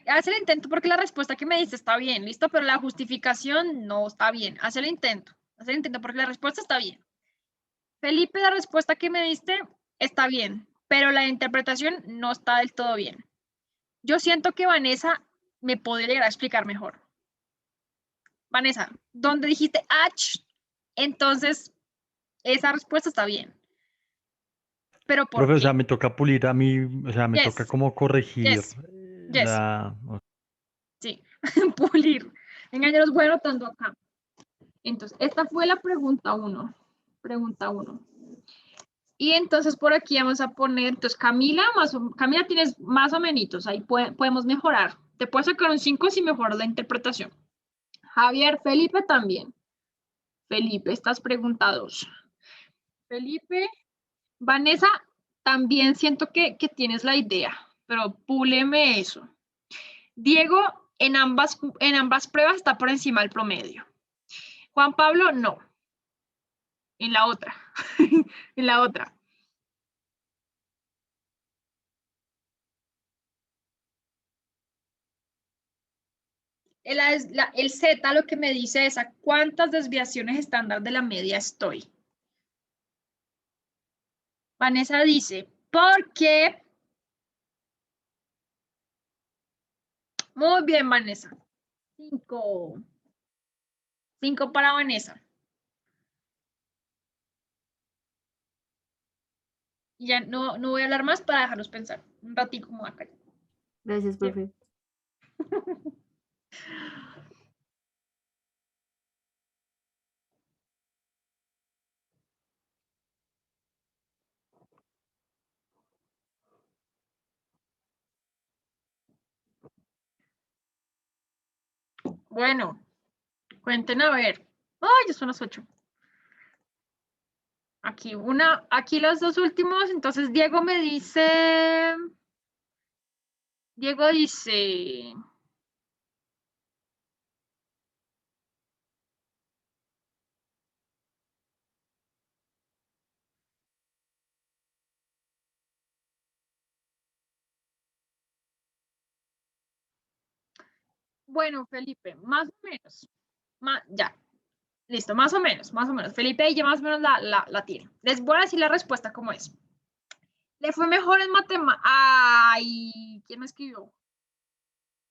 Haz el intento porque la respuesta que me diste está bien, ¿listo? Pero la justificación no está bien. Haz el intento. Haz el intento porque la respuesta está bien. Felipe, la respuesta que me diste está bien, pero la interpretación no está del todo bien. Yo siento que Vanessa me podría llegar a explicar mejor. Vanessa, donde dijiste H, entonces esa respuesta está bien. Pero ¿por Profe, o sea, qué? me toca pulir a mí, o sea, me toca Yes, como corregir yes, yes. la... Sí, pulir. Venga, yo los voy anotando acá. Entonces, esta fue la pregunta 1. Pregunta 1. Y entonces por aquí vamos a poner, entonces Camila, Camila tienes más o menos, ahí podemos mejorar. Te puedes sacar un 5 si mejoras la interpretación. Javier, Felipe también. Felipe, estas preguntados. Felipe, Vanessa, también siento que tienes la idea, pero púleme eso. Diego, en ambas pruebas está por encima del promedio. Juan Pablo, no. En la otra. En la otra. El Z lo que me dice es a cuántas desviaciones estándar de la media estoy. Vanessa dice, ¿por qué? Muy bien, Vanessa. 5. 5 para Vanessa. Y ya no voy a hablar más para dejarlos pensar. Un ratito como acá. Gracias, profe. Bueno, cuenten a ver. Ay, ya son las 8. Aquí los dos últimos. Entonces, Diego dice, Bueno, Felipe, más o menos. Ya, listo, más o menos, más o menos. Felipe ahí ya más o menos la tiene. Les voy a decir la respuesta cómo es. Le fue mejor en matemáticas. Ay, ¿quién me escribió?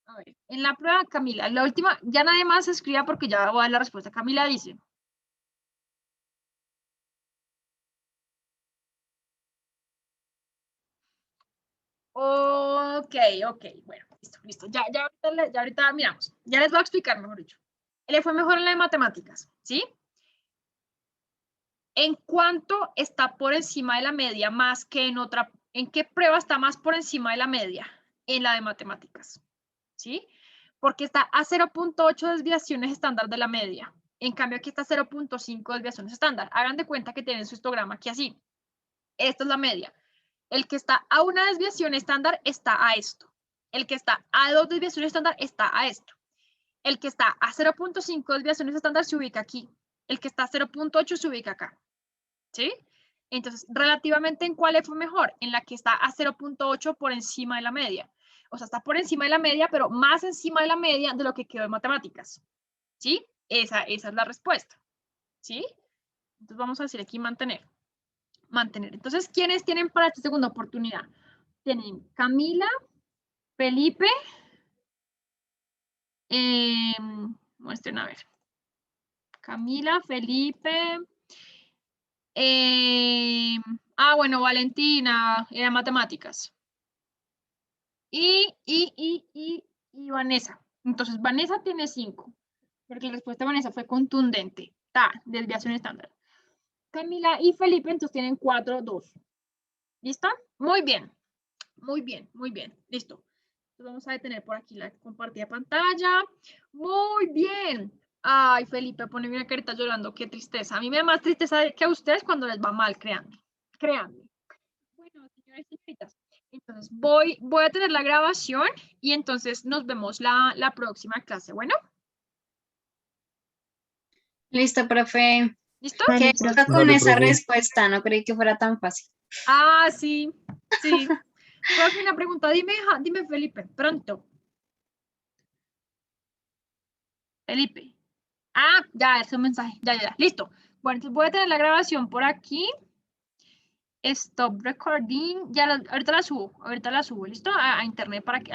A ver, en la prueba, Camila, la última, ya nadie más escriba porque ya voy a dar la respuesta. Camila dice. Ok, bueno, listo. Ya ahorita miramos. Ya les voy a explicar, mejor dicho. Le fue mejor en la de matemáticas, ¿sí? ¿En cuánto está por encima de la media más que en otra? ¿En qué prueba está más por encima de la media? En la de matemáticas, ¿sí? Porque está a 0.8 desviaciones estándar de la media. En cambio, aquí está 0.5 desviaciones estándar. Hagan de cuenta que tienen su histograma aquí así. Esta es la media. El que está a una desviación estándar está a esto. El que está a 2 desviaciones estándar está a esto. El que está a 0.5 desviaciones estándar se ubica aquí. El que está a 0.8 se ubica acá. ¿Sí? Entonces, relativamente, ¿en cuál le fue mejor? En la que está a 0.8 por encima de la media. O sea, está por encima de la media, pero más encima de la media de lo que quedó en matemáticas. ¿Sí? Esa es la respuesta. ¿Sí? Entonces, vamos a decir aquí mantener. Mantener. Entonces, ¿quiénes tienen para esta segunda oportunidad? Tienen Camila, Felipe, muestren a ver. Camila, Felipe, bueno, Valentina, era matemáticas. Y Vanessa. Entonces, Vanessa tiene 5, porque la respuesta de Vanessa fue contundente. Desviación estándar. Camila y Felipe, entonces tienen 4, 2. ¿Listo? Muy bien. Listo. Entonces vamos a detener por aquí la compartida de pantalla. Muy bien. Ay, Felipe, pone una carita llorando. Qué tristeza. A mí me da más tristeza que a ustedes cuando les va mal, créanme. Bueno, señores y señoritas, entonces voy a tener la grabación y entonces nos vemos la próxima clase. Bueno, Listo, profe. ¿listo? Qué Vale, profe. loca con Vale, esa profe. respuesta, no creí que fuera tan fácil. Sí. Profe, una pregunta. Dime, Felipe, pronto. Felipe. Ya, es un mensaje. Ya. Listo. Bueno, entonces voy a tener la grabación por aquí. Stop recording. Ya, ahorita la subo. ¿Listo? A internet para que